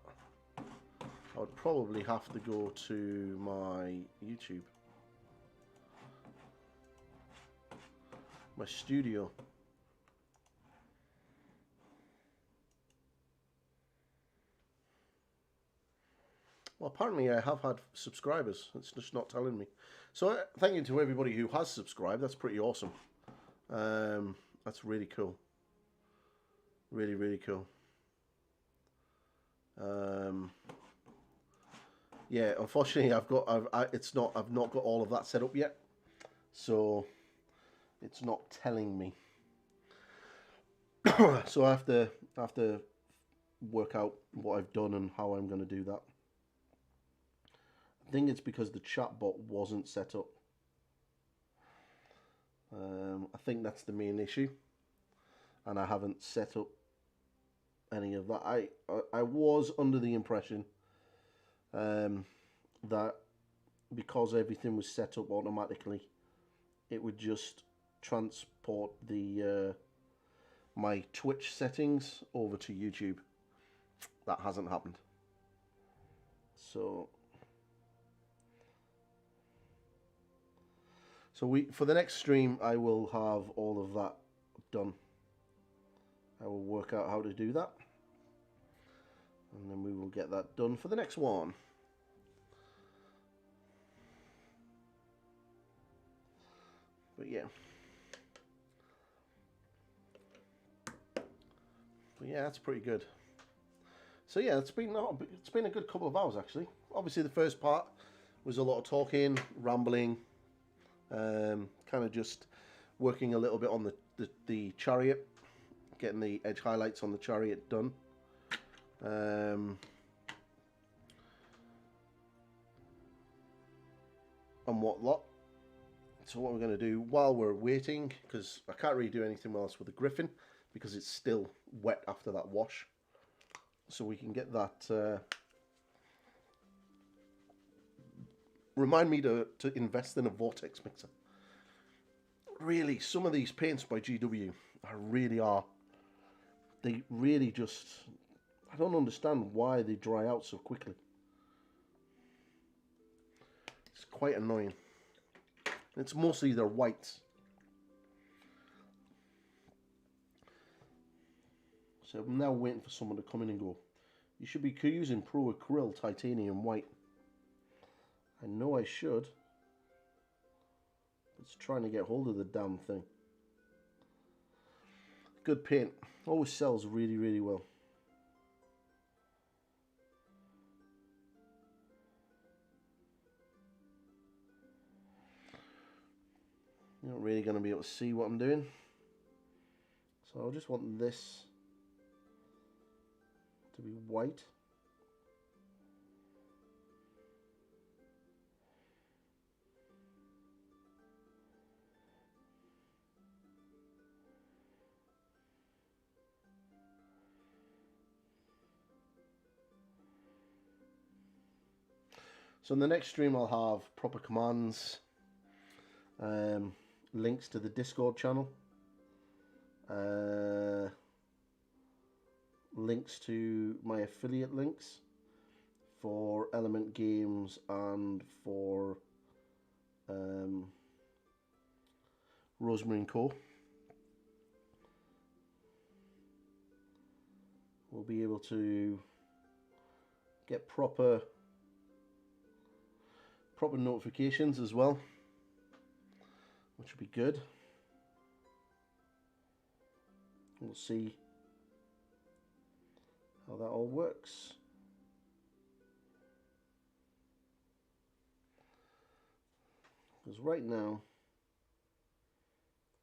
I would probably have to go to my YouTube, my studio. Well, apparently I have had subscribers. It's just not telling me. So thank you to everybody who has subscribed. That's pretty awesome. That's really cool. Really, really cool. Yeah, unfortunately, I've not got all of that set up yet, so it's not telling me. So I have to work out what I've done and how I'm going to do that. I think it's because the chatbot wasn't set up. I think that's the main issue, and I haven't set up any of that. I was under the impression that because everything was set up automatically, it would just transport the my Twitch settings over to YouTube. That hasn't happened. So for the next stream, I will have all of that done. I will work out how to do that, and then we will get that done for the next one. But yeah. But yeah, that's pretty good. So yeah, it's been a good couple of hours actually. Obviously the first part was a lot of talking, rambling, kind of just working a little bit on the chariot, getting the edge highlights on the chariot done. And whatnot. So what we're going to do while we're waiting, because I can't really do anything else with the Griffin because it's still wet after that wash, so we can get that. Remind me to invest in a vortex mixer. Really, some of these paints by GW they really just, I don't understand why they dry out so quickly. It's quite annoying. It's mostly their whites. So I'm now waiting for someone to come in and go, you should be using Pro Acryl Titanium White. I know I should. It's trying to get hold of the damn thing. Good paint. Always sells really, really well. You're not really going to be able to see what I'm doing. So I just want this to be white. So in the next stream I'll have proper commands, links to the Discord channel, links to my affiliate links for Element Games and for Rosemary & Co. We'll be able to get proper notifications as well, which would be good. We'll see how that all works. Because right now,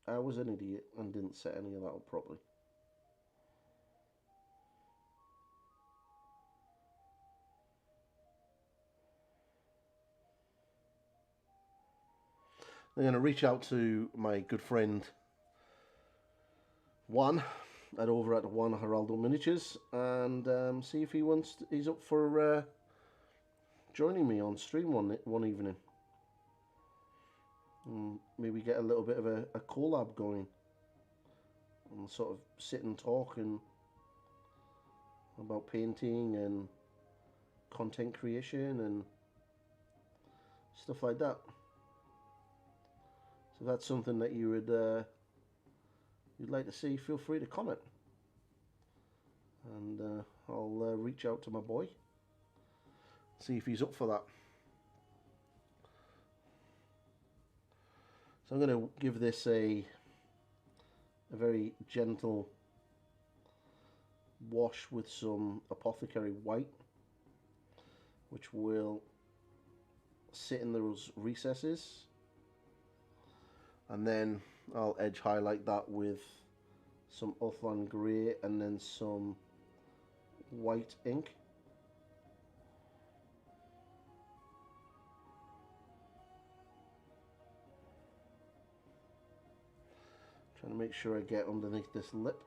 I was an idiot and didn't set any of that up properly. I'm going to reach out to my good friend Juan over at Juan Geraldo Miniatures and see if he's up for joining me on stream one evening. And maybe get a little bit of a collab going and sort of sit and talk and about painting and content creation and stuff like that. So if that's something that you would you'd like to see, feel free to comment, and I'll reach out to my boy, see if he's up for that. So I'm going to give this a very gentle wash with some Apothecary White, which will sit in those recesses, and then I'll edge highlight that with some Ulthuan Grey and then some white ink. Trying to make sure I get underneath this lip.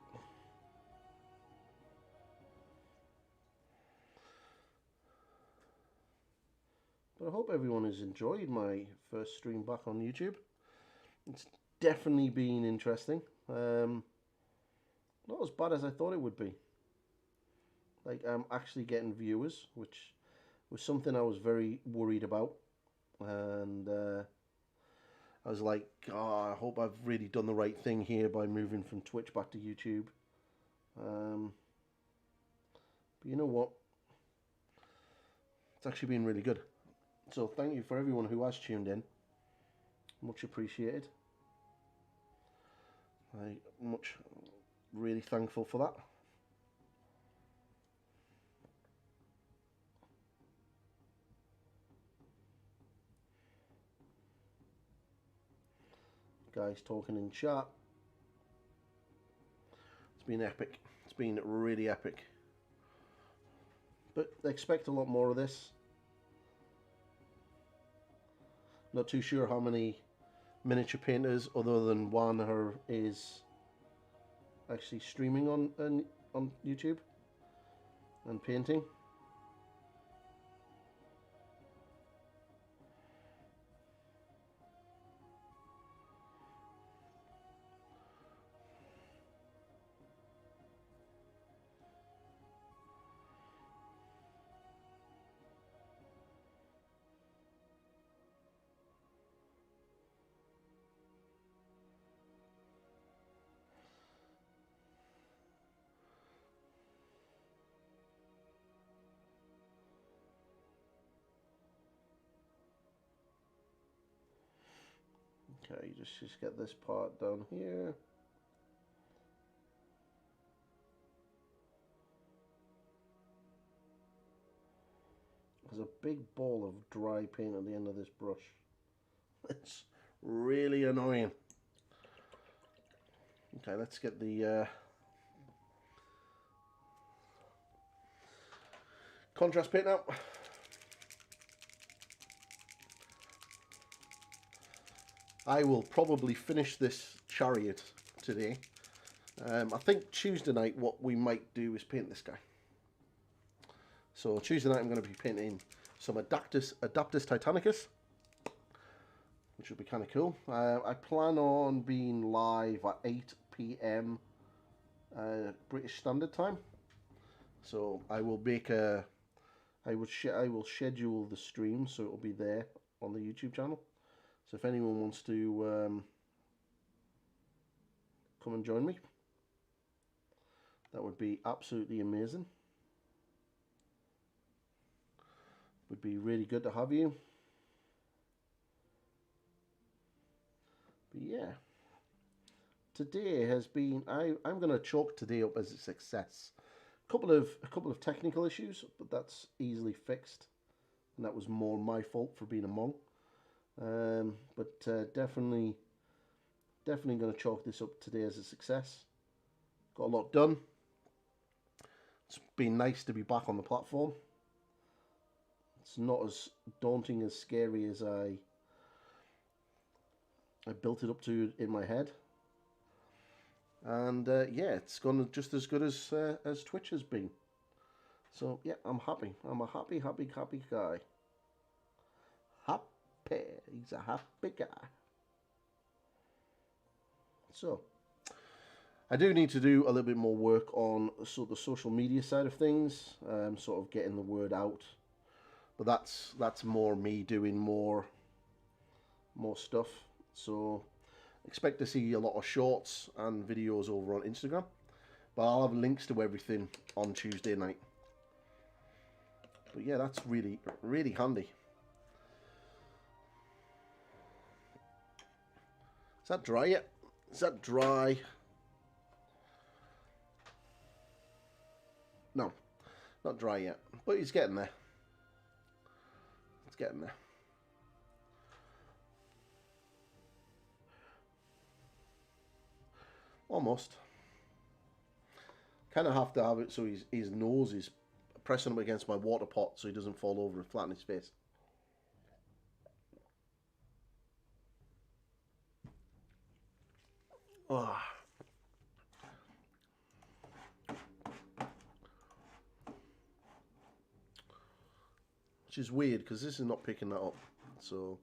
But I hope everyone has enjoyed my first stream back on YouTube. It's definitely been interesting. Not as bad as I thought it would be. Like, I'm actually getting viewers, which was something I was very worried about. And I was like, oh, I hope I've really done the right thing here by moving from Twitch back to YouTube. But you know what? It's actually been really good. So thank you for everyone who has tuned in. Much appreciated. I'm really thankful for that. Guys talking in chat. It's been epic. It's been really epic. But expect a lot more of this. Not too sure how many miniature painters other than Juan is actually streaming on YouTube and painting. Okay, just get this part down here. There's a big ball of dry paint at the end of this brush. It's really annoying. Okay, let's get the contrast paint out. I will probably finish this chariot today. I think Tuesday night what we might do is paint this guy. So Tuesday night I'm going to be painting some Adaptus Titanicus, which will be kind of cool. I plan on being live at 8 PM British Standard Time. So I will make I will schedule the stream so it will be there on the YouTube channel. So if anyone wants to come and join me, that would be absolutely amazing. Would be really good to have you. But yeah, today has been. I'm going to chalk today up as a success. A couple of technical issues, but that's easily fixed, and that was more my fault for being a monk. But definitely going to chalk this up today as a success. Got a lot done. It's been nice to be back on the platform. It's not as daunting, as scary as I built it up to in my head. And yeah, it's gone just as good as Twitch has been. So yeah, I'm happy. I'm a happy guy. Happy. He's a happy guy. So I do need to do a little bit more work on the social media side of things, sort of getting the word out. But that's more me doing more stuff. So expect to see a lot of shorts and videos over on Instagram. But I'll have links to everything on Tuesday night. But yeah, that's really, really handy. Is that dry yet? Is that dry? No, not dry yet. But it's getting there. It's getting there. Almost. Kind of have to have it so his nose is pressing up against my water pot so he doesn't fall over and flatten his face. Oh. Which is weird because this is not picking that up. So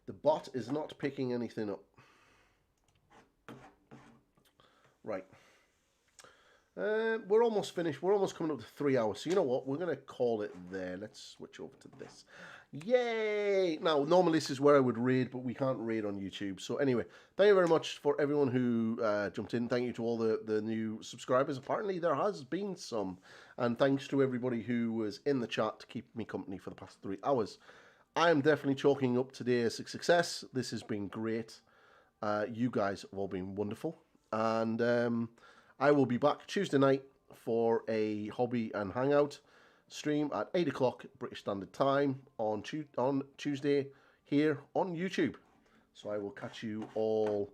the bot is not picking anything up. Right. We're almost finished. We're almost coming up to 3 hours. So you know what? We're going to call it there. Let's switch over to this. Yay! Now, normally this is where I would raid, but we can't raid on YouTube. So anyway, thank you very much for everyone who jumped in. Thank you to all the new subscribers. Apparently there has been some. And thanks to everybody who was in the chat to keep me company for the past 3 hours. I am definitely chalking up today as a success. This has been great. You guys have all been wonderful. And I will be back Tuesday night for a hobby and hangout stream at 8 o'clock British Standard Time on Tuesday here on YouTube. So I will catch you all